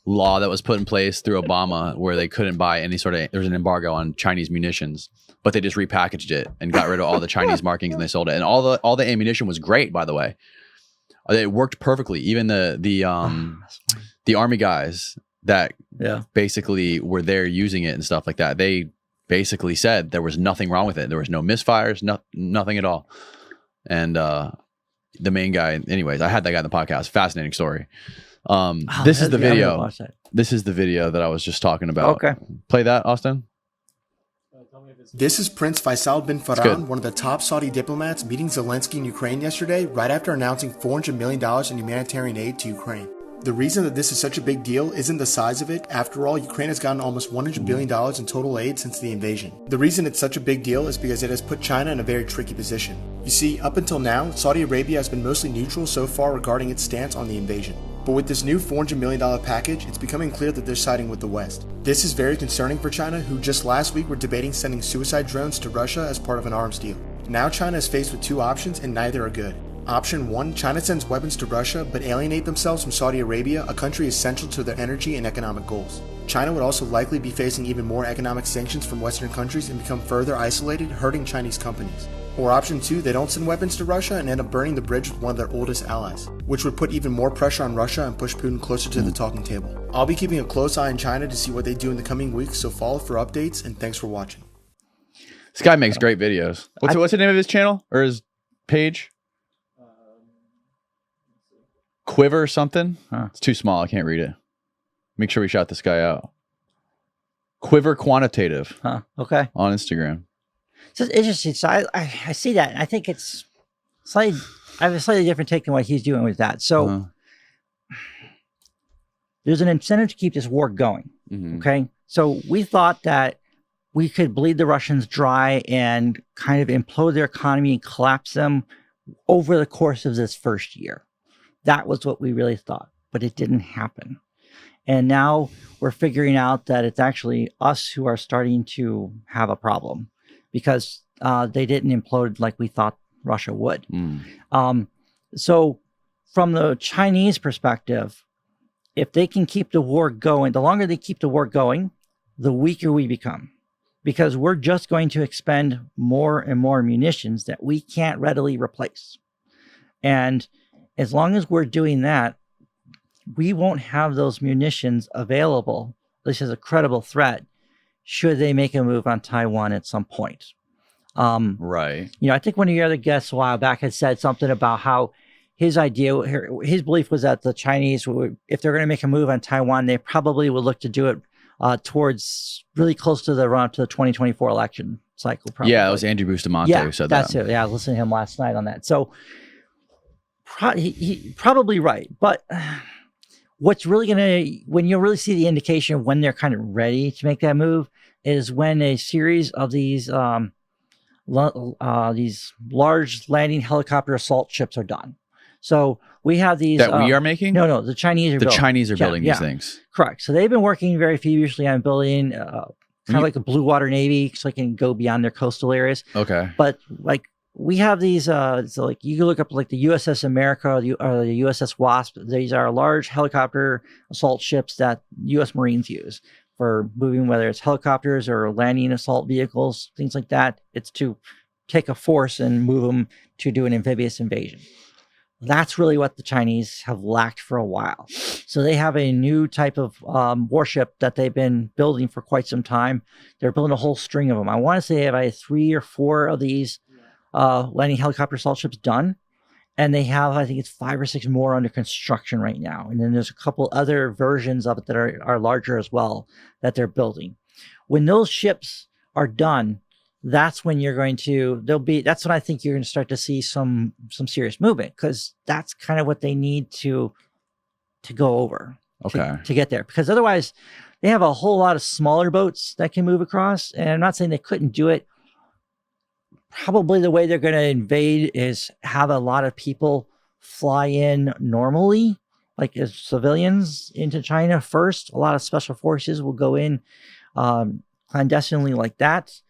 law that was put in place through Obama where they couldn't buy any sort of, there was an embargo on Chinese munitions, but they just repackaged it and got rid of all the Chinese markings and they sold it. And all the ammunition was great, by the way. It worked perfectly. Even the army guys that basically were there using it and stuff like that, they basically said there was nothing wrong with it. There was no misfires, nothing at all. And the main guy, anyways, I had that guy on the podcast. Fascinating story. This is the video. This is the video that I was just talking about. Okay. Play that, Austin. This is Prince Faisal bin Farhan, one of the top Saudi diplomats, meeting Zelensky in Ukraine yesterday, right after announcing $400 million in humanitarian aid to Ukraine. The reason that this is such a big deal isn't the size of it. After all, Ukraine has gotten almost $100 billion in total aid since the invasion. The reason it's such a big deal is because it has put China in a very tricky position. You see, up until now, Saudi Arabia has been mostly neutral so far regarding its stance on the invasion. But with this new $400 million package, it's becoming clear that they're siding with the West. This is very concerning for China, who just last week were debating sending suicide drones to Russia as part of an arms deal. Now China is faced with two options, and neither are good. Option 1, China sends weapons to Russia but alienate themselves from Saudi Arabia, a country essential to their energy and economic goals. China would also likely be facing even more economic sanctions from Western countries and become further isolated, hurting Chinese companies. Or option 2, they don't send weapons to Russia and end up burning the bridge with one of their oldest allies, which would put even more pressure on Russia and push Putin closer to the talking table. I'll be keeping a close eye on China to see what they do in the coming weeks, so follow for updates, and thanks for watching. This guy makes great videos. What's the name of his channel or his page? Quiver or something? It's too small. I can't read it. Make sure we shout this guy out. Quiver Quantitative. Okay. On Instagram. So it's interesting. So I see that. And I think it's slightly, I have a slightly different take on what he's doing with that. So there's an incentive to keep this war going. Okay. So we thought that we could bleed the Russians dry and kind of implode their economy and collapse them over the course of this first year. That was what we really thought, but it didn't happen. And now we're figuring out that it's actually us who are starting to have a problem because they didn't implode like we thought Russia would. So from the Chinese perspective, if they can keep the war going, the longer they keep the war going, the weaker we become. Because we're just going to expend more and more munitions that we can't readily replace. And as long as we're doing that, we won't have those munitions available, at least as a credible threat, should they make a move on Taiwan at some point. Right. You know, I think one of your other guests a while back had said something about how his belief was that the Chinese would, if they're going to make a move on Taiwan, they probably would look to do it towards really close to the run up to the 2024 election cycle. Probably. Yeah, it was Andrew Bustamante who said that. That's it. Yeah, I listened to him last night on that. So he probably right. But what's really going to, when you really see the indication of when they're kind of ready to make that move, is when a series of these large landing helicopter assault ships are done. So we have these that we are making. No, the Chinese are. The Chinese are building these things. Correct. So they've been working very feverishly on building kind of like a blue water navy, so they can go beyond their coastal areas. Okay. But like we have these, so like you can look up like the USS America or the USS Wasp. These are large helicopter assault ships that U.S. Marines use for moving, whether it's helicopters or landing assault vehicles, things like that. It's to take a force and move them to do an amphibious invasion. That's really what the Chinese have lacked for a while. So they have a new type of warship that they've been building for quite some time. They're building a whole string of them. I want to say they have 3 or 4 of these landing helicopter assault ships done. And they have, I think it's 5 or 6 more under construction right now. And then there's a couple other versions of it that are larger as well that they're building. When those ships are done, that's when you're going to, that's when I think you're going to start to see some serious movement, because that's kind of what they need to go over to get there. Because otherwise they have a whole lot of smaller boats that can move across. And I'm not saying they couldn't do it. Probably the way they're going to invade is have a lot of people fly in normally, like as civilians into China first. A lot of special forces will go in clandestinely like that.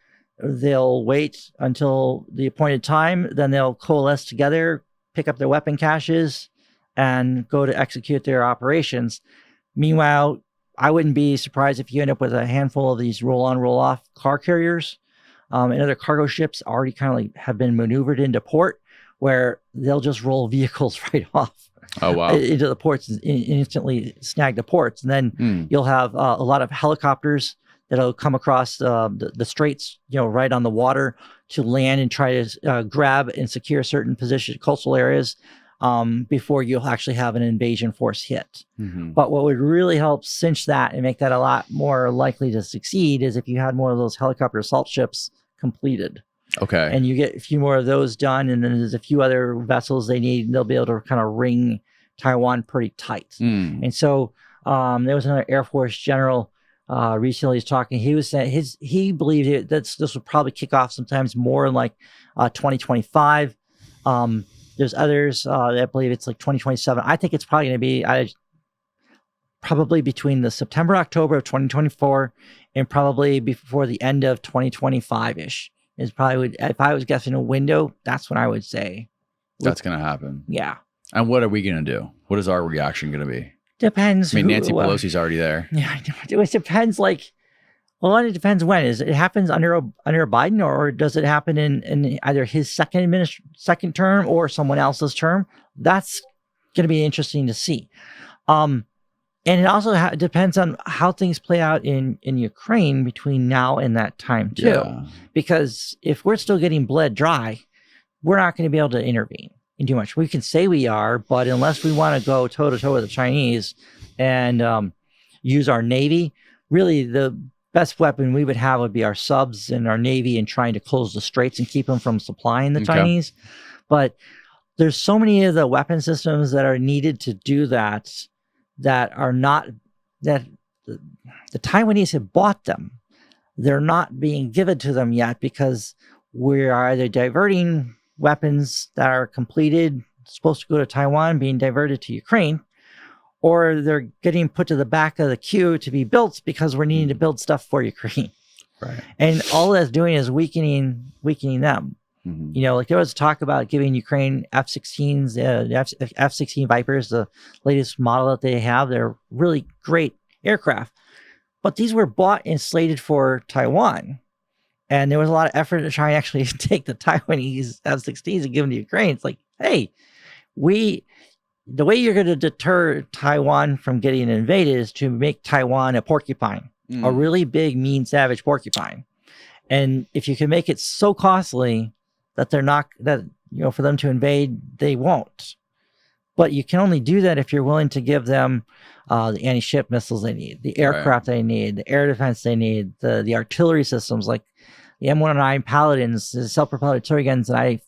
They'll wait until the appointed time, then they'll coalesce together, pick up their weapon caches, and go to execute their operations. Meanwhile, I wouldn't be surprised if you end up with a handful of these roll-on, roll-off car carriers and other cargo ships already kind of like have been maneuvered into port, where they'll just roll vehicles right off into the ports and instantly snag the ports. And then you'll have a lot of helicopters that'll come across the straits, right on the water to land and try to grab and secure certain coastal areas before you'll actually have an invasion force hit. But what would really help cinch that and make that a lot more likely to succeed is if you had more of those helicopter assault ships completed. Okay. And you get a few more of those done, and then there's a few other vessels they need, and they'll be able to kind of ring Taiwan pretty tight. And so there was another Air Force general recently was talking. He was saying he believed that this would probably kick off sometimes more in like 2025. There's others that believe it's like 2027. I think it's probably going to be, probably between the September, October of 2024 and probably before the end of 2025-ish is probably, if I was guessing a window, that's when I would say. That's going to happen. Yeah. And what are we going to do? What is our reaction going to be? Depends. I mean, Nancy Pelosi's already there. Yeah, it depends. Well, it depends when. Is it happens under a Biden, or does it happen in either his second term or someone else's term? That's going to be interesting to see. And it also depends on how things play out in Ukraine between now and that time too. Yeah. Because if we're still getting bled dry, we're not going to be able to intervene and do much. We can say we are, but unless we want to go toe to toe with the Chinese and use our Navy, really the best weapon we would have would be our subs and our Navy and trying to close the straits and keep them from supplying the Chinese. But there's so many of the weapon systems that are needed to do that are not, that the Taiwanese have bought them. They're not being given to them yet because we're either diverting weapons that are completed, supposed to go to Taiwan, being diverted to Ukraine, or they're getting put to the back of the queue to be built because we're needing to build stuff for Ukraine. Right. And all that's doing is weakening them. Mm-hmm. You know, like there was talk about giving Ukraine F-16s, F-16 Vipers, the latest model that they have. They're really great aircraft. But these were bought and slated for Taiwan. And there was a lot of effort to try and actually take the Taiwanese F-16s and give them to Ukraine. It's like, hey, the way you're going to deter Taiwan from getting invaded is to make Taiwan a porcupine, a really big, mean, savage porcupine. And if you can make it so costly that they're not, that, you know, for them to invade, they won't. But you can only do that if you're willing to give them the anti-ship missiles they need, the aircraft they need, the air defense they need, the artillery systems like the M109 Paladins, the self-propelled artillery guns that I,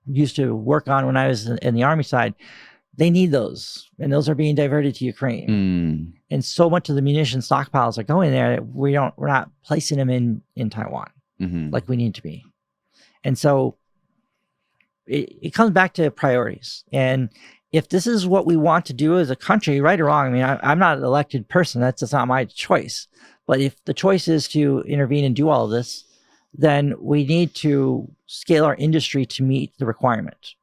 used to work on when I was in the Army side. They need those, and those are being diverted to Ukraine. And so much of the munition stockpiles are going there that we're not placing them in Taiwan like we need to be. And so it comes back to priorities. And if this is what we want to do as a country, right or wrong, I mean, I'm not an elected person. That's just not my choice. But if the choice is to intervene and do all of this, then we need to scale our industry to meet the requirement.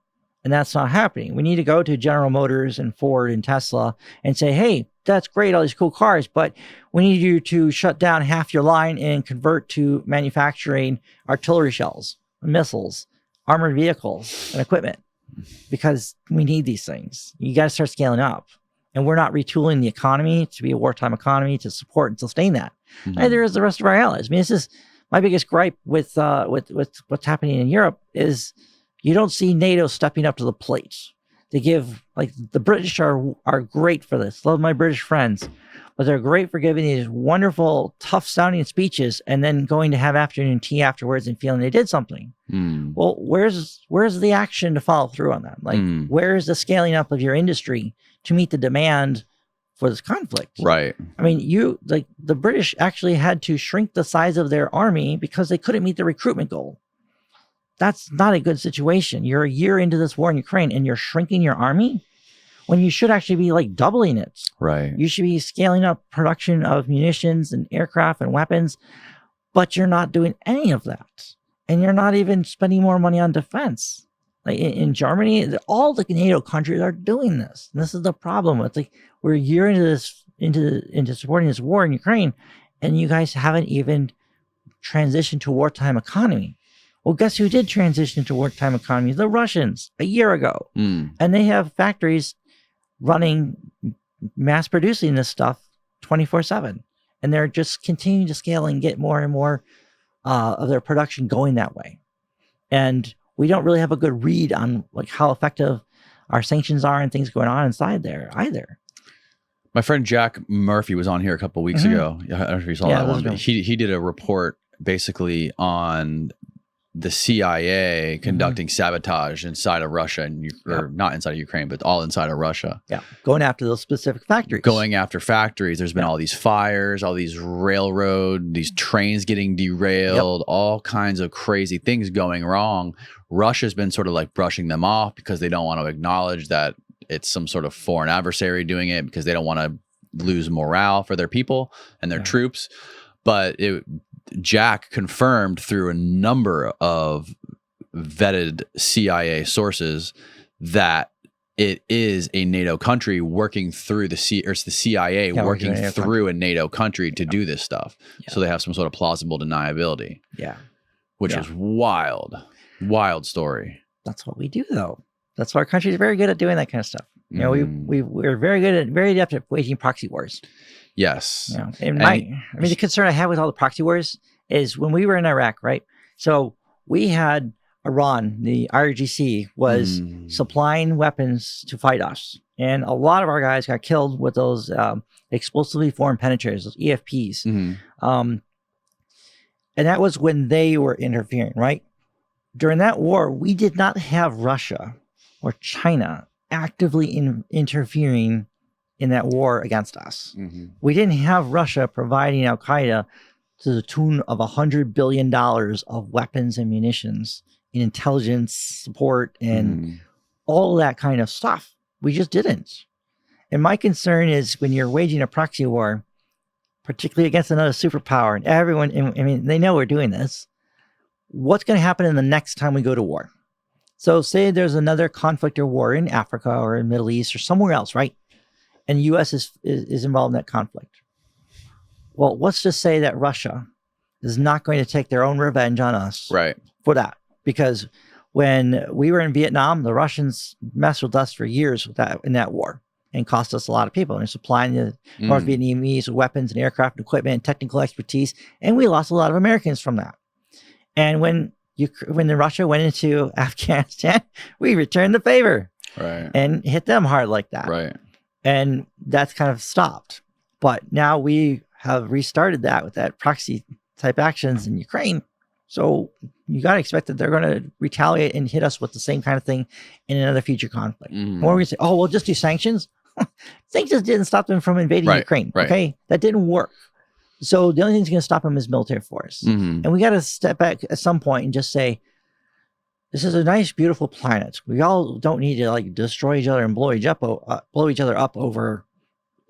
And that's not happening. We need to go to General Motors and Ford and Tesla and say, hey, that's great, all these cool cars, but we need you to shut down half your line and convert to manufacturing artillery shells, missiles, armored vehicles, and equipment, because we need these things. You got to start scaling up. And we're not retooling the economy to be a wartime economy to support and sustain that. Neither is the rest of our allies. I mean, this is my biggest gripe with what's happening in Europe is you don't see NATO stepping up to the plate. They give, like, the British are great for this. Love my British friends, but they're great for giving these wonderful, tough sounding speeches and then going to have afternoon tea afterwards and feeling they did something. Well, where's the action to follow through on that? Like, where's the scaling up of your industry to meet the demand for this conflict? Right. I mean, the British actually had to shrink the size of their army because they couldn't meet the recruitment goal. That's not a good situation. You're a year into this war in Ukraine and you're shrinking your army when you should actually be like doubling it. Right. You should be scaling up production of munitions and aircraft and weapons, but you're not doing any of that. And you're not even spending more money on defense. Like in Germany, all the NATO countries are doing this. And this is the problem. It's like we're a year into this, into supporting this war in Ukraine, and you guys haven't even transitioned to a wartime economy. Well, guess who did transition to wartime economy? The Russians a year ago. And they have factories running, mass producing this stuff 24/7. And they're just continuing to scale and get more and more of their production going that way. And we don't really have a good read on like how effective our sanctions are and things going on inside there either. My friend Jack Murphy was on here a couple of weeks ago. I don't know if you saw that one. But he did a report basically on the CIA conducting sabotage inside of Russia, or not inside of Ukraine, but all inside of Russia. Yeah, going after those specific factories. Going after factories. There's been all these fires, all these these trains getting derailed, all kinds of crazy things going wrong. Russia's been sort of like brushing them off because they don't want to acknowledge that it's some sort of foreign adversary doing it, because they don't want to lose morale for their people and their troops. But Jack confirmed through a number of vetted CIA sources that it is a NATO country working through the CIA working through a NATO country to do this stuff. So they have some sort of plausible deniability. Which is wild story. That's what we do, though. That's why our country is very good at doing that kind of stuff. You know, we're very adept at waging proxy wars. Yes. You know, the concern I have with all the proxy wars is when we were in Iraq, right? So we had Iran, the IRGC, was supplying weapons to fight us. And a lot of our guys got killed with those explosively formed penetrators, those EFPs. And that was when they were interfering, right? During that war, we did not have Russia or China actively interfering in that war against us. We didn't have Russia providing Al-Qaeda to the tune of $100 billion of weapons and munitions in intelligence support and all that kind of stuff. We just didn't. And my concern is when you're waging a proxy war, particularly against another superpower, and everyone, I mean, they know we're doing this. What's going to happen in the next time we go to war? So say there's another conflict or war in Africa or in the Middle East or somewhere else, right? And the U.S. is involved in that conflict. Well, let's just say that Russia is not going to take their own revenge on us for that. Because when we were in Vietnam, the Russians messed with us for years with that, in that war and cost us a lot of people. And they're supplying the North Vietnamese with weapons and aircraft and equipment and technical expertise. And we lost a lot of Americans from that. And when Russia went into Afghanistan, we returned the favor and hit them hard like that. And that's kind of stopped. But now we have restarted that with that proxy type actions in Ukraine. So you got to expect that they're going to retaliate and hit us with the same kind of thing in another future conflict. Or we say, oh, we'll just do sanctions. Sanctions didn't stop them from invading Ukraine. Okay, that didn't work. So the only thing that's going to stop them is military force. And we got to step back at some point and just say, this is a nice, beautiful planet. We all don't need to like destroy each other and blow each other up over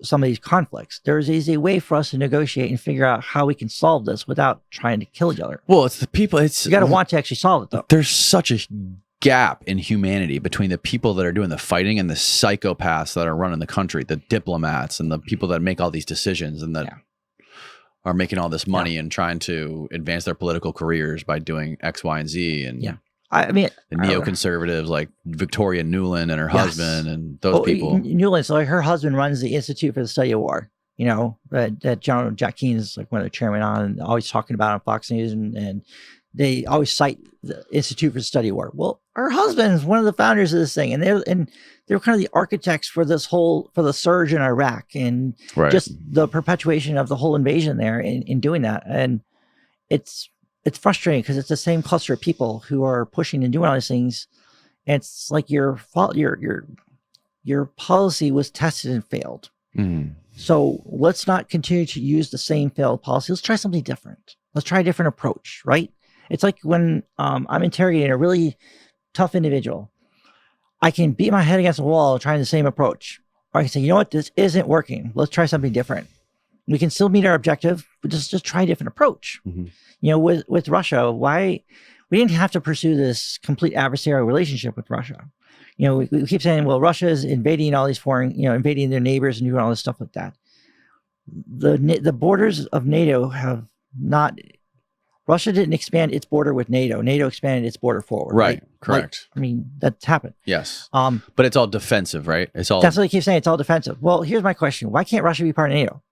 some of these conflicts. There is a way for us to negotiate and figure out how we can solve this without trying to kill each other. Well, it's the people. You got to want to actually solve it, though. There's such a gap in humanity between the people that are doing the fighting and the psychopaths that are running the country, the diplomats and the people that make all these decisions and that are making all this money and trying to advance their political careers by doing X, Y, and Z. And I mean, the neoconservatives like Victoria Nuland and her husband and those people. Nuland, so like her husband runs the Institute for the Study of War. You know, that General Jack Keane is like one of the chairmen on, and always talking about it on Fox News, and they always cite the Institute for the Study of War. Well, her husband is one of the founders of this thing, and they're kind of the architects for this for the surge in Iraq and just the perpetuation of the whole invasion there in doing that. And it's frustrating because it's the same cluster of people who are pushing and doing all these things. And it's like your policy was tested and failed. So let's not continue to use the same failed policy. Let's try something different. Let's try a different approach, right? It's like when I'm interrogating a really tough individual, I can beat my head against a wall trying the same approach. Or I can say, you know what, this isn't working. Let's try something different. We can still meet our objective, but just try a different approach. You know, with Russia, why we didn't have to pursue this complete adversarial relationship with Russia. You know, we keep saying, well, Russia is invading all these invading their neighbors and doing all this stuff like that. The borders of NATO have not. Russia didn't expand its border with NATO. NATO expanded its border forward. Right. Correct. Like, I mean, that's happened. Yes. But it's all defensive, right? It's all. That's what they keep saying. It's all defensive. Well, here's my question: why can't Russia be part of NATO?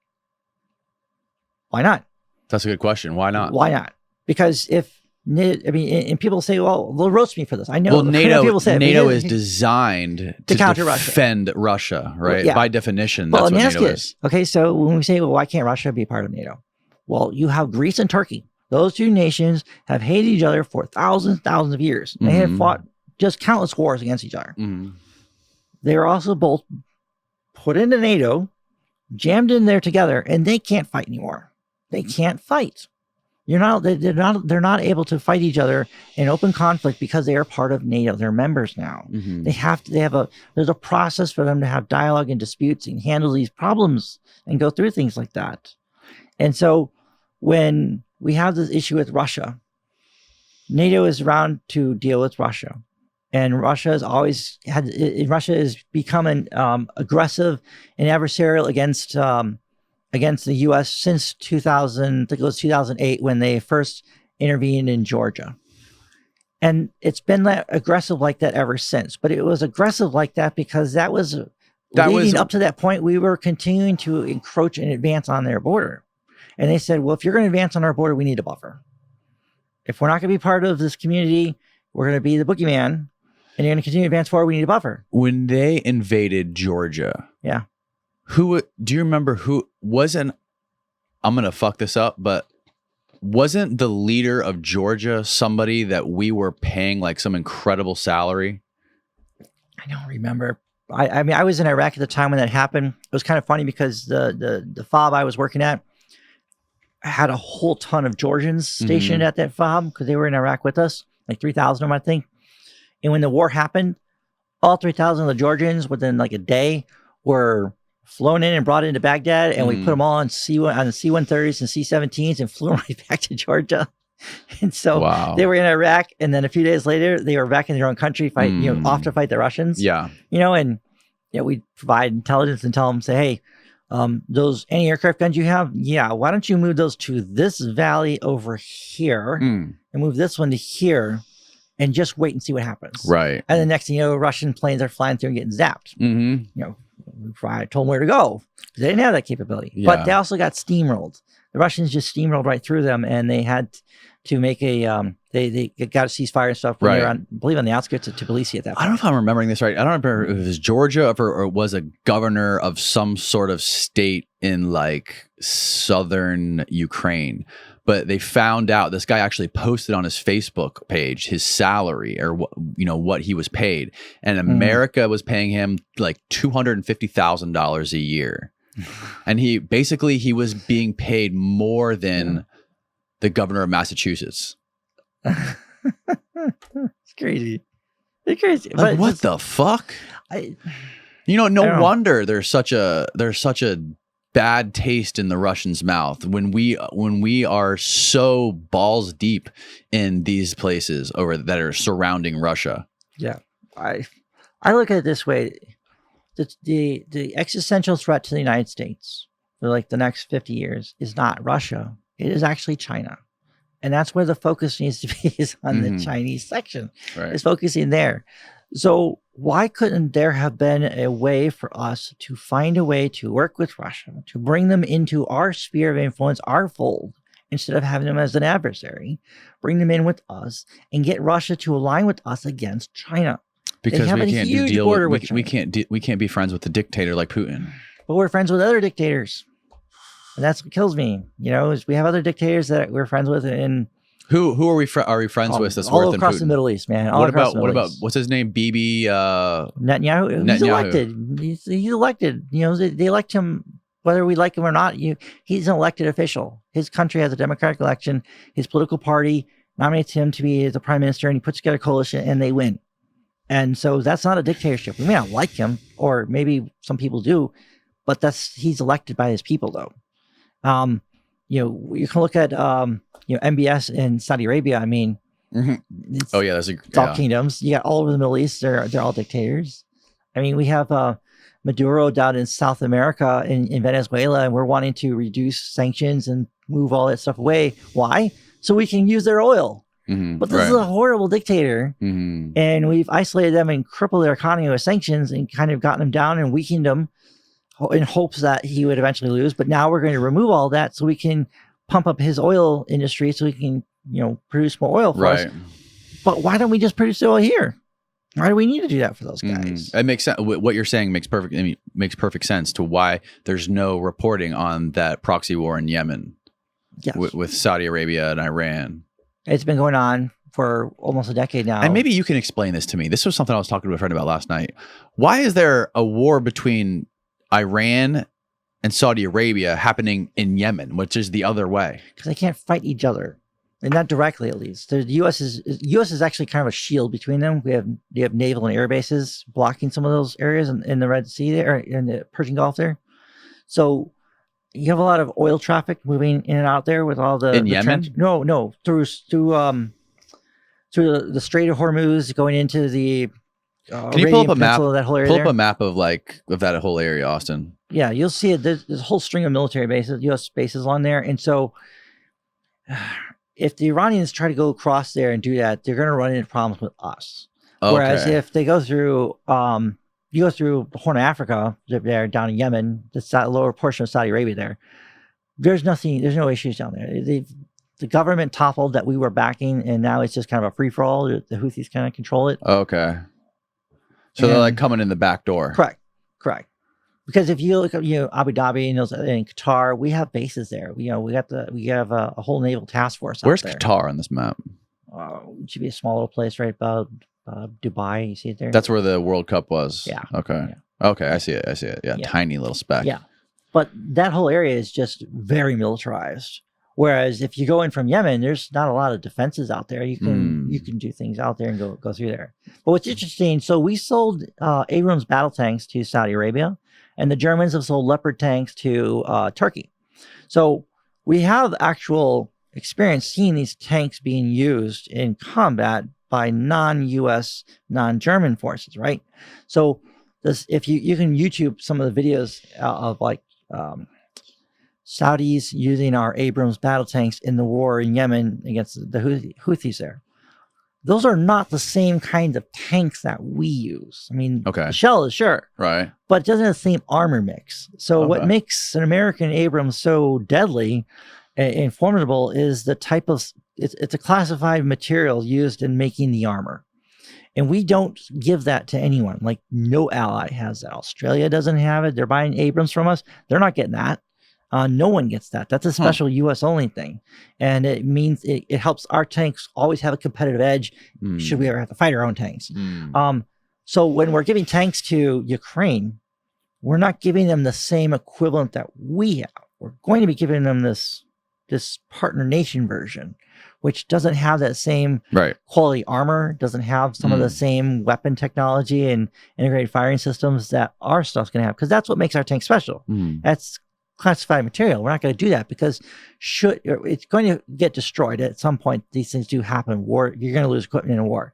Why not? That's a good question. Why not? Why not? Because and people say, well, they'll roast me for this. I know. Well, NATO is designed to counter defend Russia, right? By definition, that's what NATO is. Okay, so when we say, well, why can't Russia be part of NATO? Well, you have Greece and Turkey. Those two nations have hated each other for thousands of years. They have fought just countless wars against each other. They are also both put into NATO, jammed in there together, and they can't fight anymore. They can't fight. they're not able to fight each other in open conflict because they are part of NATO. They're members now. There's a process for them to have dialogue and disputes and handle these problems and go through things like that. And so when we have this issue with Russia, NATO is around to deal with Russia. And Russia has become an aggressive and adversarial against the U.S. since 2000, I think it was 2008 when they first intervened in Georgia. And it's been aggressive like that ever since. But it was aggressive like that because leading up to that point, we were continuing to encroach and advance on their border. And they said, well, if you're going to advance on our border, we need a buffer. If we're not going to be part of this community, we're going to be the boogeyman. And you're going to continue to advance forward, we need a buffer. When they invaded Georgia. Yeah. Do you remember who wasn't, I'm going to fuck this up, but wasn't the leader of Georgia somebody that we were paying like some incredible salary? I don't remember. I mean, I was in Iraq at the time when that happened. It was kind of funny because the FOB I was working at had a whole ton of Georgians stationed at that FOB because they were in Iraq with us, like 3,000 of them, I think. And when the war happened, all 3,000 of the Georgians within like a day were flown in and brought into Baghdad, and we put them all on the C-130s and C-17s and flew them right back to Georgia. And so they were in Iraq, and then a few days later, they were back in their own country, off to fight the Russians. Yeah. We provide intelligence and tell them, say, hey, those anti-aircraft guns you have, why don't you move those to this valley over here and move this one to here and just wait and see what happens. Right. And the next thing you know, Russian planes are flying through and getting zapped. I told them where to go because they didn't have that capability. Yeah. But they also got steamrolled. The Russians just steamrolled right through them, and they had to make they got a ceasefire and stuff. When they were I believe on the outskirts of Tbilisi at that point. I don't know if I'm remembering this right. I don't remember if it was Georgia or it was a governor of some sort of state in like southern Ukraine. But they found out this guy actually posted on his Facebook page his salary or what he was paid, and America was paying him like $250,000 a year, and he was being paid more than the governor of Massachusetts. It's crazy. It's crazy. Like, what the fuck? No wonder there's such a bad taste in the Russians' mouth when we are so balls deep in these places that are surrounding Russia. Yeah, I look at it this way: the existential threat to the United States for like the next 50 years is not Russia; it is actually China, and that's where the focus needs to be is on the Chinese section. Right. It's focusing there. So why couldn't there have been a way for us to find a way to work with Russia, to bring them into our sphere of influence, our fold, instead of having them as an adversary, bring them in with us and get Russia to align with us against China? Because we can't be friends with a dictator like Putin. But we're friends with other dictators. And that's what kills me. Is we have other dictators that we're friends with in Who are we friends with that's all worth across Putin? The Middle East, man. What about what's his name? Bibi Netanyahu. He's elected. He's elected. They elect him whether we like him or not. He's an elected official. His country has a democratic election. His political party nominates him to be the prime minister, and he puts together a coalition, and they win. And so that's not a dictatorship. We may not like him, or maybe some people do, but he's elected by his people, though. You can look at MBS in Saudi Arabia. I mean, it's all kingdoms. You got all over the Middle East. They're all dictators. I mean, we have Maduro down in South America in Venezuela, and we're wanting to reduce sanctions and move all that stuff away. Why? So we can use their oil. But this is a horrible dictator, and we've isolated them and crippled their economy with sanctions and kind of gotten them down and weakened them in hopes that he would eventually lose. But now we're going to remove all that so we can pump up his oil industry so we can, produce more oil for us. But why don't we just produce oil here? Why do we need to do that for those guys? It makes sense. What you're saying makes perfect sense to why there's no reporting on that proxy war in Yemen with Saudi Arabia and Iran. It's been going on for almost a decade now. And maybe you can explain this to me. This was something I was talking to a friend about last night. Why is there a war between Iran and Saudi Arabia happening in Yemen, which is the other way? Because they can't fight each other, and not directly at least. The U.S. is actually kind of a shield between them. You have naval and air bases blocking some of those areas in the Red Sea there, in the Persian Gulf there. So you have a lot of oil traffic moving in and out there with all the Yemen. No, through the Strait of Hormuz, going into the Can you pull up a map? That whole area Pull there. up a map of that whole area, Austin. Yeah, you'll see it. There's a whole string of military bases, U.S. bases on there, and so if the Iranians try to go across there and do that, they're going to run into problems with us. Okay. Whereas if they go through, you go through the Horn of Africa, there down in Yemen, the lower portion of Saudi Arabia there. There's no issues down there. The government toppled that we were backing, and now it's just kind of a free for all. The Houthis kind of control it. Okay. So they're like coming in the back door. Correct. Because if you look at Abu Dhabi and Qatar, we have bases there. We have a whole naval task force. Where's out there. Qatar on this map? It should be a small little place right above Dubai. You see it there? That's where the World Cup was. Yeah. Okay. Yeah. Okay, I see it. Yeah, tiny little speck. Yeah, but that whole area is just very militarized. Whereas if you go in from Yemen, there's not a lot of defenses out there. You can do things out there and go through there. But what's interesting, so we sold Abrams battle tanks to Saudi Arabia, and the Germans have sold Leopard tanks to Turkey. So we have actual experience seeing these tanks being used in combat by non-U.S., non-German forces, right? So if you can YouTube some of the videos of Saudis using our Abrams battle tanks in the war in Yemen against the Houthis there. Those are not the same kind of tanks that we use. I mean, the shell is sure, right, but it doesn't have the same armor mix. So what makes an American Abrams so deadly and formidable is the type of it's a classified material used in making the armor. And we don't give that to anyone. Like, no ally has that. Australia doesn't have it. They're buying Abrams from us. They're not getting that. No one gets that. That's a special U.S. only thing. And it means it helps our tanks always have a competitive edge should we ever have to fight our own tanks. So when we're giving tanks to Ukraine, we're not giving them the same equivalent that we have. We're going to be giving them this partner nation version, which doesn't have that same quality armor, doesn't have some of the same weapon technology and integrated firing systems that our stuff's going to have, because that's what makes our tank special. That's classified material. We're not going to do that because it's going to get destroyed at some point. These things do happen. War, you're going to lose equipment in a war.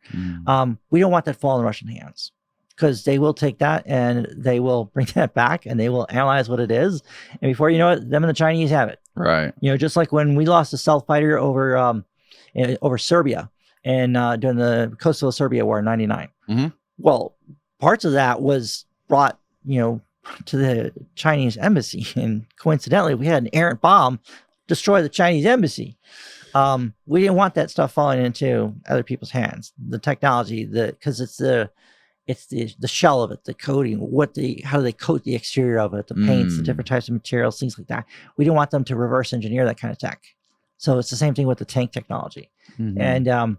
We don't want that to fall in Russian hands, because they will take that and they will bring that back and they will analyze what it is. And before you know it, them and the Chinese have it. Right. Just like when we lost a stealth fighter over Serbia and during the Kosovo Serbia war in '99. Well, parts of that was brought, to the Chinese embassy, and coincidentally we had an errant bomb destroy the Chinese embassy. We didn't want that stuff falling into other people's hands, the technology, because it's the shell of it, the coating, how do they coat the exterior of it, the paints, the different types of materials, things like that. We didn't want them to reverse engineer that kind of tech. So it's the same thing with the tank technology. And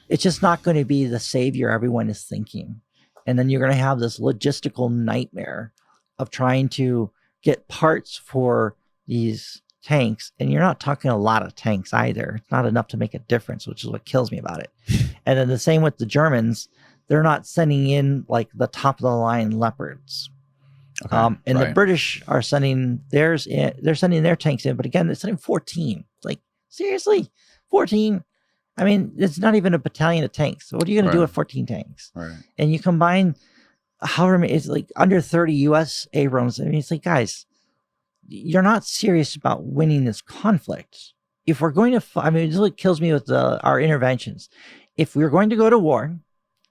it's just not going to be the savior everyone is thinking. And then you're going to have this logistical nightmare of trying to get parts for these tanks. And you're not talking a lot of tanks either. It's not enough to make a difference, which is what kills me about it. And then the same with the Germans. They're not sending in like the top of the line Leopards. And the British are sending theirs in. They're sending their tanks in. But again, they're sending 14. It's like, seriously? 14? I mean, it's not even a battalion of tanks. So what are you going to do with 14 tanks? And you combine however many, it's like under 30 U.S. Abrams. I mean, it's like, guys, you're not serious about winning this conflict. If we're going to, this is what kills me with our interventions. If we're going to go to war,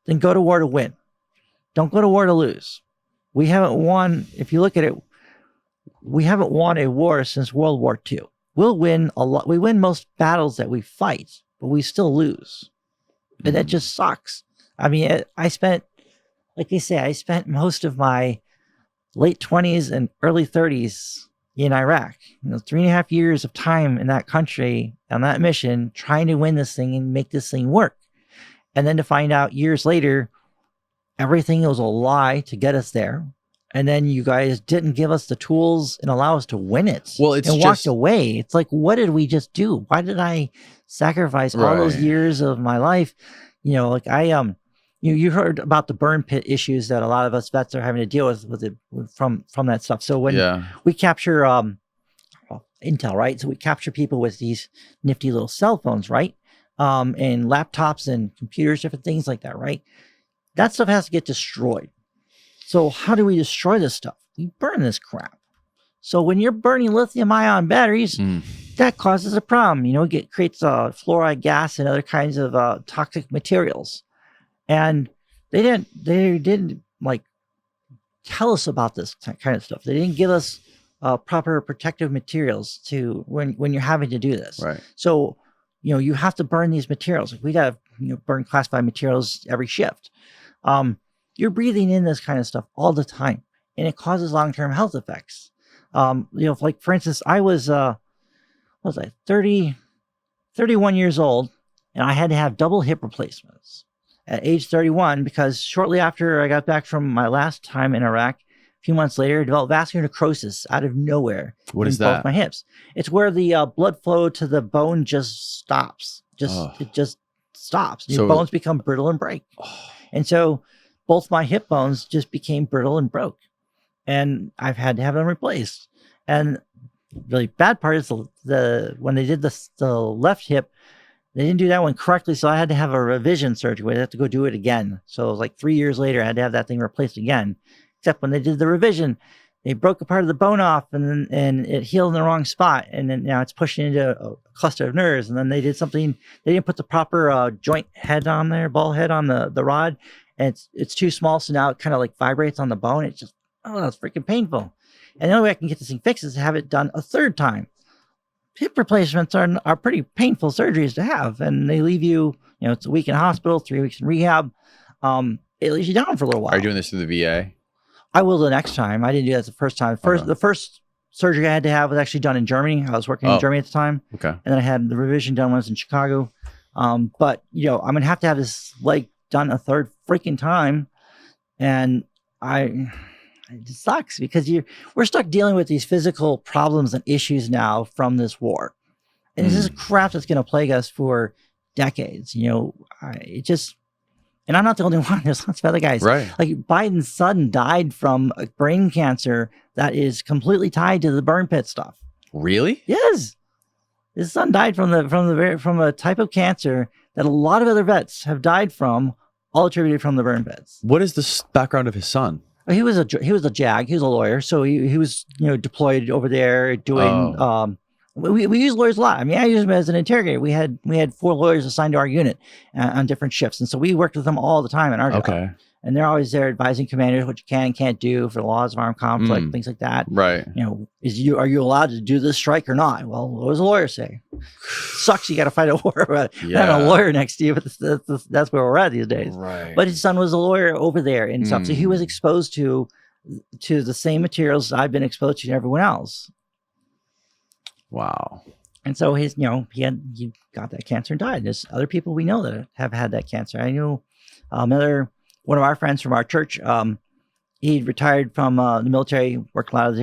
then go to war to win. Don't go to war to lose. We haven't won, if you look at it, we haven't won a war since World War II. We'll win a lot. We win most battles that we fight, but we still lose. And that just sucks. I mean, I spent most of my late 20s and early 30s in Iraq. 3.5 years of time in that country on that mission, trying to win this thing and make this thing work. And then to find out years later, everything was a lie to get us there. and then you guys didn't give us the tools and allow us to win it. Well, it's and just walked away. It's like, what did we just do? Why did I sacrifice all those Right. years of my life? You know, like you heard about the burn pit issues that a lot of us vets are having to deal with it from that stuff. So when we capture intel, right? So we capture people with these nifty little cell phones, right? And laptops and computers, different things like that, right? That stuff has to get destroyed. So how do we destroy this stuff? We burn this crap. So when you're burning lithium ion batteries, that causes a problem. You know, it creates fluoride gas and other kinds of toxic materials. And they didn't like tell us about this kind of stuff. They didn't give us proper protective materials to when you're having to do this. Right. So, you know, you have to burn these materials. We'd have, you know, burn classified materials every shift. You're breathing in this kind of stuff all the time, and it causes long-term health effects. You know, like for instance, I was, what was I, 31 years old, and I had to have double hip replacements at age 31 because shortly after I got back from my last time in Iraq, a few months later, I developed vascular necrosis out of nowhere. What is both that? my hips. It's where the blood flow to the bone just stops. It just stops. Your bones become brittle and break. And so both my hip bones just became brittle and broke. And I've had to have them replaced. And the really bad part is when they did the left hip, they didn't do that one correctly. So I had to have a revision surgery. I had to go do it again. So it was like 3 years later, I had to have that thing replaced again. Except when they did the revision, they broke a part of the bone off and it healed in the wrong spot. And then now it's pushing into a cluster of nerves. And then they did something, they didn't put the proper joint head on there, ball head on the rod. And it's too small. So now it kind of like vibrates on the bone. It's just, it's freaking painful. And the only way I can get this thing fixed is to have it done a third time. Hip replacements are pretty painful surgeries to have. And they leave you, you know, it's a week in hospital, 3 weeks in rehab. It leaves you down for a little while. Are you doing this through the VA? I will the next time. I didn't do that the first time. The first surgery I had to have was actually done in Germany. I was working in Germany at the time. Okay. And then I had the revision done when I was in Chicago. But, you know, I'm going to have this leg done a third freaking time. And it sucks because we're stuck dealing with these physical problems and issues now from this war. And this is crap that's going to plague us for decades. You know, and I'm not the only one. There's lots of other guys. Right. Like Biden's son died from a brain cancer that is completely tied to the burn pit stuff. Really? Yes. His son died from a type of cancer that a lot of other vets have died from, all attributed from the burn pits. What is the background of his son? He was a JAG. He was a lawyer, so he was, you know, deployed over there doing. We use lawyers a lot. I mean, I use them as an interrogator. We had 4 lawyers assigned to our unit on different shifts, and so we worked with them all the time in our job. Okay. And they're always there advising commanders what you can and can't do for the laws of armed conflict, things like that. Right. You know, are you allowed to do this strike or not? Well, what does a lawyer say? Sucks. You got to fight a war about it. Yeah. Not a lawyer next to you, but that's where we're at these days. Right. But his son was a lawyer over there and stuff, so he was exposed to the same materials I've been exposed to and everyone else. Wow. And so he got that cancer and died. There's other people we know that have had that cancer. I knew one of our friends from our church. He retired from the military, worked a lot of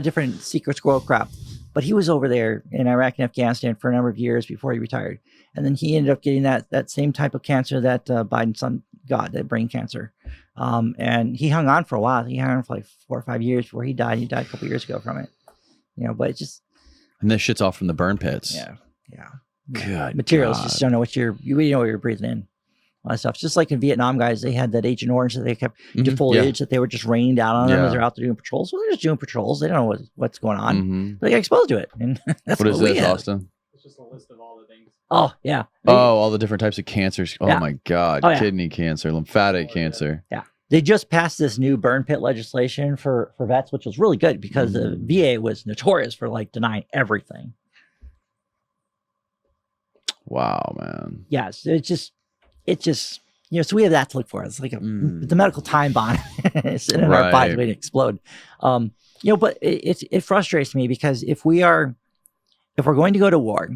different secret squirrel crap. But he was over there in Iraq and Afghanistan for a number of years before he retired. And then he ended up getting that same type of cancer that Biden's son got, that brain cancer. And he hung on for a while. He hung on for like 4 or 5 years before he died. He died a couple of years ago from it. You know, but it's just. And this shit's all from the burn pits. Yeah. Yeah. Good materials God. Just don't know what you know what you're breathing in. All that stuff. It's just like in Vietnam, guys, they had that Agent Orange that they kept defoliage that they were just raining down on them as they're out there doing patrols. Well, they're just doing patrols. They don't know what's going on. They get exposed to it. And that's what is this, have. Austin? It's just a list of all the things. Oh, yeah. All the different types of cancers. Oh Yeah. my God. Oh, yeah. Kidney cancer, lymphatic cancer. Yeah. They just passed this new burn pit legislation for vets, which was really good because the VA was notorious for like denying everything. Wow, man. Yes, it's just, you know, so we have that to look for. It's like the medical time bomb sitting in our bodies waiting to explode. You know, but it frustrates me because if we're going to go to war,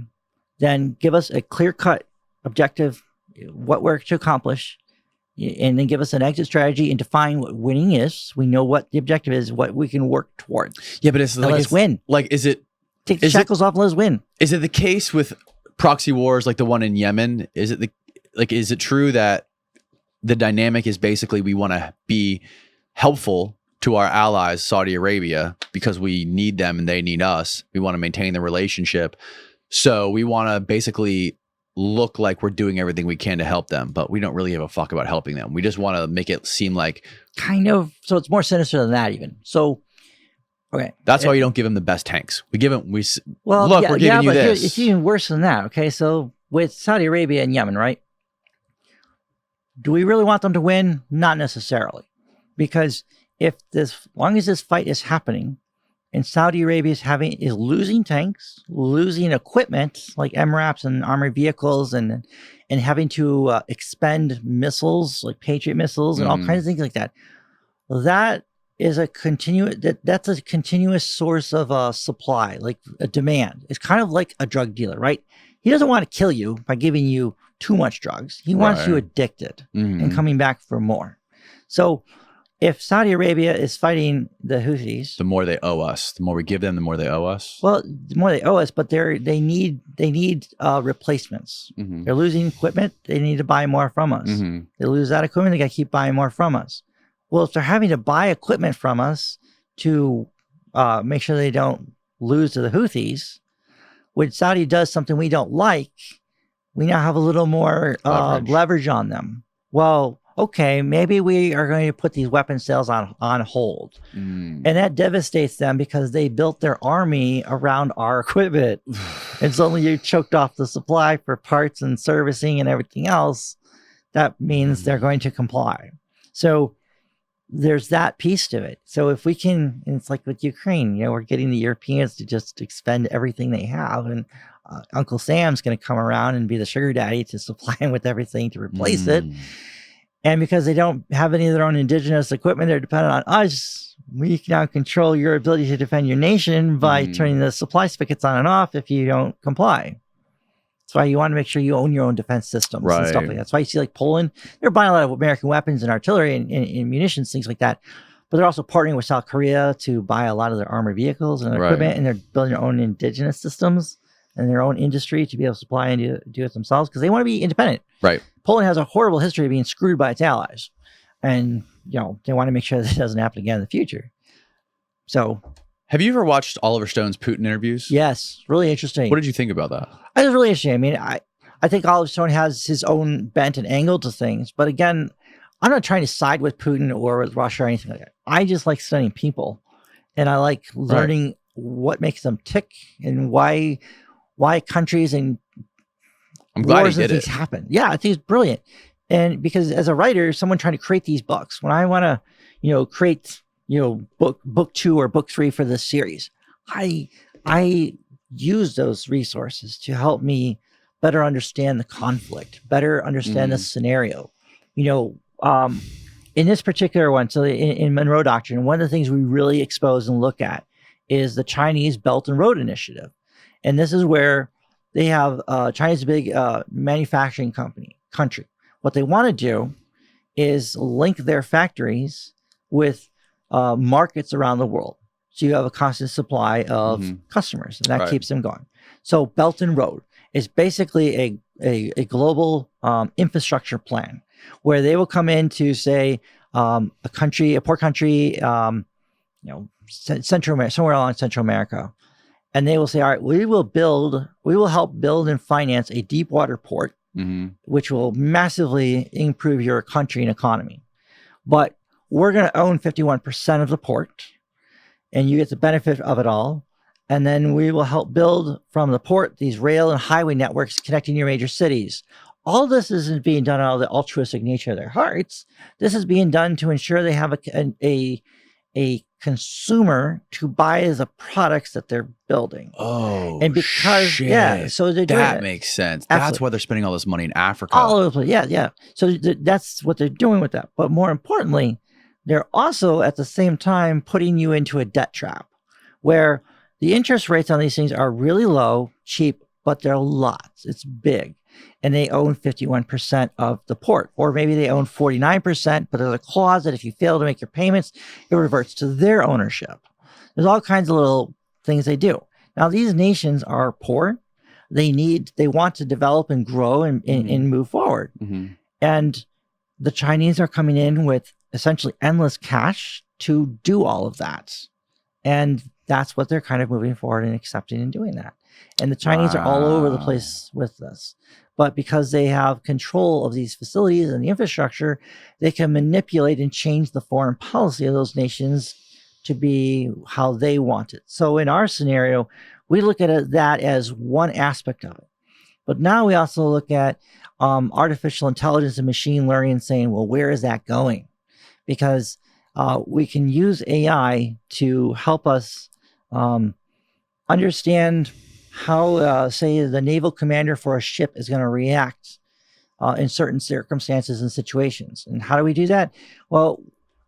then give us a clear-cut objective, what we're to accomplish, and then give us an exit strategy and define what winning is. We know what the objective is, what we can work towards. Yeah, but it's And like, let's win. Like, Take the shackles off and let's win. Is it the case with proxy wars like the one in Yemen? Is it true that the dynamic is basically we want to be helpful to our allies, Saudi Arabia, because we need them and they need us. We want to maintain the relationship. So we want to basically look like we're doing everything we can to help them, but we don't really give a fuck about helping them. We just want to make it seem like kind of. So it's more sinister than that even. So, okay. That's why you don't give them the best tanks. We give them, we're giving you but this. It's even worse than that. Okay. So with Saudi Arabia and Yemen, right? Do we really want them to win? Not necessarily. Because as long as this fight is happening and Saudi Arabia is losing tanks, losing equipment like MRAPs and armored vehicles and having to expend missiles like Patriot missiles and all kinds of things like that. That is that's a continuous source of supply, like a demand. It's kind of like a drug dealer, right? He doesn't want to kill you by giving you too much drugs. He wants you addicted and coming back for more. So if Saudi Arabia is fighting the Houthis, the more they owe us. The more we give them, the more they owe us. Well, the more they owe us, but they need replacements. They're losing equipment. They need to buy more from us. They lose that equipment. They got to keep buying more from us. Well, if they're having to buy equipment from us to make sure they don't lose to the Houthis, when Saudi does something we don't like, we now have a little more leverage on them. Well, okay, maybe we are going to put these weapon sales on hold. And that devastates them because they built their army around our equipment. And suddenly you choked off the supply for parts and servicing and everything else. That means they're going to comply. So there's that piece to it. So if we can, and it's like with Ukraine, we're getting the Europeans to just expend everything they have. And Uncle Sam's going to come around and be the sugar daddy to supply them with everything to replace it. And because they don't have any of their own indigenous equipment, they're dependent on us. We can now control your ability to defend your nation by turning the supply spigots on and off if you don't comply. That's why you want to make sure you own your own defense systems and stuff like that. That's why you see like Poland, they're buying a lot of American weapons and artillery and munitions, things like that. But they're also partnering with South Korea to buy a lot of their armored vehicles and their equipment, and they're building their own indigenous systems and their own industry to be able to supply and do it themselves because they want to be independent. Right. Poland has a horrible history of being screwed by its allies. And, they want to make sure that it doesn't happen again in the future. So. Have you ever watched Oliver Stone's Putin interviews? Yes. Really interesting. What did you think about that? It was really interesting. I mean, I think Oliver Stone has his own bent and angle to things. But again, I'm not trying to side with Putin or with Russia or anything like that. I just like studying people. And I like learning what makes them tick and why countries and I'm glad wars he and did things it. happen. Yeah, I think it's brilliant. And because as a writer, someone trying to create these books, when I want to, create, book 2 or book 3 for this series, I use those resources to help me better understand the conflict, better understand the scenario. In this particular one, so in Monroe Doctrine, one of the things we really expose and look at is the Chinese Belt and Road Initiative. And this is where they have China's a big manufacturing country. What they want to do is link their factories with markets around the world. So you have a constant supply of customers, and that keeps them going. So Belt and Road is basically a global infrastructure plan where they will come in to say a poor country, Central America, somewhere along Central America. And they will say, all right, we will help build and finance a deep water port, which will massively improve your country and economy. But we're going to own 51% of the port, and you get the benefit of it all. And then we will help build from the port these rail and highway networks connecting your major cities. All this isn't being done out of the altruistic nature of their hearts. This is being done to ensure they have a consumer to buy the products that they're building. Oh, and because shit. So they're doing that makes sense. Absolutely. That's why they're spending all this money in Africa. All over the place. Yeah. So that's what they're doing with that. But more importantly, they're also at the same time putting you into a debt trap where the interest rates on these things are really low, cheap, but they're lots. It's big. and they own 51% of the port. Or maybe they own 49%, but there's a clause that if you fail to make your payments, it reverts to their ownership. There's all kinds of little things they do. Now, these nations are poor. They want to develop and grow and move forward. Mm-hmm. And the Chinese are coming in with essentially endless cash to do all of that. And that's what they're kind of moving forward and accepting and doing that. And the Chinese are all over the place with this. But because they have control of these facilities and the infrastructure, they can manipulate and change the foreign policy of those nations to be how they want it. So in our scenario, we look at that as one aspect of it. But now we also look at artificial intelligence and machine learning and saying, well, where is that going? Because we can use AI to help us understand how, say, the naval commander for a ship is going to react in certain circumstances and situations. And how do we do that? Well,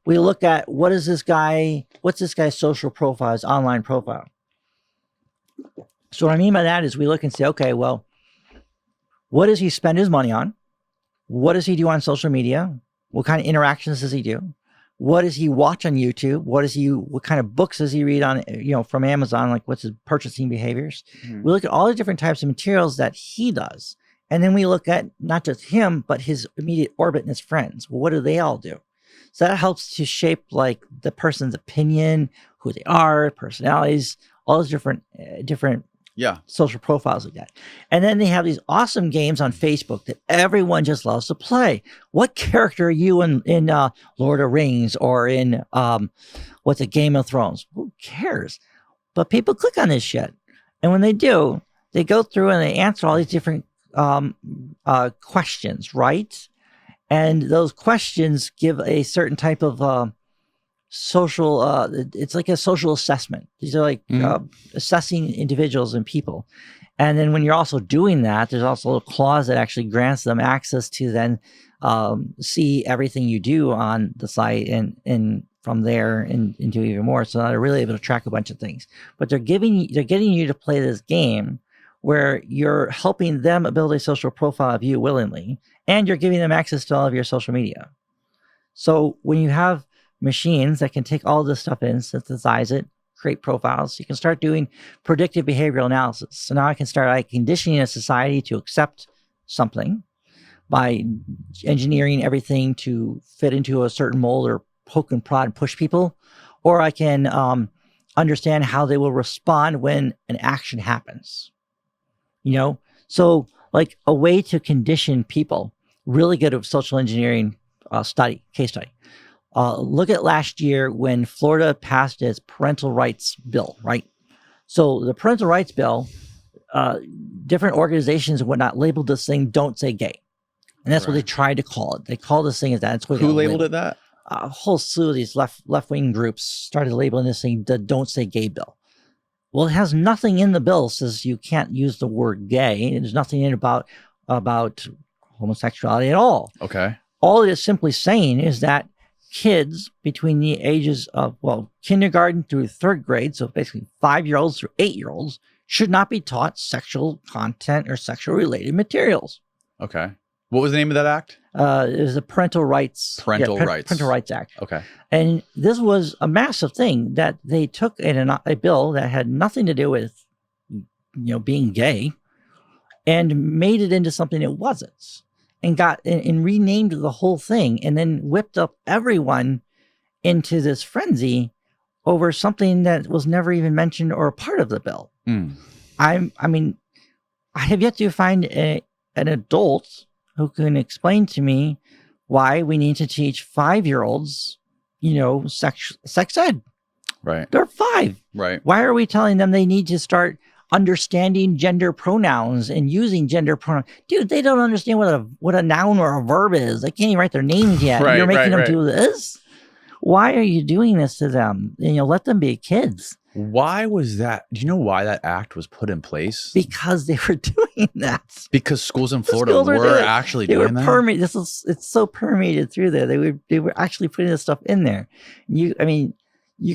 we look at what's this guy's social profile, his online profile. So what I mean by that is we look and say, okay, well, what does he spend his money on? What does he do on social media? What kind of interactions does he do? What does he watch on YouTube? What kind of books does he read on, from Amazon? Like, what's his purchasing behaviors? Mm-hmm. We look at all the different types of materials that he does. And then we look at not just him, but his immediate orbit and his friends. Well, what do they all do? So that helps to shape like the person's opinion, who they are, personalities, all those different social profiles like that. And then they have these awesome games on Facebook that everyone just loves to play. What character are you in Lord of the Rings or in Game of Thrones? Who cares? But people click on this shit. And when they do, they go through and they answer all these different questions, right? And those questions give a certain type of social, it's like a social assessment. These are like assessing individuals and people. And then when you're also doing that, there's also a little clause that actually grants them access to then see everything you do on the site and from there and do even more. So now they're really able to track a bunch of things. But they're getting you to play this game where you're helping them build a social profile of you willingly, and you're giving them access to all of your social media. So when you have machines that can take all this stuff in, synthesize it, create profiles, you can start doing predictive behavioral analysis. So now I can start conditioning a society to accept something by engineering everything to fit into a certain mold or poke and prod and push people. Or I can understand how they will respond when an action happens. So like a way to condition people, really good at social engineering case study. Look at last year when Florida passed its parental rights bill, right? So the parental rights bill, different organizations and whatnot labeled this thing "Don't Say Gay," and that's what they tried to call it. They called this thing as that. That's what Who labeled it that? A whole slew of these left-wing groups started labeling this thing the "Don't Say Gay" bill. Well, it has nothing in the bill that says you can't use the word gay. There's nothing in it about homosexuality at all. Okay. All it is simply saying is that kids between the ages of, kindergarten through third grade, so basically 5-year-olds through 8-year-olds, should not be taught sexual content or sexual related materials. Okay. What was the name of that act? It was the Parental Rights Act. Okay. And this was a massive thing that they took in a bill that had nothing to do with, being gay, and made it into something it wasn't. And and renamed the whole thing, and then whipped up everyone into this frenzy over something that was never even mentioned or a part of the bill. I have yet to find an adult who can explain to me why we need to teach 5-year-olds, sex ed. Right. They're 5. Right. Why are we telling them they need to start understanding gender pronouns and using gender pronouns? Dude, they don't understand what a noun or a verb is. They can't even write their names yet. Right, You're making them right. do this? Why are you doing this to them? Let them be kids. Why was that? Do you know why that act was put in place? Because they were doing that. Because schools in Florida were actually doing that? It's so permeated through there. They were actually putting this stuff in there. You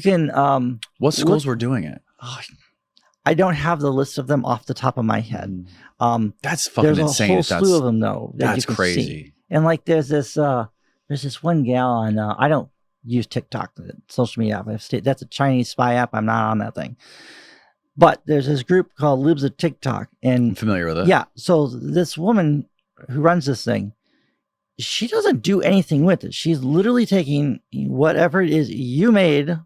can... what schools were doing it? I don't have the list of them off the top of my head. That's fucking There's a insane. whole slew of them though. That That's you can crazy. See. And like there's this one gal on. I don't use TikTok, the social media app. That's a Chinese spy app. I'm not on that thing. But there's this group called Libs of TikTok, and I'm familiar with it. Yeah. So this woman who runs this thing, she doesn't do anything with it. She's literally taking whatever it is you made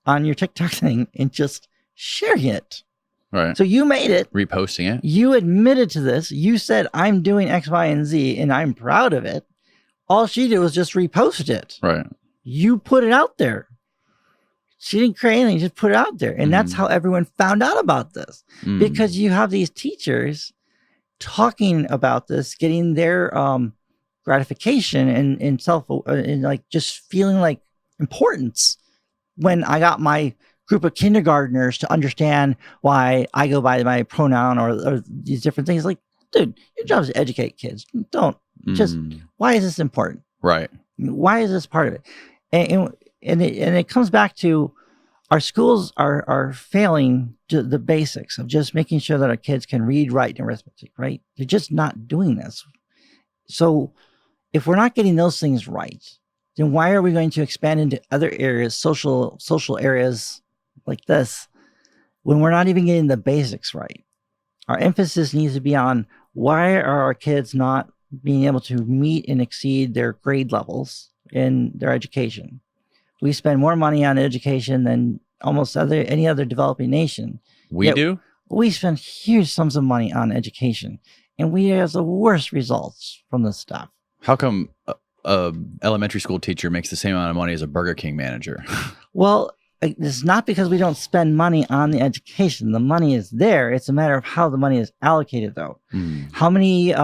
on your TikTok thing and just sharing it. Right. So you made it. Reposting it. You admitted to this. You said, I'm doing X, Y, and Z, and I'm proud of it. All she did was just repost it. Right. You put it out there. She didn't create anything, just put it out there. And that's how everyone found out about this. Because you have these teachers talking about this, getting their gratification and self, and like just feeling like importance. When I got my group of kindergartners to understand why I go by my pronoun or these different things, like, dude, your job is to educate kids. Don't just, why is this important? Right. Why is this part of it? And it comes back to our schools are failing the basics of just making sure that our kids can read, write, and arithmetic, right? They're just not doing this. So if we're not getting those things right, then why are we going to expand into other areas, social areas like this, when we're not even getting the basics right? Our emphasis needs to be on why are our kids not being able to meet and exceed their grade levels in their education? We spend more money on education than almost any other developing nation. We do? We spend huge sums of money on education, and we have the worst results from this stuff. How come a elementary school teacher makes the same amount of money as a Burger King manager? Well, it's not because we don't spend money on the education. The money is there. It's a matter of how the money is allocated, though. How many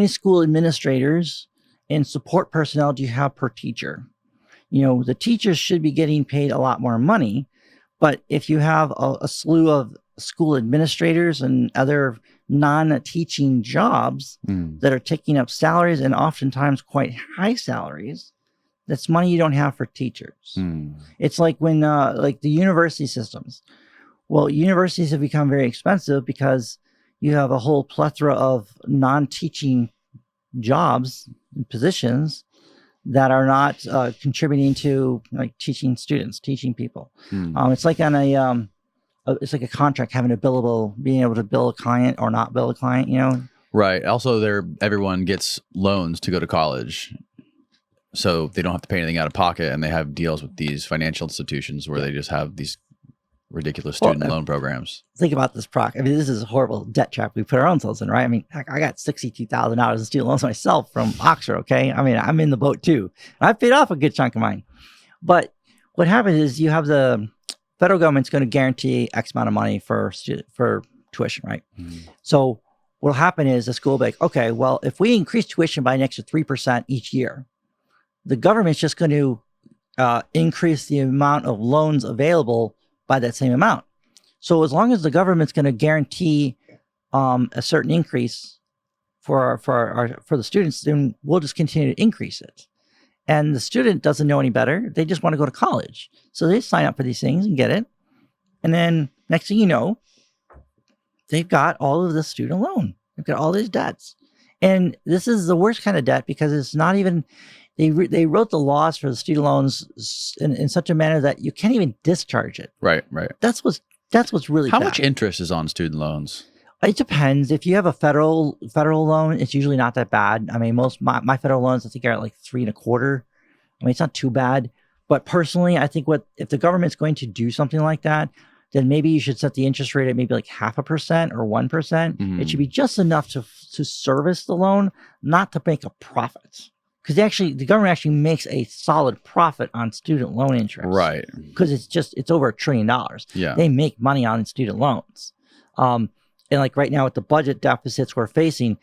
school administrators and support personnel do you have per teacher? You know, the teachers should be getting paid a lot more money, but if you have a slew of school administrators and other non-teaching jobs that are taking up salaries and oftentimes quite high salaries, that's money you don't have for teachers. It's like when, like the university systems. Well, universities have become very expensive because you have a whole plethora of non-teaching jobs and positions that are not contributing to like teaching students, teaching people. It's like on it's like a contract, having being able to bill a client or not bill a client, you know? Right. Also, everyone gets loans to go to college, so they don't have to pay anything out of pocket, and they have deals with these financial institutions where they just have these ridiculous student loan programs. Think about this, Proc. I mean, this is a horrible debt trap we put our own selves in, right? I mean, I got $62,000 in student loans myself from Oxford, okay? I mean, I'm in the boat too. I've paid off a good chunk of mine. But what happens is you have the federal government's going to guarantee X amount of money for tuition, right? So what'll happen is the school will be like, okay, well, if we increase tuition by an extra 3% each year, the government's just going to increase the amount of loans available by that same amount. So as long as the government's going to guarantee a certain increase for the students, then we'll just continue to increase it. And the student doesn't know any better. They just want to go to college. So they sign up for these things and get it. And then next thing you know, they've got all of the student loan. They've got all these debts. And this is the worst kind of debt because it's not even, they wrote the laws for the student loans in such a manner that you can't even discharge it. Right, right. That's what's really How bad. much interest is on student loans? It depends. If you have a federal loan, it's usually not that bad. I mean, my federal loans, I think, are at like 3.25%. I mean, it's not too bad. But personally, I think if the government's going to do something like that, then maybe you should set the interest rate at maybe like 0.5% or 1%. It should be just enough to service the loan, not to make a profit. Because the government actually makes a solid profit on student loan interest. Right. Because it's over $1 trillion. Yeah. They make money on student loans. And like right now with the budget deficits we're facing,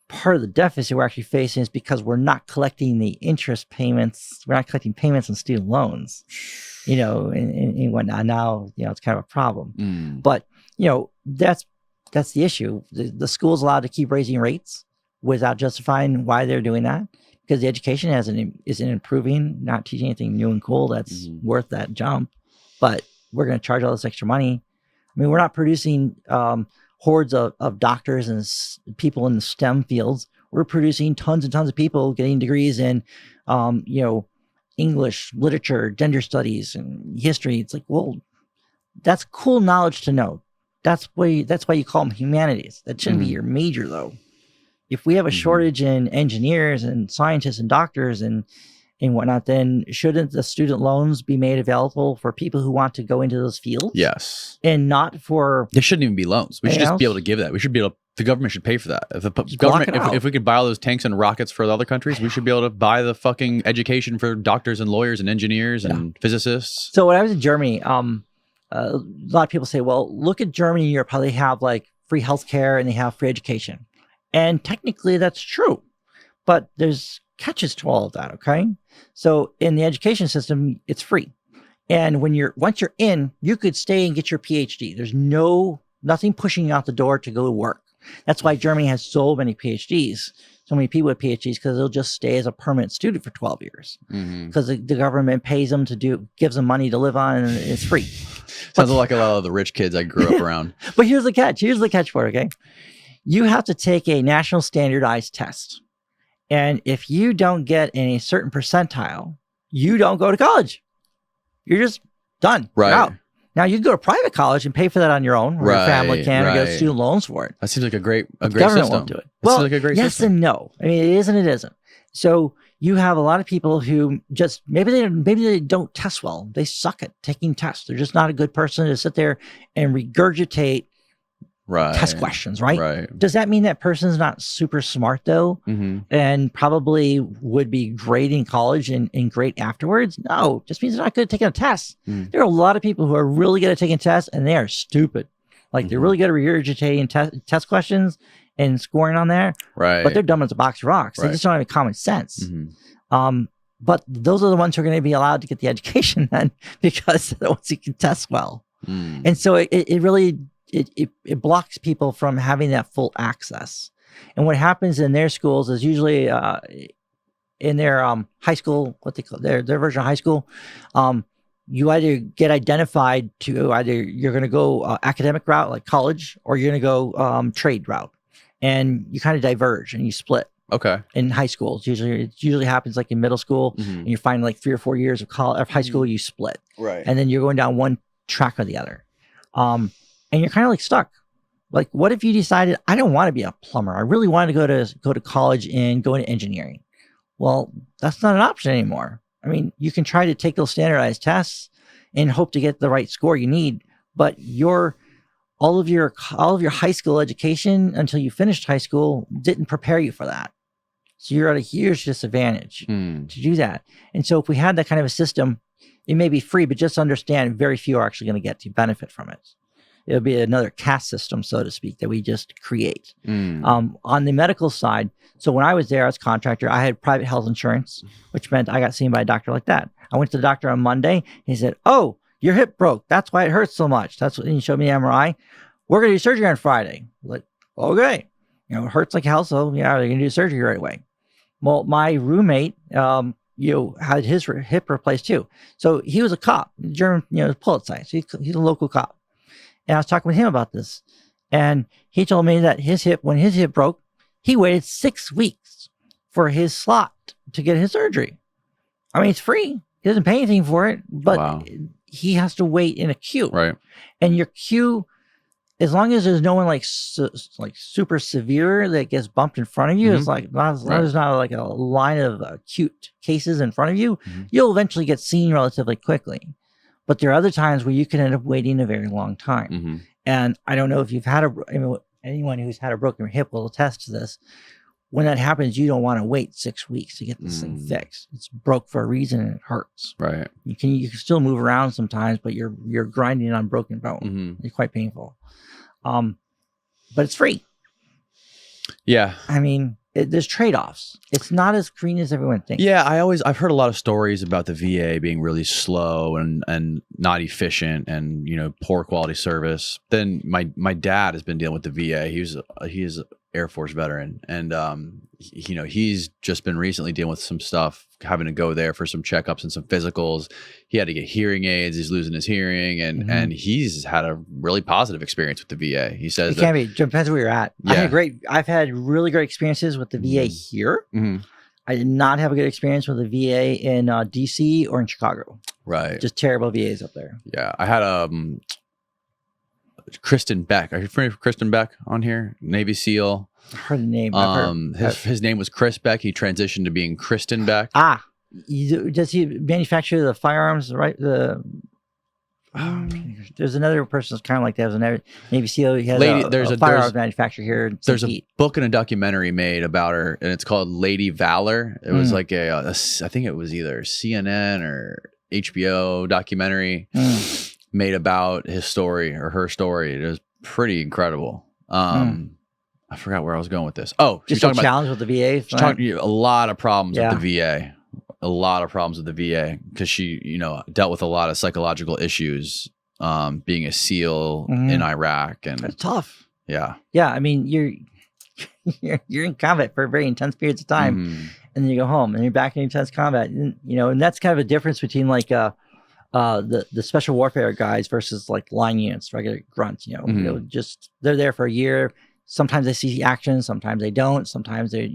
part of the deficit we're actually facing is because we're not collecting the interest payments. We're not collecting payments on student loans, you know, and whatnot. Now, you know, it's kind of a problem. But, you know, that's the issue. The school's allowed to keep raising rates without justifying why they're doing that, because the education isn't improving, not teaching anything new and cool that's worth that jump. But we're going to charge all this extra money. I mean, we're not producing hordes of doctors and people in the STEM fields. We're producing tons and tons of people getting degrees in, English, literature, gender studies, and history. It's like, well, that's cool knowledge to know. That's why you call them humanities. That shouldn't be your major, though. If we have a shortage in engineers and scientists and doctors and whatnot, then shouldn't the student loans be made available for people who want to go into those fields? Yes. And not for... There shouldn't even be loans. We should just be able to give that. We should be able to, the government should pay for that. If the government, if we could buy all those tanks and rockets for the other countries, we should be able to buy the fucking education for doctors and lawyers and engineers and physicists. So when I was in Germany, a lot of people say, well, look at Germany and Europe, how they have like free healthcare and they have free education. And technically that's true, but there's catches to all of that. Okay. So in the education system, it's free. And once you're in, you could stay and get your PhD. There's nothing pushing you out the door to go to work. That's why Germany has so many PhDs, so many people with PhDs, because they'll just stay as a permanent student for 12 years because the government pays them gives them money to live on, and it's free. Sounds like a lot of the rich kids I grew up around. But here's the catch. Here's the catch for it, okay? You have to take a national standardized test. And if you don't get in a certain percentile, you don't go to college. You're just done. Right. You're out. Now you can go to private college and pay for that on your own, or your family can, or get student loans for it. That seems like a great government system. Won't do it. That seems like a great yes system. and no. I mean, it is and it isn't. So you have a lot of people who just maybe they don't test well. They suck at taking tests. They're just not a good person to sit there and regurgitate test questions, right? Does that mean that person's not super smart though, and probably would be great in college and great afterwards? No, just means they're not good at taking a test. There are a lot of people who are really good at taking tests and they are stupid. Like they're really good at regurgitating test questions and scoring on there, but they're dumb as a box of rocks. They just don't have any common sense. But those are the ones who are going to be allowed to get the education then, because they're the ones who can test well. And so it really it blocks people from having that full access. And what happens in their schools is usually in their high school, what they call their version of high school, you either get identified to either you're going to go academic route like college, or you're going to go trade route, and you kind of diverge and you split. Okay. In high school, it usually happens like in middle school, and you find like 3 or 4 years of high school, you split, and then you're going down one track or the other. And you're kind of like stuck. Like, what if you decided, I don't want to be a plumber. I really wanted to go to college and go into engineering. Well, that's not an option anymore. I mean, you can try to take those standardized tests and hope to get the right score you need, but all of your high school education until you finished high school didn't prepare you for that. So you're at a huge disadvantage to do that. And so if we had that kind of a system, it may be free, but just understand very few are actually going to get to benefit from it. It'll be another caste system, so to speak, that we just create. On the medical side, so when I was there as contractor, I had private health insurance, which meant I got seen by a doctor like that. I went to the doctor on Monday. He said, "Oh, your hip broke. That's why it hurts so much." And he showed me the MRI. "We're going to do surgery on Friday." I'm like, okay. It hurts like hell, so yeah, they're going to do surgery right away. Well, my roommate, had his hip replaced too. So he was a cop, German, Polizei. So he's a local cop. And I was talking with him about this, and he told me that when his hip broke, he waited 6 weeks for his slot to get his surgery. I mean, it's free. He doesn't pay anything for it, but he has to wait in a queue. Right. And your queue, as long as there's no one like super severe that gets bumped in front of you, it's like there's not like a line of acute cases in front of you, you'll eventually get seen relatively quickly. But there are other times where you can end up waiting a very long time. And I don't know if you've had anyone who's had a broken hip will attest to this. When that happens, you don't want to wait 6 weeks to get this thing fixed. It's broke for a reason and it hurts. Right. You can still move around sometimes, but you're grinding on broken bone. It's quite painful. But it's free. Yeah. I mean, there's trade-offs. It's not as green as everyone thinks. Yeah, I've heard a lot of stories about the VA being really slow and not efficient and poor quality service. Then my dad has been dealing with the VA. He is Air Force veteran, and he's just been recently dealing with some stuff, having to go there for some checkups and some physicals. He had to get hearing aids. He's losing his hearing, and he's had a really positive experience with the VA. He says it can be, depends where you're at. Yeah. I've had really great experiences with the VA here. I did not have a good experience with the VA in DC or in Chicago. Right. Just terrible VAs up there. Yeah. I had Kristen Beck. Are you familiar with Kristen Beck on here? Navy SEAL. I heard the name. His name was Chris Beck. He transitioned to being Kristen Beck. Does he manufacture the firearms? Right. There's another person that's kind of like that. There's a Navy SEAL. He has a firearms manufacturer here. There's a book and a documentary made about her, and it's called Lady Valor. It was like I think it was either CNN or HBO documentary made about his story or her story. It was pretty incredible. I forgot where I was going with this. Oh, just a challenge with the VA. A lot of problems with the VA. A lot of problems with the VA because she, dealt with a lot of psychological issues being a SEAL in Iraq, and it's tough. Yeah. Yeah. I mean, you're in combat for very intense periods of time, and then you go home and you're back in intense combat, and that's kind of a difference between like the special warfare guys versus like line units, regular grunts. Just they're there for a year. Sometimes they see action, sometimes they don't. Sometimes they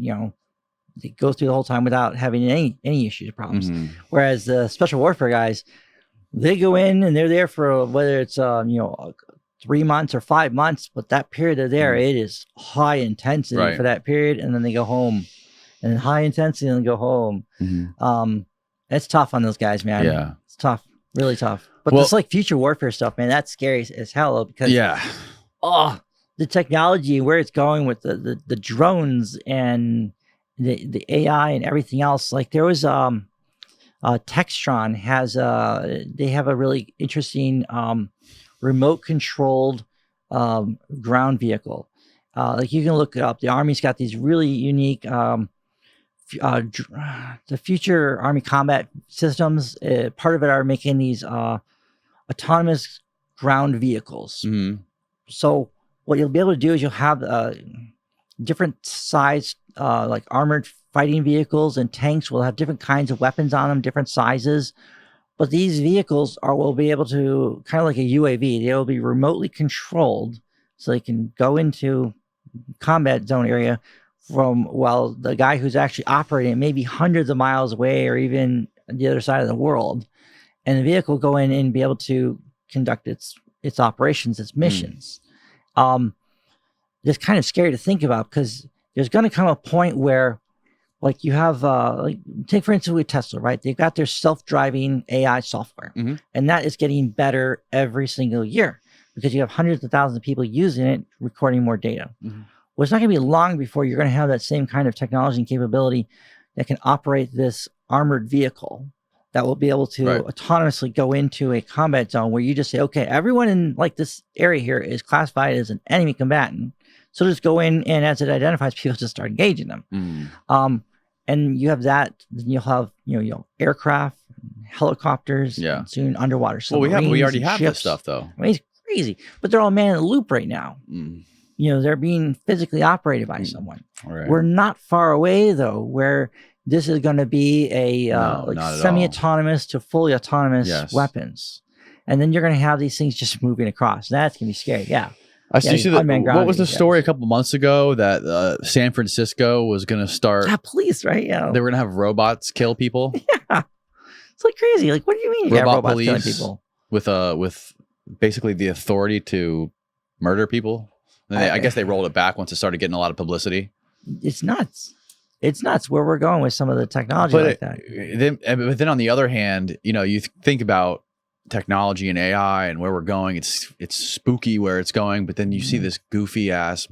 go through the whole time without having any issues or problems. Whereas the special warfare guys, they go in and they're there for whether it's 3 months or 5 months, but that period they're there, it is high intensity for that period, and then they go home, and then high intensity and then go home. It's tough on those guys, man. Yeah, it's tough, really tough. But this like future warfare stuff, man, that's scary as hell because the technology, where it's going with the drones and the AI and everything else. Like there was Textron has they have a really interesting remote controlled ground vehicle. Like you can look it up. The Army's got these really unique the future Army combat systems. Part of it are making these autonomous ground vehicles. So what you'll be able to do is you'll have different size, like armored fighting vehicles and tanks will have different kinds of weapons on them, different sizes. But these vehicles will be able to, kind of like a UAV, they will be remotely controlled so they can go into combat zone area while the guy who's actually operating it may be hundreds of miles away or even on the other side of the world. And the vehicle will go in and be able to conduct its operations, its missions. It's kind of scary to think about because there's going to come a point where, like, you have, take for instance with Tesla, right? They've got their self-driving AI software, and that is getting better every single year because you have hundreds of thousands of people using it, recording more data. Well, it's not going to be long before you're going to have that same kind of technology and capability that can operate this armored vehicle that will be able to autonomously go into a combat zone where you just say, okay, everyone in like this area here is classified as an enemy combatant. So just go in, and as it identifies people, just start engaging them. And you have that, then you'll have, aircraft, helicopters, and soon underwater submarines. We already have ships. this stuff though. I mean, it's crazy, but they're all man in the loop right now. They're being physically operated by someone. We're not far away though, where this is going to be a semi-autonomous to fully autonomous weapons. And then you're going to have these things just moving across. That's going to be scary. Yeah. You see what was the story a couple months ago that San Francisco was going to start? Police, right? Yeah. They were going to have robots kill people. Yeah. It's like crazy. Like, what do you mean you got robots killing people? With basically the authority to murder people. I guess they rolled it back once it started getting a lot of publicity. It's nuts. It's nuts where we're going with some of the technology like that. But then on the other hand, you think about technology and AI and where we're going. It's spooky where it's going, but then you see this goofy ass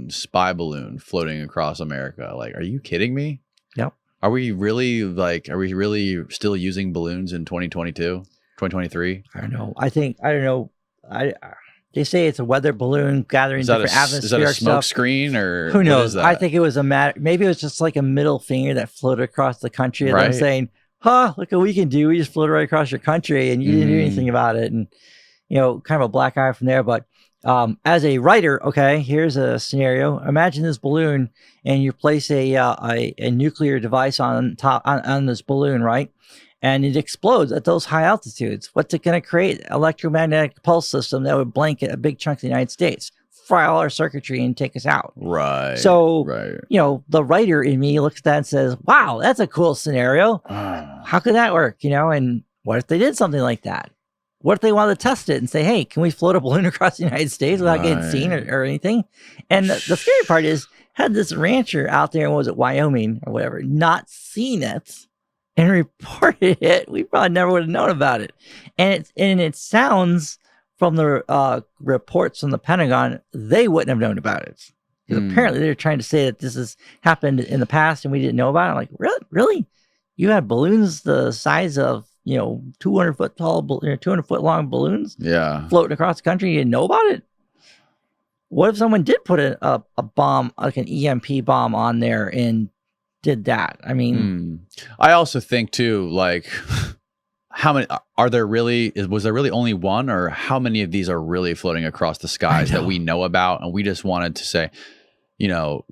spy balloon floating across America. Like, are you kidding me? Yep. Are we really still using balloons in 2022, 2023? I don't know. They say it's a weather balloon gathering different atmospheric stuff. Is that a smoke screen or who knows? I think it was maybe it was just like a middle finger that floated across the country and them saying, look what we can do. We just floated right across your country and you didn't do anything about it. And, kind of a black eye from there. But as a writer, okay, here's a scenario. Imagine this balloon, and you place a nuclear device on top on this balloon, right? And it explodes at those high altitudes. What's it going to create? Electromagnetic pulse system that would blanket a big chunk of the United States, fry all our circuitry, and take us out. Right. So, right. The writer in me looks at that and says, "Wow, that's a cool scenario. How could that work?" And what if they did something like that? What if they wanted to test it and say, "Hey, can we float a balloon across the United States without getting seen or anything?" And the scary part is, had this rancher out there in, was it Wyoming or whatever, not seen it and reported it, we probably never would have known about it. And it sounds from the reports from the Pentagon, they wouldn't have known about it. Because apparently they're trying to say that this has happened in the past and we didn't know about it. I'm like, really? You had balloons the size of 200 foot tall, 200 foot long balloons, floating across the country. You didn't know about it. What if someone did put a bomb, like an EMP bomb, on there and did that? I mean, I also think too, like, how many are there really? Was there really only one, or how many of these are really floating across the skies that we know about, and we just wanted to say,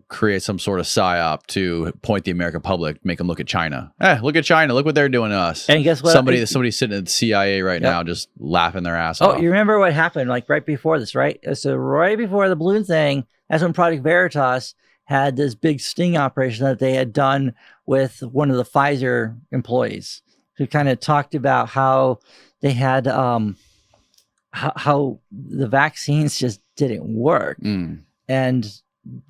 create some sort of psyop to point the American public, make them look at China. Look at China. Look what they're doing to us. And guess what? Somebody's sitting at the CIA right now just laughing their ass off. Oh, you remember what happened like right before this, right? So right before the balloon thing, that's when Project Veritas had this big sting operation that they had done with one of the Pfizer employees, who kind of talked about how they had how the vaccines just didn't work. And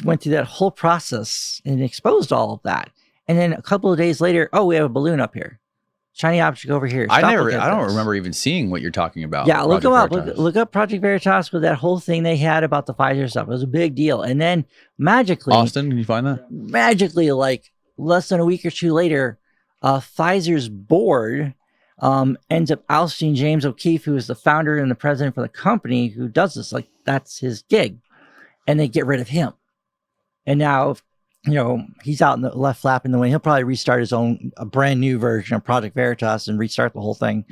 went through that whole process and exposed all of that. And then a couple of days later, we have a balloon up here. Shiny object over here. I don't remember even seeing what you're talking about. Yeah, look them up. Look up Project Veritas with that whole thing they had about the Pfizer stuff. It was a big deal. And then magically, Austin, can you find that? Magically, like less than a week or two later, Pfizer's board ends up ousting James O'Keefe, who is the founder and the president for the company who does this. Like, that's his gig. And they get rid of him. And now, he's out in the left flap in the wind. He'll probably restart a brand new version of Project Veritas and restart the whole thing.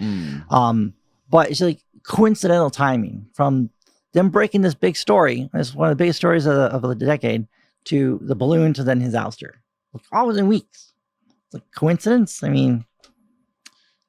But it's like coincidental timing from them breaking this big story. It's one of the biggest stories of the decade, to the balloon, to then his ouster. All within weeks. It's like coincidence. I mean,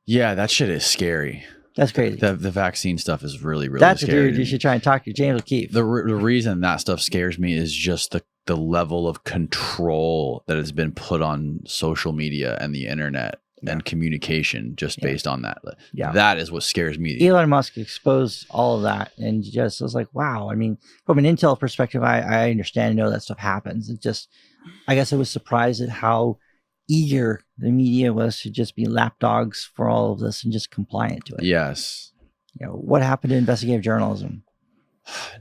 yeah, that shit is scary. That's crazy. The vaccine stuff is really, really That's scary. a dude you should try and talk to, James O'Keefe. The reason that stuff scares me is just the level of control that has been put on social media and the internet and communication just based on that. That is what scares me. Elon Musk exposed all of that, and just was like, wow. I mean, from an intel perspective, I understand and know that stuff happens. It just, I guess I was surprised at how eager the media was to just be lapdogs for all of this and just compliant to it. Yes. What happened to investigative journalism?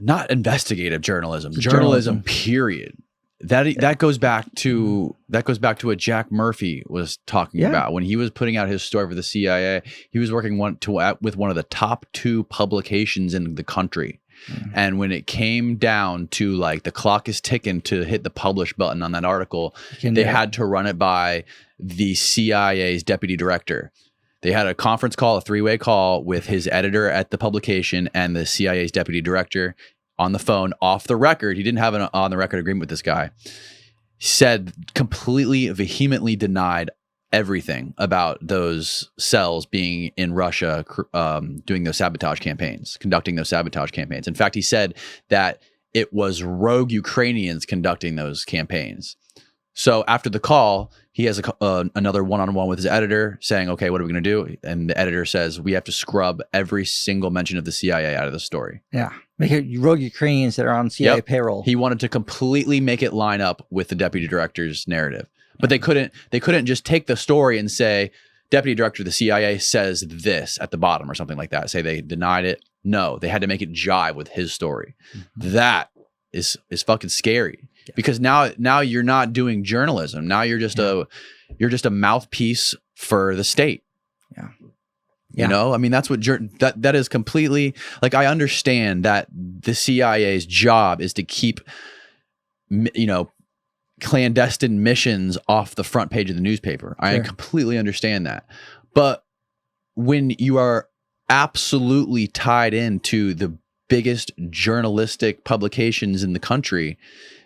Not investigative journalism. Journalism, period. That goes back to what Jack Murphy was talking about when he was putting out his story for the CIA. He was working with one of the top 2 publications in the country. And when it came down to like the clock is ticking to hit the publish button on that article, they had to run it by the CIA's deputy director. They had a conference call, a 3-way call with his editor at the publication and the CIA's deputy director on the phone, off the record. He didn't have an on the record agreement with this guy. He said completely vehemently denied everything about those cells being in Russia, doing those sabotage campaigns, conducting those sabotage campaigns. In fact, he said that it was rogue Ukrainians conducting those campaigns. So after the call, he has another one-on-one with his editor saying, okay, what are we going to do? And the editor says, we have to scrub every single mention of the CIA out of the story. Yeah. Make it rogue Ukrainians that are on CIA payroll. He wanted to completely make it line up with the deputy director's narrative. But they couldn't just take the story and say, deputy director of the CIA says this at the bottom or something like that. Say they denied it. No, they had to make it jive with his story. That is fucking scary. Because now you're not doing journalism. Now you're just a mouthpiece for the state. You know, I mean, that's what that is completely, like, I understand that the CIA's job is to keep, clandestine missions off the front page of the newspaper. I completely understand that. But when you are absolutely tied into the biggest journalistic publications in the country,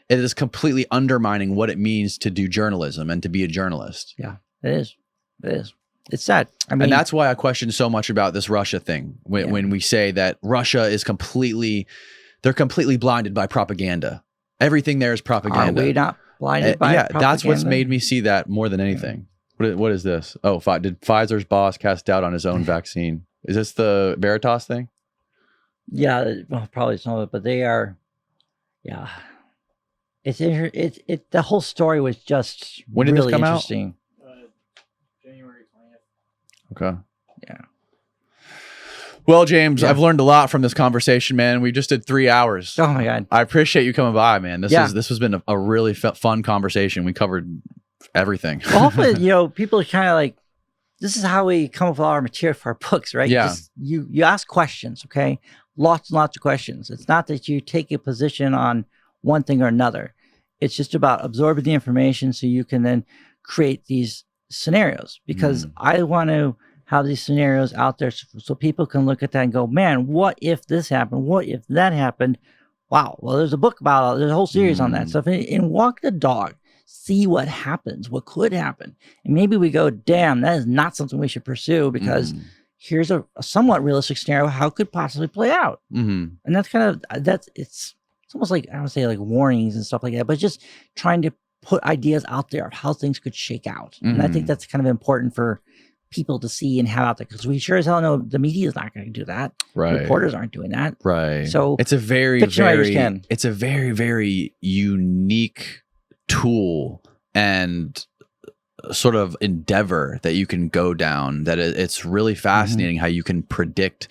it is completely undermining what it means to do journalism and to be a journalist. Yeah, it is. It is. It's sad. I mean, and that's why I question so much about this Russia thing. When we say that Russia is they're completely blinded by propaganda. Everything there is propaganda. Are we not blinded by propaganda? That's what's made me see that more than anything. What is this? Oh, did Pfizer's boss cast doubt on his own vaccine? Is this the Veritas thing? Yeah, well, probably some of it, but they are. Yeah, the whole story was just when did really this come interesting. January 20th. Okay. Yeah. Well, James, I've learned a lot from this conversation, man. We just did 3 hours. Oh my God. I appreciate you coming by, man. This has been a really fun conversation. We covered everything. Well, hopefully, people are kind of like, this is how we come up with all our material for our books, right? Yeah. You ask questions, okay? Lots and lots of questions. It's not that you take a position on one thing or another. It's just about absorbing the information so you can then create these scenarios, because I want to have these scenarios out there so people can look at that and go, man, what if this happened? What if that happened? Wow. Well, there's a book about it. There's a whole series on that stuff. And walk the dog, see what happens, what could happen. And maybe we go, damn, that is not something we should pursue, because here's a somewhat realistic scenario. How could possibly play out? And that's kind of, it's almost like, I don't say like warnings and stuff like that, but just trying to put ideas out there of how things could shake out. And I think that's kind of important for people to see and have out there, because we sure as hell know the media is not going to do that. Right. Reporters aren't doing that. Right. So it's a very, it's a very, very unique tool and sort of endeavor that you can go down, that it's really fascinating how you can predict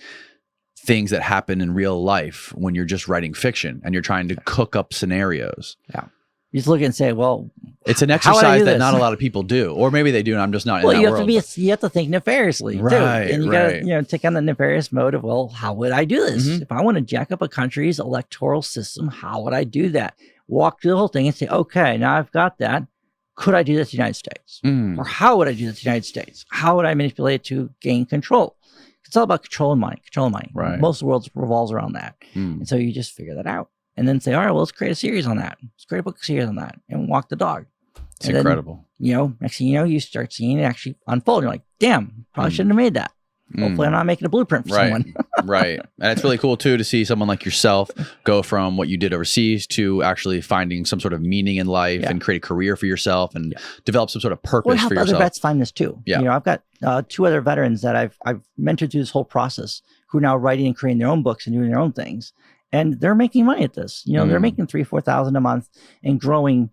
things that happen in real life when you're just writing fiction and you're trying to cook up scenarios. Yeah. You just look and say, well, it's an exercise that not a lot of people do, or maybe they do, and I'm just not in that world. You have to think nefariously, right, too. And you got to, take on the nefarious mode of, well, how would I do this? If I want to jack up a country's electoral system, how would I do that? Walk through the whole thing and say, okay, now I've got that. Could I do this to the United States? Or how would I do this to the United States? How would I manipulate it to gain control? It's all about control and money. Right. Most of the world revolves around that. And so you just figure that out. And then say, all right, well, let's create a series on that. Let's create a book series on that and walk the dog. It's incredible. Then, next thing you know, you start seeing it actually unfold. You're like, damn, probably shouldn't have made that. Hopefully I'm not making a blueprint for someone. Right. And it's really cool, too, to see someone like yourself go from what you did overseas to actually finding some sort of meaning in life and create a career for yourself and develop some sort of purpose for yourself. Other vets find this, too. Yeah. I've got 2 other veterans that I've mentored through this whole process who are now writing and creating their own books and doing their own things. And they're making money at this. They're making $3,000-4,000 a month and growing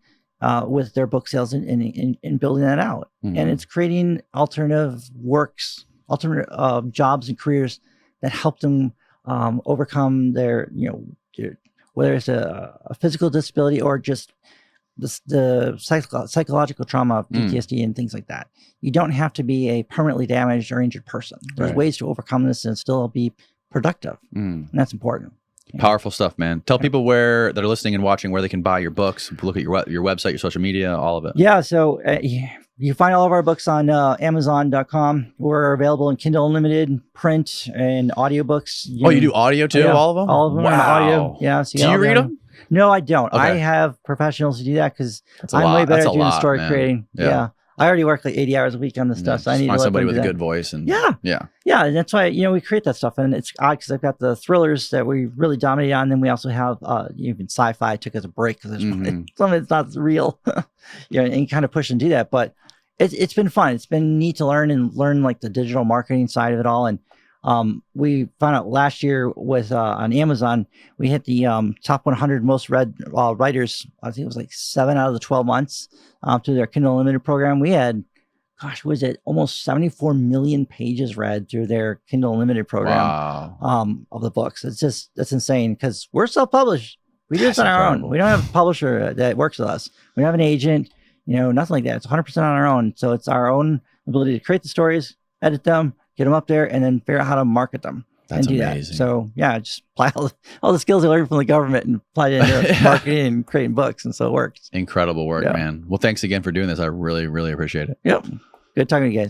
with their book sales and building that out. And it's creating alternative works, alternate jobs and careers that help them overcome their, whether it's a physical disability or just the psychological trauma of PTSD and things like that. You don't have to be a permanently damaged or injured person. There's ways to overcome this and still be productive. And that's important. Powerful stuff, man. Tell people that are listening and watching where they can buy your books, look at your website, your social media, all of it. Yeah. So you find all of our books on Amazon.com. We're available in Kindle Unlimited, print, and audiobooks. You do audio too? All of them? All of them are audio. Yeah. So do you read them? No, I don't. Okay. I have professionals to do that because I'm way better at doing story creating. Yeah. I already work like 80 hours a week on this stuff, so I need to find somebody with a that. good voice. And yeah, and that's why we create that stuff, and it's odd because I've got the thrillers that we really dominate on. Then we also have even sci-fi took as a break because some of it's not real, and kind of push and do that. But it's been fun. It's been neat to learn like the digital marketing side of it all. And we found out last year with on Amazon, we hit the top 100 most read writers. I think it was like 7 out of the 12 months through their Kindle Unlimited program. We had, almost 74 million pages read through their Kindle Unlimited program of the books. That's insane because we're self-published. We do this on our own. We don't have a publisher that works with us. We don't have an agent, nothing like that. It's 100% on our own. So it's our own ability to create the stories, edit them, get them up there, and then figure out how to market them. That's and do amazing. That. So just apply all the skills I learned from the government and apply it into marketing and creating books, and so it works. Incredible work, man. Well, thanks again for doing this. I really, really appreciate it. Yep. Good talking to you guys.